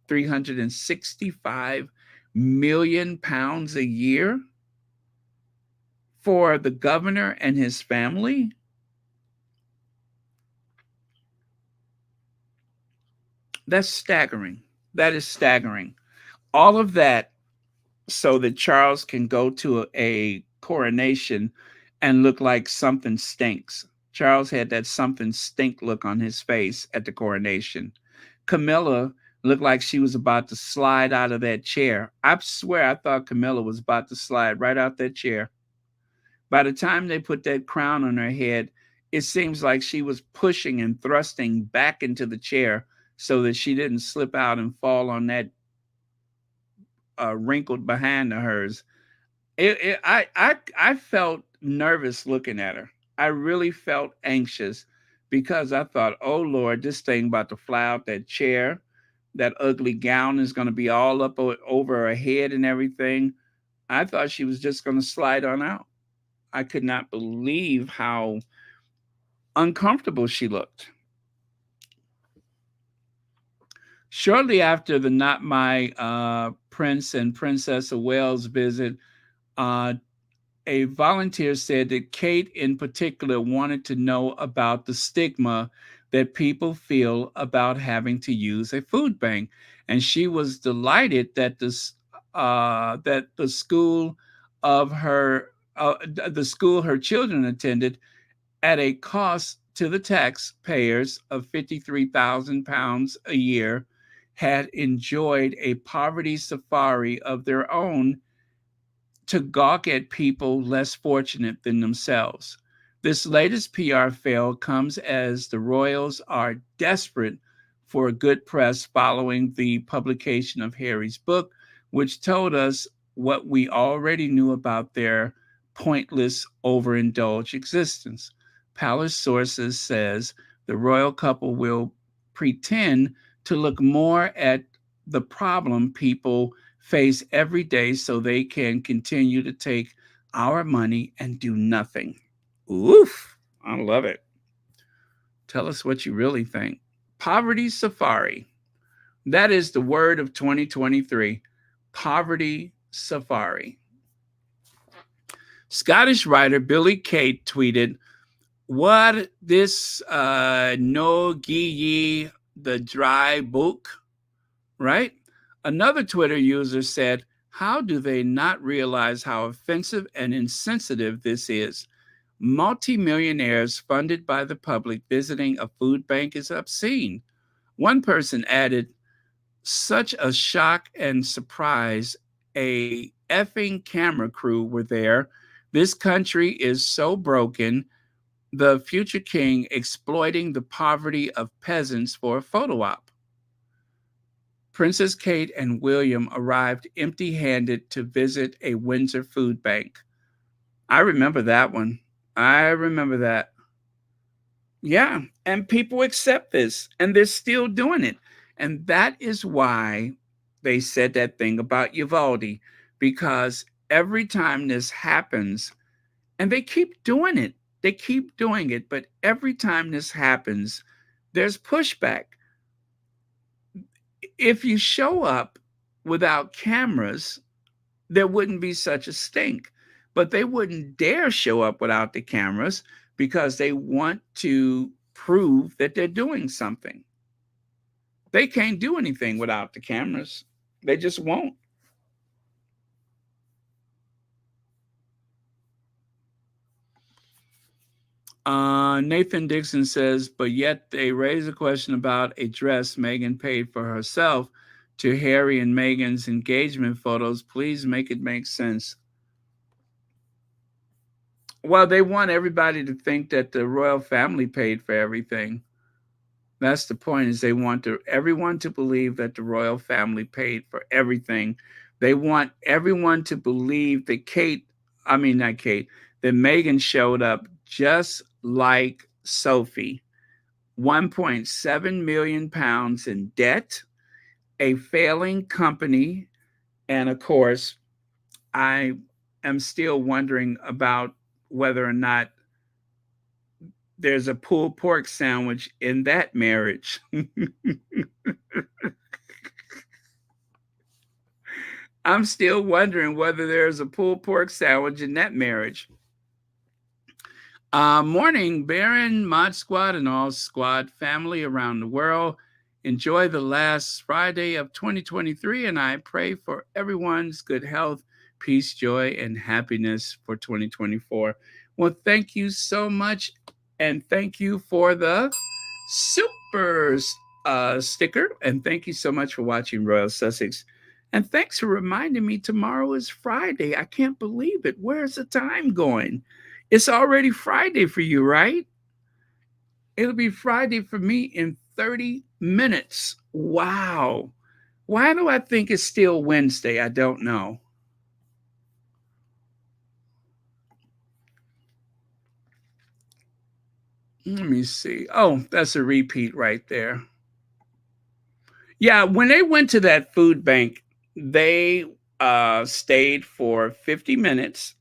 365 million pounds a year for the governor and his family? That's staggering. That is staggering. All of that so that Charles can go to a coronation and look like something stinks. Charles had that something stink look on his face at the coronation. Camilla looked like she was about to slide out of that chair. I swear I thought Camilla was about to slide right out that chair. By the time they put that crown on her head, it seems like she was pushing and thrusting back into the chair so that she didn't slip out and fall on that wrinkled behind of hers. I felt nervous looking at her. I really felt anxious because I thought, oh Lord, this thing about to fly out that chair. That ugly gown is going to be all up over her head and everything. I thought she was just going to slide on out. I could not believe how uncomfortable she looked. Shortly after the Not My Prince and Princess of Wales visit, uh, a volunteer said that Kate in particular wanted to know about the stigma that people feel about having to use a food bank. And she was delighted that the school of the school her children attended at a cost to the taxpayers of £53,000 a year had enjoyed a poverty safari of their own to gawk at people less fortunate than themselves. This latest PR fail comes as the royals are desperate for a good press following the publication of Harry's book, which told us what we already knew about their pointless, overindulged existence. Palace sources says the royal couple will pretend to look more at the problem people face every day so they can continue to take our money and do nothing. Oof, I love it. Tell us what you really think. Poverty Safari. That is the word of 2023. Poverty Safari. Scottish writer Billy Kate tweeted, "What this no gie ye the dry book?" Right? Another Twitter user said, "How do they not realize how offensive and insensitive this is? Multimillionaires funded by the public visiting a food bank is obscene." One person added, "Such a shock and surprise. A effing camera crew were there. This country is so broken. The future king exploiting the poverty of peasants for a photo op." Princess Kate and William arrived empty-handed to visit a Windsor food bank. I remember that one. I remember that. Yeah, and people accept this, and they're still doing it. And that is why they said that thing about Uvalde, because every time this happens, and they keep doing it, but every time this happens, there's pushback. If you show up without cameras, there wouldn't be such a stink. But they wouldn't dare show up without the cameras because they want to prove that they're doing something. They can't do anything without the cameras. They just won't. Nathan Dixon says, but yet they raise a question about a dress Meghan paid for herself to Harry and Meghan's engagement photos. Please make it make sense. Well, they want everybody to think that the royal family paid for everything. That's the point, is they want everyone to believe that the royal family paid for everything. They want everyone to believe that that Meghan showed up just like Sophie, 1.7 million pounds in debt, a failing company, and of course, I am still wondering about whether or not there's a pulled pork sandwich in that marriage. I'm still wondering whether there's a pulled pork sandwich in that marriage. Morning, Baron, Mod Squad, and all squad family around the world. Enjoy the last Friday of 2023, and I pray for everyone's good health, peace, joy, and happiness for 2024. Well, thank you so much, and thank you for the super sticker, and thank you so much for watching Royal Sussex. And thanks for reminding me tomorrow is Friday. I can't believe it. Where's the time going? It's already Friday for you, right? It'll be Friday for me in 30 minutes. Wow. Why do I think it's still Wednesday? I don't know. Let me see. Oh, that's a repeat right there. Yeah, when they went to that food bank, they stayed for 50 minutes.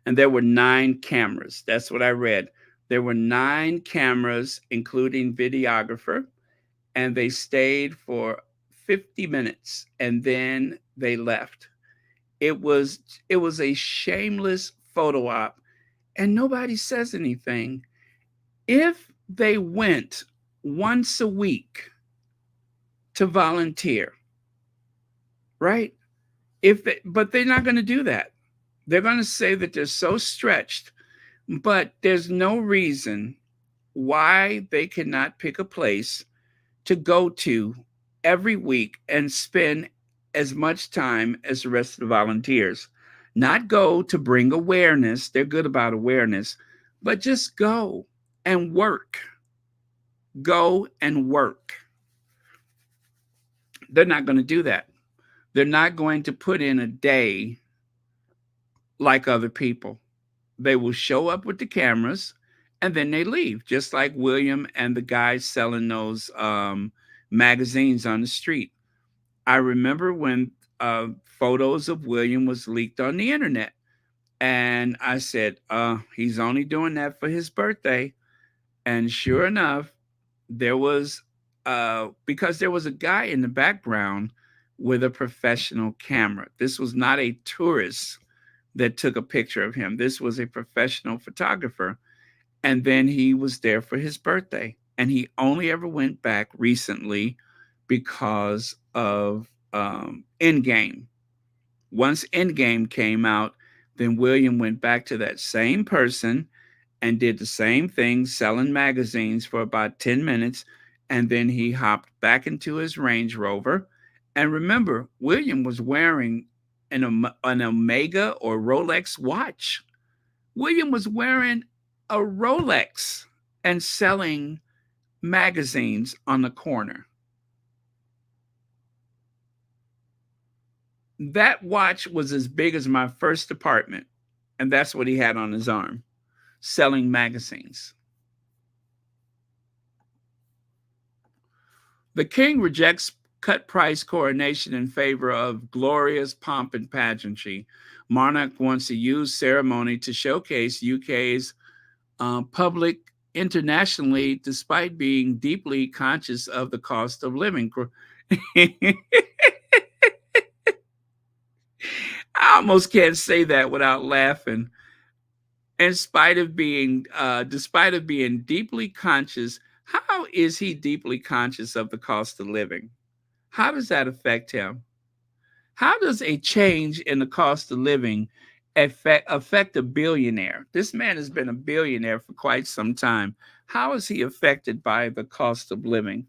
And there were 9 cameras. That's what I read. There were 9 cameras, including videographer, and they stayed for 50 minutes and then they left. It was a shameless photo op, and nobody says anything. If they went once a week to volunteer, right? But they're not going to do that. They're going to say that they're so stretched, but there's no reason why they cannot pick a place to go to every week and spend as much time as the rest of the volunteers. Not go to bring awareness. They're good about awareness, but just go and work. Go and work. They're not going to do that. They're not going to put in a day like other people. They will show up with the cameras and then they leave, just like William and the guys selling those magazines on the street. I remember when photos of William was leaked on the internet, and I said, he's only doing that for his birthday. And sure enough, there was because there was a guy in the background with a professional camera. This was not a tourist that took a picture of him. This was a professional photographer. And then he was there for his birthday. And he only ever went back recently because of Endgame. Once Endgame came out, then William went back to that same person and did the same thing, selling magazines for about 10 minutes. And then he hopped back into his Range Rover. And remember, William was wearing an Omega or Rolex watch. William was wearing a Rolex and selling magazines on the corner. That watch was as big as my first apartment, and that's what he had on his arm, selling magazines. The king rejects cut price coronation in favor of glorious pomp and pageantry. Monarch wants to use ceremony to showcase UK's public internationally, despite being deeply conscious of the cost of living. I almost can't say that without laughing. Despite of being deeply conscious, how is he deeply conscious of the cost of living? How does that affect him? How does a change in the cost of living affect a billionaire? This man has been a billionaire for quite some time. How is he affected by the cost of living?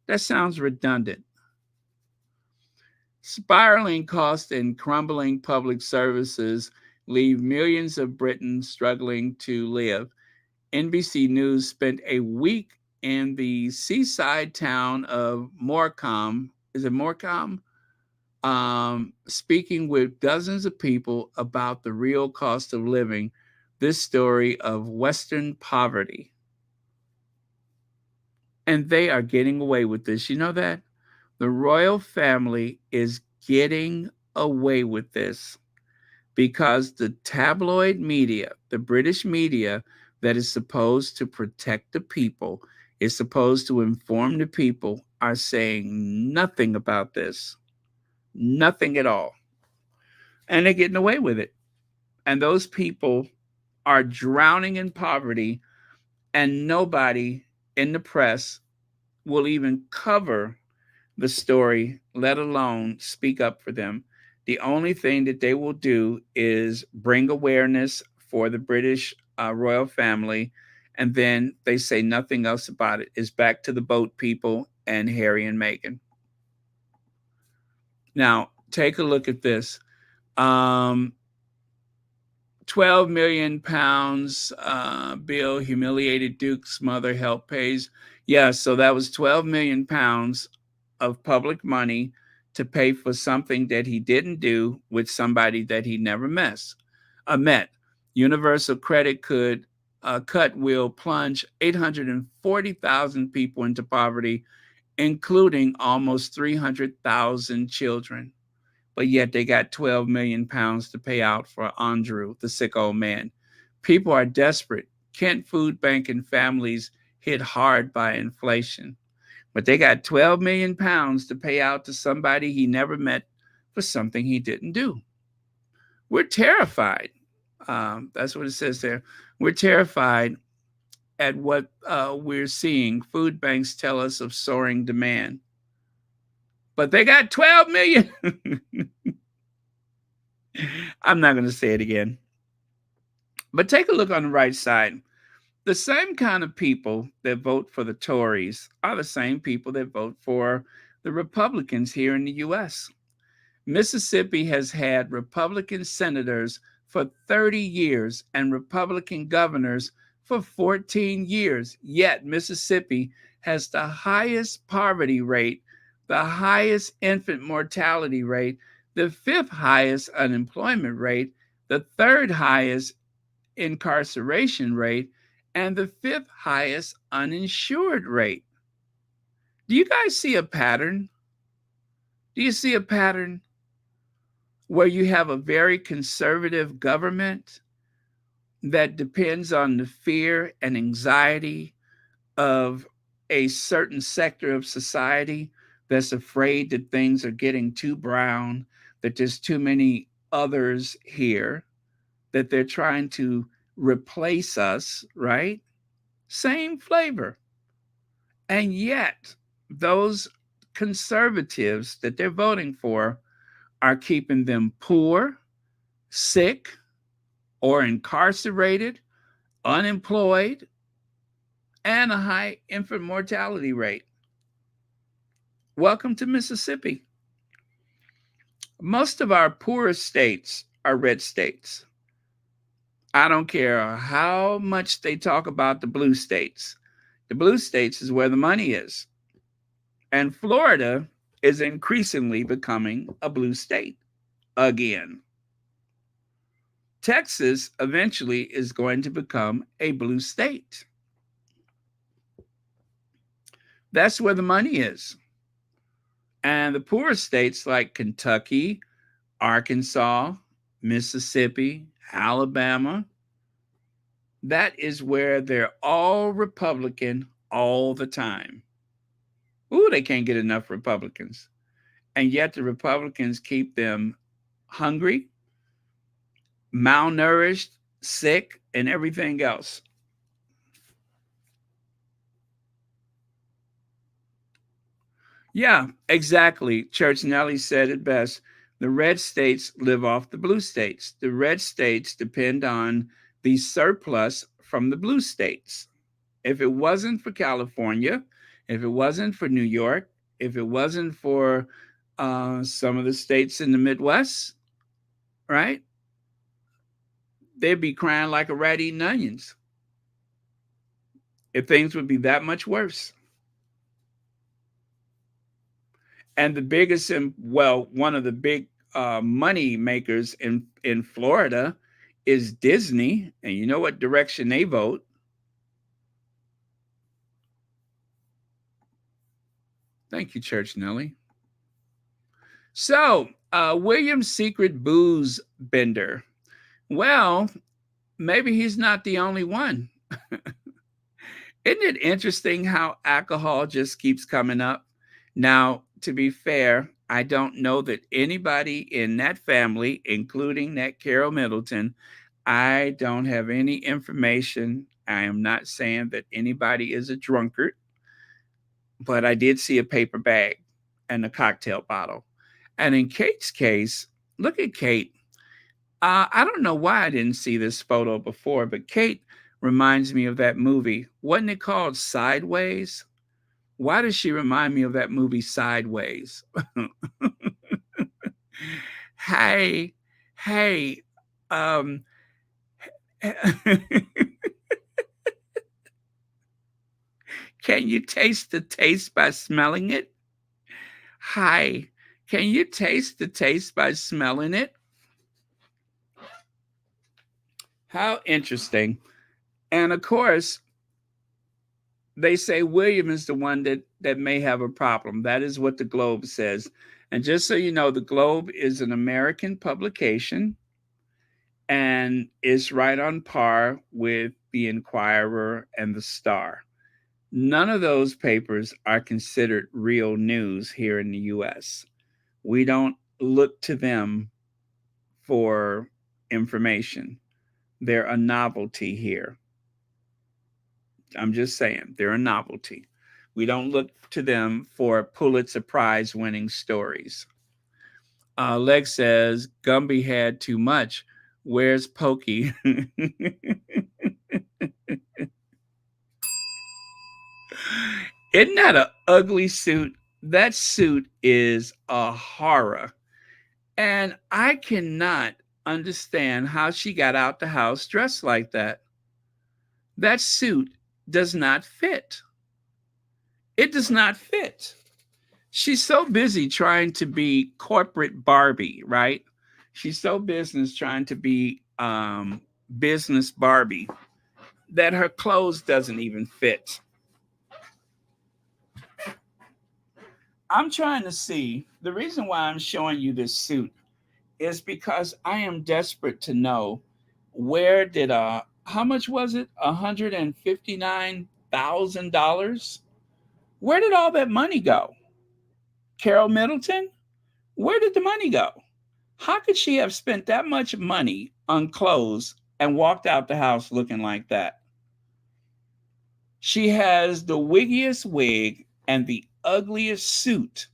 That sounds redundant. Spiraling costs and crumbling public services leave millions of Britons struggling to live. NBC News spent a week in the seaside town of Morecambe. Is it Morecambe? speaking with dozens of people about the real cost of living, this story of Western poverty. And they are getting away with this. You know that? The royal family is getting away with this because the tabloid media, the British media that is supposed to protect the people, is supposed to inform the people, are saying nothing about this. Nothing at all. And they're getting away with it. And those people are drowning in poverty, and nobody in the press will even cover the story, let alone speak up for them. The only thing that they will do is bring awareness for the British royal family, and then they say nothing else about it. It's back to the boat people and Harry and Meghan. Now, take a look at this. 12 million pounds bill, humiliated Duke's mother help pays. Yeah, so that was 12 million pounds of public money to pay for something that he didn't do with somebody that he never met. Universal credit cut will plunge 840,000 people into poverty, including almost 300,000 children. But yet they got 12 million pounds to pay out for Andrew, the sick old man. People are desperate. Kent Food Bank and families hit hard by inflation. But they got 12 million pounds to pay out to somebody he never met for something he didn't do. We're terrified. That's what it says there. We're terrified at what we're seeing. Food banks tell us of soaring demand. But they got 12 million. I'm not going to say it again. But take a look on the right side. The same kind of people that vote for the Tories are the same people that vote for the Republicans here in the U.S. Mississippi has had Republican senators for 30 years and Republican governors for 14 years. Yet Mississippi has the highest poverty rate, the highest infant mortality rate, the fifth highest unemployment rate, the third highest incarceration rate, and the fifth highest uninsured rate. Do you guys see a pattern? Do you see a pattern where you have a very conservative government that depends on the fear and anxiety of a certain sector of society that's afraid that things are getting too brown, that there's too many others here, that they're trying to replace us, right? Same flavor. And yet, those conservatives that they're voting for are keeping them poor, sick, or incarcerated, unemployed, and a high infant mortality rate. Welcome to Mississippi. Most of our poorest states are red states. I don't care how much they talk about the blue states. The blue states is where the money is. And Florida is increasingly becoming a blue state again. Texas eventually is going to become a blue state. That's where the money is. And the poorest states like Kentucky, Arkansas, Mississippi, Alabama, that is where they're all Republican all the time. Ooh, they can't get enough Republicans. And yet the Republicans keep them hungry, malnourished, sick, and everything else. Yeah, exactly. Church Nellie said it best. The red states live off the blue states. The red states depend on the surplus from the blue states. If it wasn't for California, if it wasn't for New York, if it wasn't for some of the states in the Midwest, right? They'd be crying like a rat eating onions. If things would be that much worse. And the biggest, one of the big money makers in Florida is Disney. And you know what direction they vote? Thank you, Church Nelly. So, William's secret booze bender. Well, maybe he's not the only one. Isn't it interesting how alcohol just keeps coming up? Now, to be fair, I don't know that anybody in that family, including that Carol Middleton, I don't have any information. I am not saying that anybody is a drunkard, but I did see a paper bag and a cocktail bottle. And in Kate's case, look at Kate. I don't know why I didn't see this photo before, but Kate reminds me of that movie. Wasn't it called Sideways? Why does she remind me of that movie Sideways? hey, um, can you taste the taste by smelling it? Hi, can you taste the taste by smelling it? How interesting. And of course, they say William is the one that may have a problem. That is what the Globe says. And just so you know, the Globe is an American publication and is right on par with the Inquirer and the Star. None of those papers are considered real news here in the US. We don't look to them for information. They're a novelty here. I'm just saying, they're a novelty. We don't look to them for Pulitzer Prize winning stories. Leg says, Gumby had too much. Where's Pokey? Isn't that an ugly suit? That suit is a horror. And I cannot understand how she got out the house dressed like that. That suit does not fit. It does not fit. She's so busy trying to be corporate Barbie, right? She's so business trying to be business Barbie that her clothes doesn't even fit. I'm trying to see, the reason why I'm showing you this suit is because I am desperate to know where did how much was it? $159,000? Where did all that money go? Carol Middleton? Where did the money go? How could she have spent that much money on clothes and walked out the house looking like that? She has the wiggiest wig and the ugliest suit.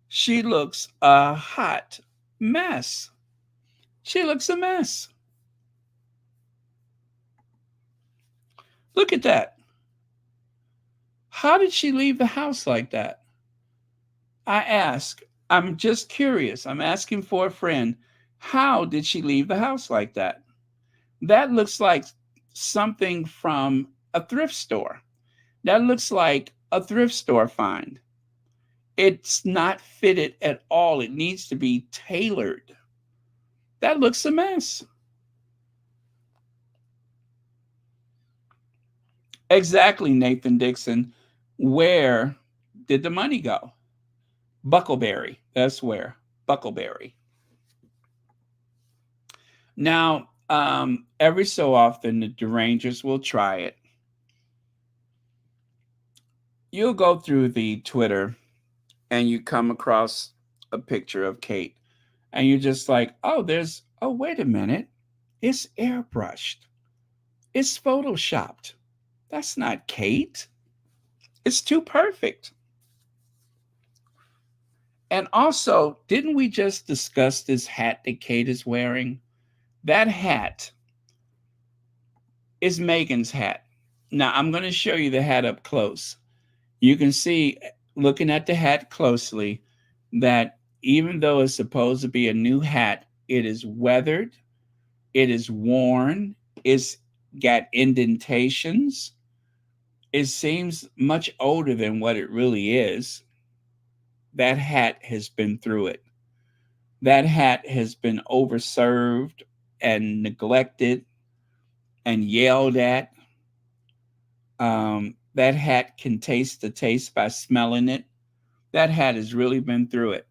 She looks a hot mess. She looks a mess. Look at that. How did she leave the house like that? I ask, I'm just curious. I'm asking for a friend. How did she leave the house like that? That looks like something from a thrift store. That looks like a thrift store find. It's not fitted at all. It needs to be tailored. That looks a mess. Exactly, Nathan Dixon. Where did the money go? Buckleberry. That's where. Buckleberry. Now, every so often, the derangers will try it. You'll go through the Twitter and you come across a picture of Kate and you're just like, oh, wait a minute. It's airbrushed. It's photoshopped. That's not Kate. It's too perfect. And also, didn't we just discuss this hat that Kate is wearing? That hat is Meghan's hat. Now, I'm going to show you the hat up close. You can see, looking at the hat closely, that even though it's supposed to be a new hat, it is weathered, it is worn, it's got indentations. It seems much older than what it really is. that hat has been through it. That hat has been overserved and neglected and yelled at. That hat can taste the taste by smelling it. That hat has really been through it.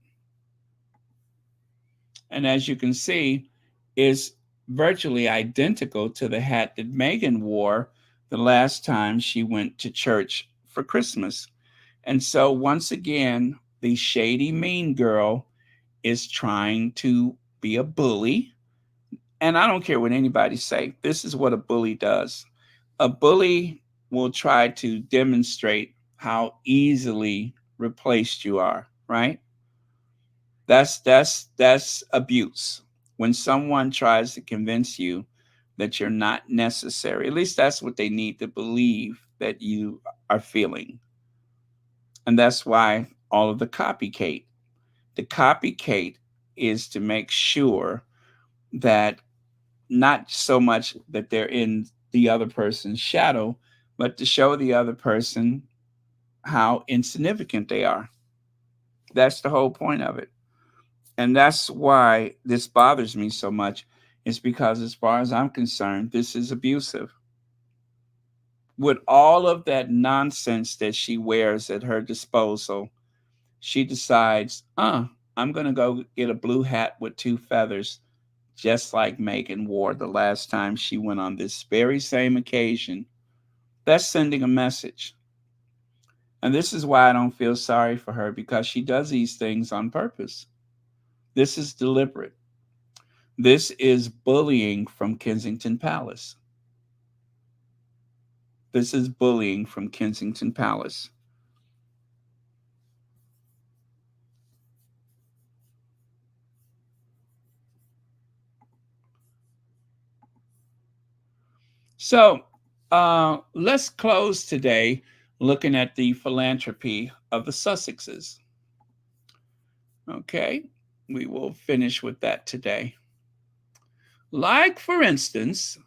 And as you can see, is virtually identical to the hat that Meghan wore the last time she went to church for Christmas. And so once again, the shady mean girl is trying to be a bully. And I don't care what anybody say. This is what a bully does. A bully will try to demonstrate how easily replaced you are, right? That's abuse. When someone tries to convince you that you're not necessary, at least that's what they need to believe that you are feeling. And that's why all of the copycat. The copycat is to make sure that not so much that they're in the other person's shadow, but to show the other person how insignificant they are. That's the whole point of it. And that's why this bothers me so much, is because as far as I'm concerned, this is abusive. With all of that nonsense that she wears at her disposal, she decides, I'm going to go get a blue hat with two feathers, just like Meghan wore the last time she went on this very same occasion. That's sending a message. And this is why I don't feel sorry for her, because she does these things on purpose. This is deliberate. This is bullying from Kensington Palace. This is bullying from Kensington Palace. So let's close today looking at the philanthropy of the Sussexes. Okay, we will finish with that today. Like, for instance,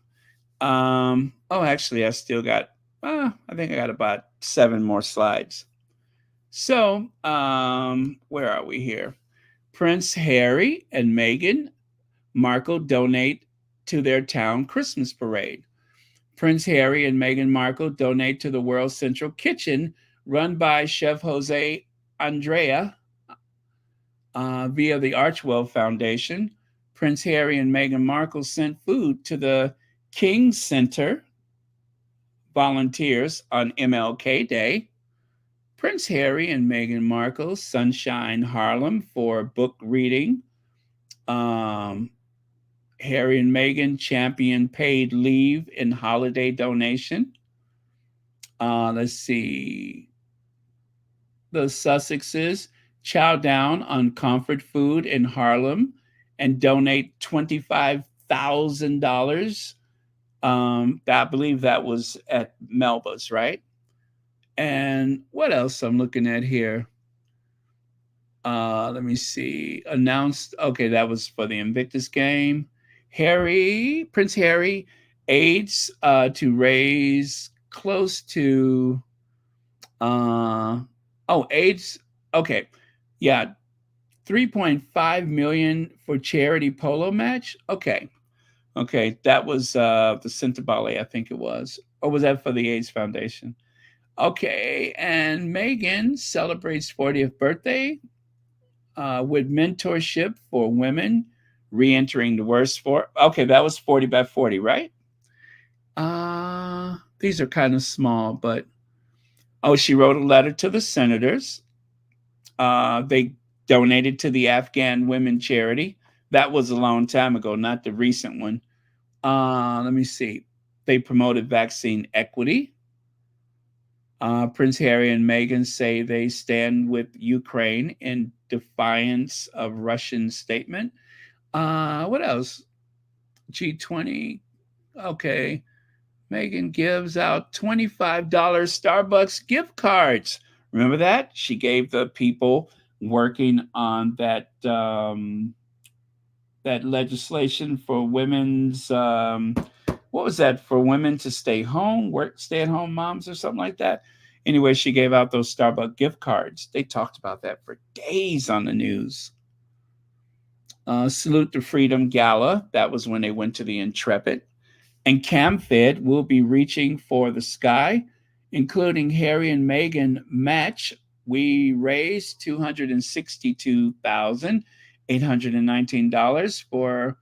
actually, I still got, I think I got about 7 more slides. So, where are we here? Prince Harry and Meghan Markle donate to their town Christmas parade. Prince Harry and Meghan Markle donate to the World Central Kitchen run by Chef Jose Andrea via the Archwell Foundation. Prince Harry and Meghan Markle sent food to the King Center volunteers on MLK Day. Prince Harry and Meghan Markle sunshine Harlem for book reading. Harry and Meghan champion paid leave in holiday donation. Let's see. The Sussexes chow down on comfort food in Harlem and donate $25,000. I believe that was at Melba's, right? And what else I'm looking at here? Let me see. Announced. Okay, that was for the Invictus game. Prince Harry aids to raise close to aids. Okay, yeah, 3.5 million for charity polo match. Okay, that was the Centabale, I think it was, or was that for the AIDS Foundation? Okay, and Meghan celebrates 40th birthday with mentorship for women re-entering the workforce. Okay, that was 40 by 40, right? These are kind of small, but she wrote a letter to the senators. They donated to the Afghan women charity. That was a long time ago, not the recent one. Let me see. They promoted vaccine equity. Prince Harry and Meghan say they stand with Ukraine in defiance of Russian statement. What else? G20. Okay. Meghan gives out $25 Starbucks gift cards. Remember that? She gave the people working on that that legislation for women's what was that, for women to stay at home moms or something like that. Anyway, she gave out those Starbucks gift cards. They talked about that for days on the news. Salute to Freedom Gala. That was when they went to the Intrepid. And CamFed will be reaching for the sky, including Harry and Meghan match. We raised $262,819 for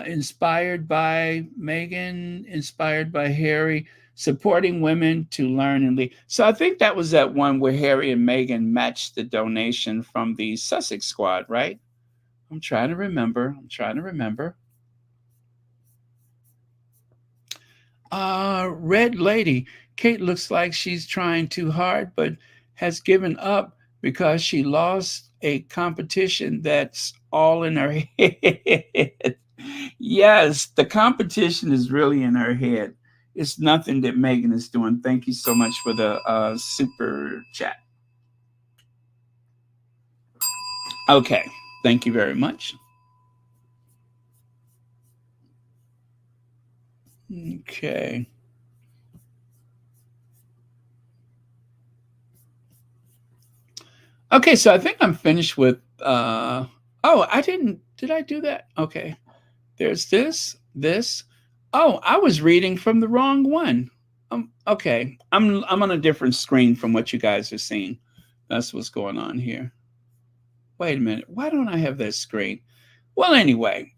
inspired by Meghan, inspired by Harry, supporting women to learn and lead. So I think that was that one where Harry and Meghan matched the donation from the Sussex squad, right? I'm trying to remember. Red Lady, Kate looks like she's trying too hard, but has given up because she lost a competition that's all in her head. Yes, the competition is really in her head. It's nothing that Meghan is doing. Thank you so much for the super chat. Okay, thank you very much. Okay. Okay, so I think I'm finished with did I do that? Okay. There's this. Oh, I was reading from the wrong one. Okay. I'm on a different screen from what you guys are seeing. That's what's going on here. Wait a minute. Why don't I have that screen? Well, anyway,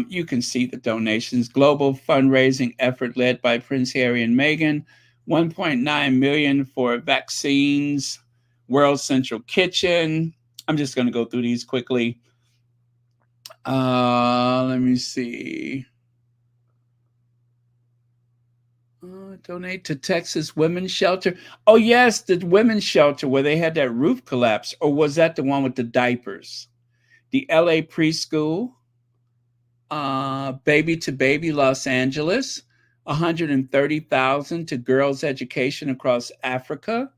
you can see the donations. Global fundraising effort led by Prince Harry and Meghan. 1.9 million for vaccines. World Central Kitchen. I'm just going to go through these quickly. Let me see. Donate to Texas Women's Shelter. Oh, yes, the women's shelter where they had that roof collapse. Or was that the one with the diapers? The LA preschool. Baby to Baby Los Angeles. 130,000 to girls' education across Africa.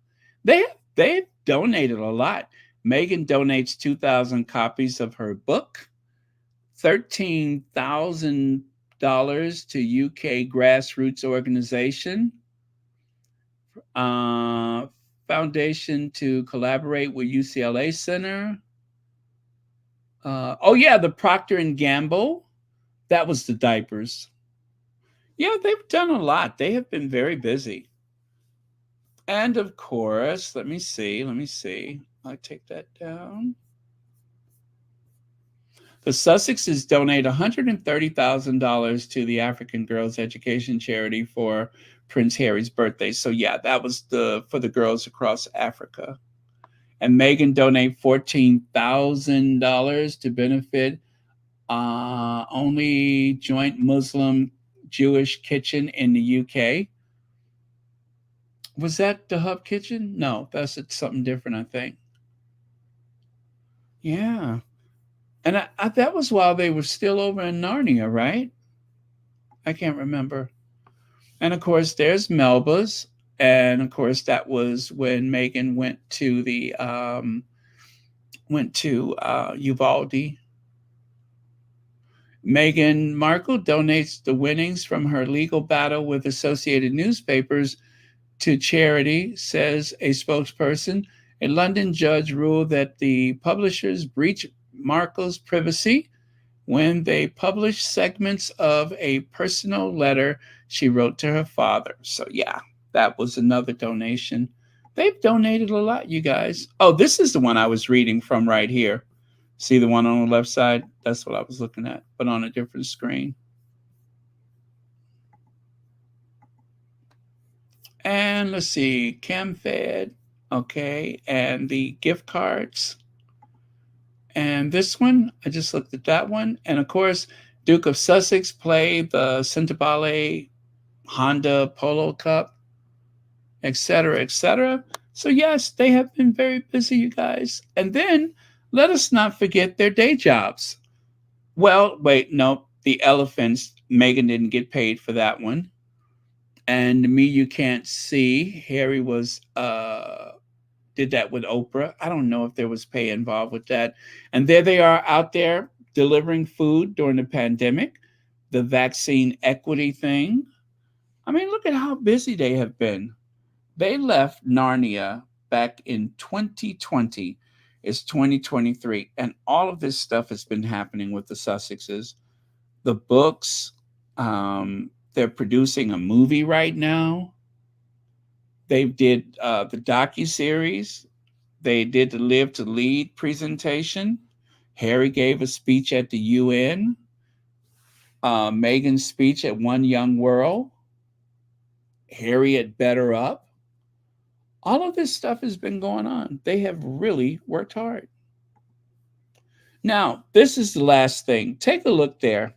They've donated a lot. Meghan donates 2,000 copies of her book. $13,000 to UK grassroots organization. Foundation to collaborate with UCLA Center. The Procter & Gamble. That was the diapers. Yeah, they've done a lot. They have been very busy. And of course, let me see. I take that down. The Sussexes donate $130,000 to the African Girls Education Charity for Prince Harry's birthday. So yeah, that was for the girls across Africa. And Meghan donate $14,000 to benefit only joint Muslim Jewish kitchen in the UK. Was that the Hub Kitchen? No, that's something different, I think. Yeah. And that was while they were still over in Narnia, right? I can't remember. And of course, there's Melba's. And of course, that was when Meghan went to Uvalde. Meghan Markle donates the winnings from her legal battle with Associated Newspapers to charity, says a spokesperson. A London judge ruled that the publishers breached Markle's privacy when they published segments of a personal letter she wrote to her father. So yeah, that was another donation. They've donated a lot, you guys. Oh, this is the one I was reading from right here. See the one on the left side? That's what I was looking at, but on a different screen. And let's see, CamFed, okay, and the gift cards. And this one, I just looked at that one. And of course, Duke of Sussex played the Centibale Honda Polo Cup, etc., etc. So yes, they have been very busy, you guys. And then let us not forget their day jobs. Well, wait, no, the elephants, Meghan didn't get paid for that one. And Me You Can't See, Harry did that with Oprah. I don't know if there was pay involved with that. And there they are out there delivering food during the pandemic, the vaccine equity thing. I mean, look at how busy they have been. They left Narnia back in 2020. It's 2023. And all of this stuff has been happening with the Sussexes. The books, they're producing a movie right now. They did the docuseries. They did the Live to Lead presentation. Harry gave a speech at the UN. Meghan's speech at One Young World. Harry at Better Up. All of this stuff has been going on. They have really worked hard. Now, this is the last thing. Take a look there.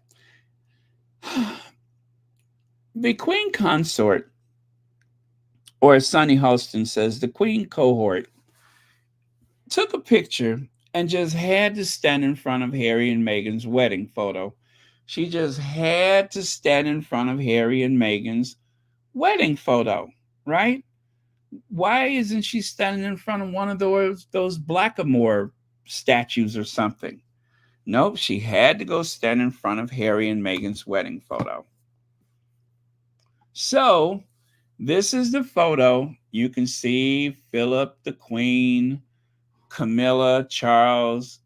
The Queen Consort, or as Sonny Halston says, the Queen Cohort, took a picture and just had to stand in front of Harry and Meghan's wedding photo. She just had to stand in front of Harry and Meghan's wedding photo, right? Why isn't she standing in front of one of those Blackamoor statues or something? Nope, she had to go stand in front of Harry and Meghan's wedding photo. So this is the photo. You can see Philip, the Queen, Camilla, Charles,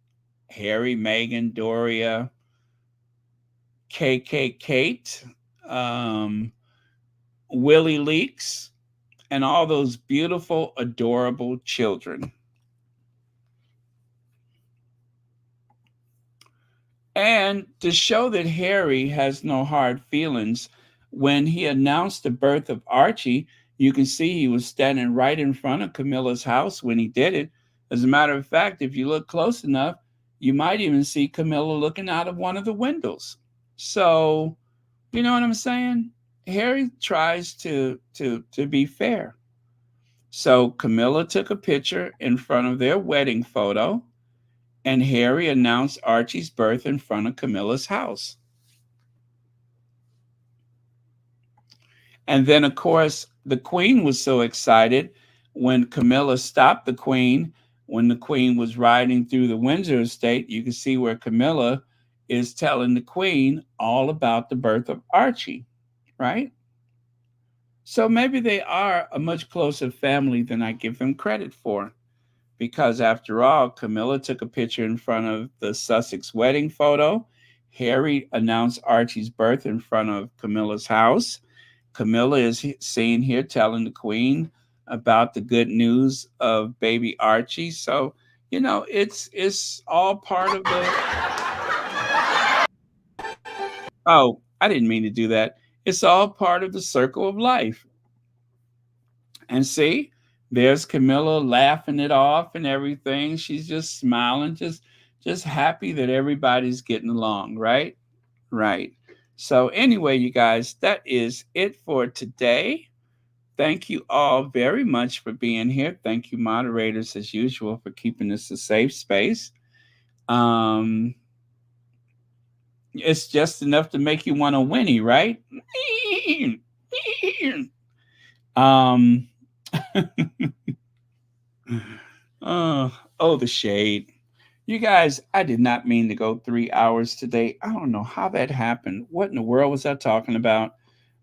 Harry, Meghan, Doria, KK, Kate, Willie Leaks, and all those beautiful, adorable children. And to show that Harry has no hard feelings, when he announced the birth of Archie, you can see he was standing right in front of Camilla's house when he did it. As a matter of fact, if you look close enough, you might even see Camilla looking out of one of the windows. So, you know what I'm saying? Harry tries to be fair. So Camilla took a picture in front of their wedding photo, and Harry announced Archie's birth in front of Camilla's house. And then, of course, the Queen was so excited when Camilla stopped the Queen. When the Queen was riding through the Windsor estate, you can see where Camilla is telling the Queen all about the birth of Archie, right? So maybe they are a much closer family than I give them credit for. Because after all, Camilla took a picture in front of the Sussex wedding photo. Harry announced Archie's birth in front of Camilla's house. Camilla is seen here telling the Queen about the good news of baby Archie. So, you know, it's all part of the... Oh, I didn't mean to do that. It's all part of the circle of life. And see, there's Camilla laughing it off and everything. She's just smiling, just happy that everybody's getting along, right? Right. So anyway, you guys, that is it for today. Thank you all very much for being here. Thank you, moderators, as usual, for keeping this a safe space. It's just enough to make you want to whinny, right? The shade. You guys, I did not mean to go 3 hours today. I don't know how that happened. What in the world was I talking about?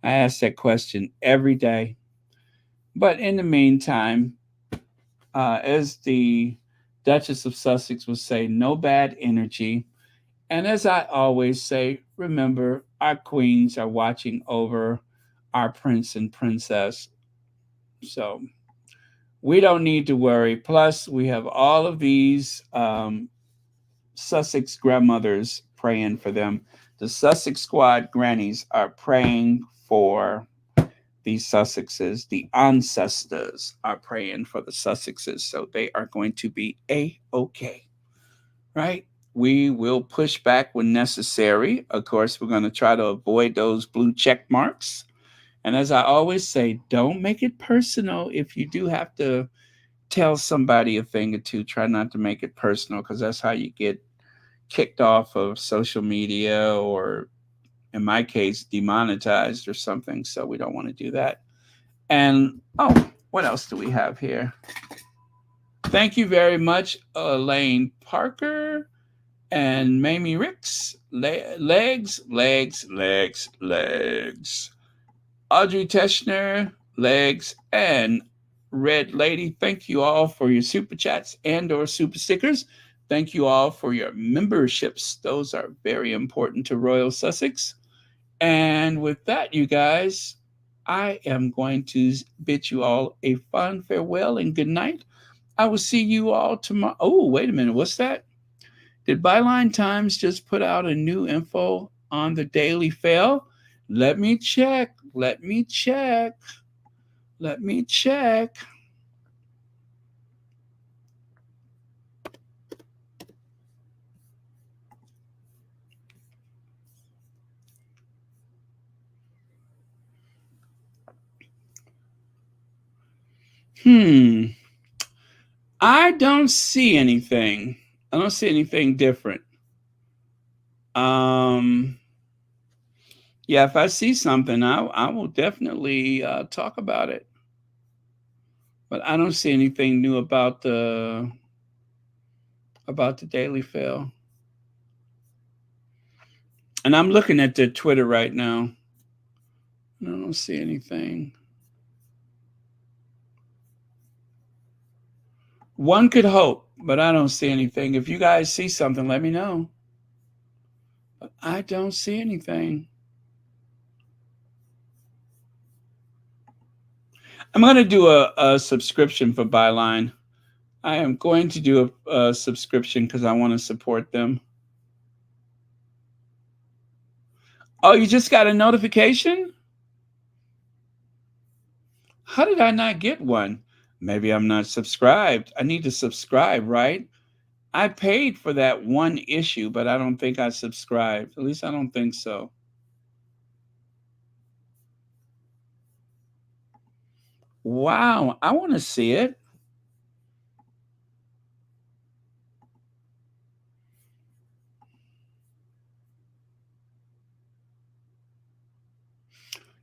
I ask that question every day. But in the meantime, as the Duchess of Sussex would say, no bad energy. And as I always say, remember, our queens are watching over our prince and princess. So we don't need to worry. Plus, we have all of these Sussex grandmothers praying for them. The Sussex squad grannies are praying for the Sussexes. The ancestors are praying for the Sussexes. So they are going to be A-okay, right? We will push back when necessary. Of course, we're going to try to avoid those blue check marks. And as I always say, don't make it personal. If you do have to tell somebody a thing or two, try not to make it personal, because that's how you get kicked off of social media, or in my case, demonetized or something. So we don't want to do that. And what else do we have here? Thank you very much, Elaine Parker and Mamie Ricks. Legs. Audrey Teschner, legs, and Red Lady. Thank you all for your super chats and or super stickers. Thank you all for your memberships. Those are very important to Royal Sussex. And with that, you guys, I am going to bid you all a fond farewell and good night. I will see you all tomorrow. Oh, wait a minute. What's that? Did Byline Times just put out a new info on the Daily Fail? Let me check. Let me check. Let me check. I don't see anything. I don't see anything different. Yeah, if I see something, I will definitely talk about it. But I don't see anything new about the Daily Fail. And I'm looking at their Twitter right now. I don't see anything. One could hope, but I don't see anything. If you guys see something, let me know. But I don't see anything. I'm going to do a subscription for Byline. I am going to do a subscription because I want to support them. Oh, you just got a notification? How did I not get one? Maybe I'm not subscribed. I need to subscribe, right? I paid for that one issue, but I don't think I subscribed. At least I don't think so. Wow, I want to see it.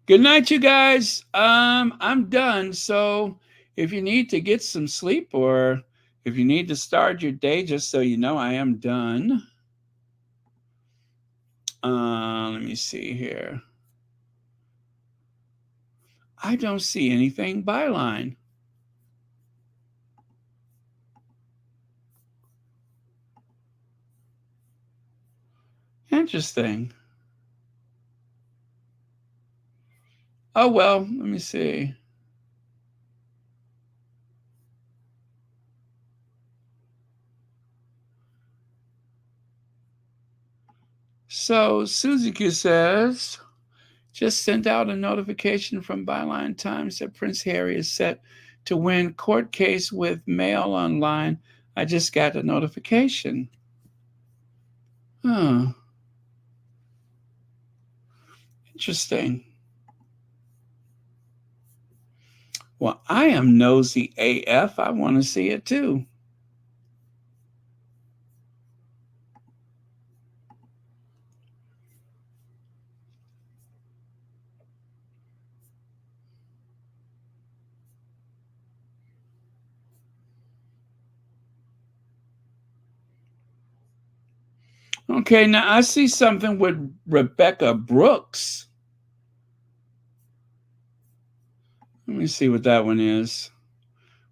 Good night, you guys. I'm done. So if you need to get some sleep or if you need to start your day, just so you know, I am done. Let me see here. I don't see anything Byline. Interesting. Oh, well, let me see. So Suzuki says, just sent out a notification from Byline Times that Prince Harry is set to win court case with Mail Online. I just got a notification. Huh. Interesting. Well, I am nosy AF. I want to see it too. Okay, now I see something with Rebecca Brooks. Let me see what that one is.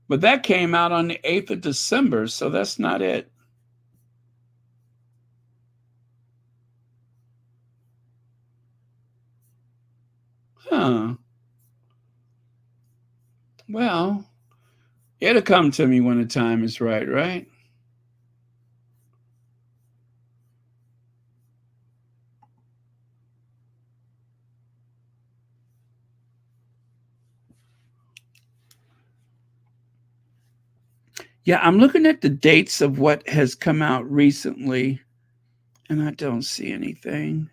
But that came out on the 8th of December, so that's not it. Huh. Well, it'll come to me when the time is right, right? Yeah, I'm looking at the dates of what has come out recently, and I don't see anything.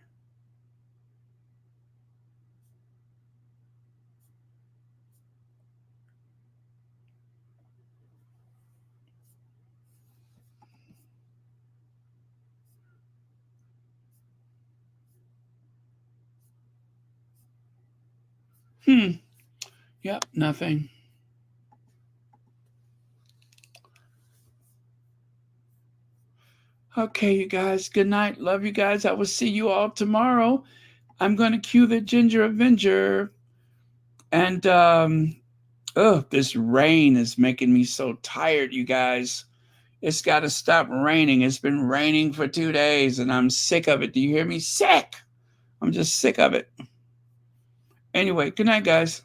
Yep, nothing. Okay, you guys, good night. Love you guys. I will see you all tomorrow. I'm going to cue the Ginger Avenger. And Oh, this rain is making me so tired, you guys. It's got to stop raining. It's been raining for 2 days and I'm sick of it. Do you hear me? Sick. I'm just sick of it. Anyway, good night, guys.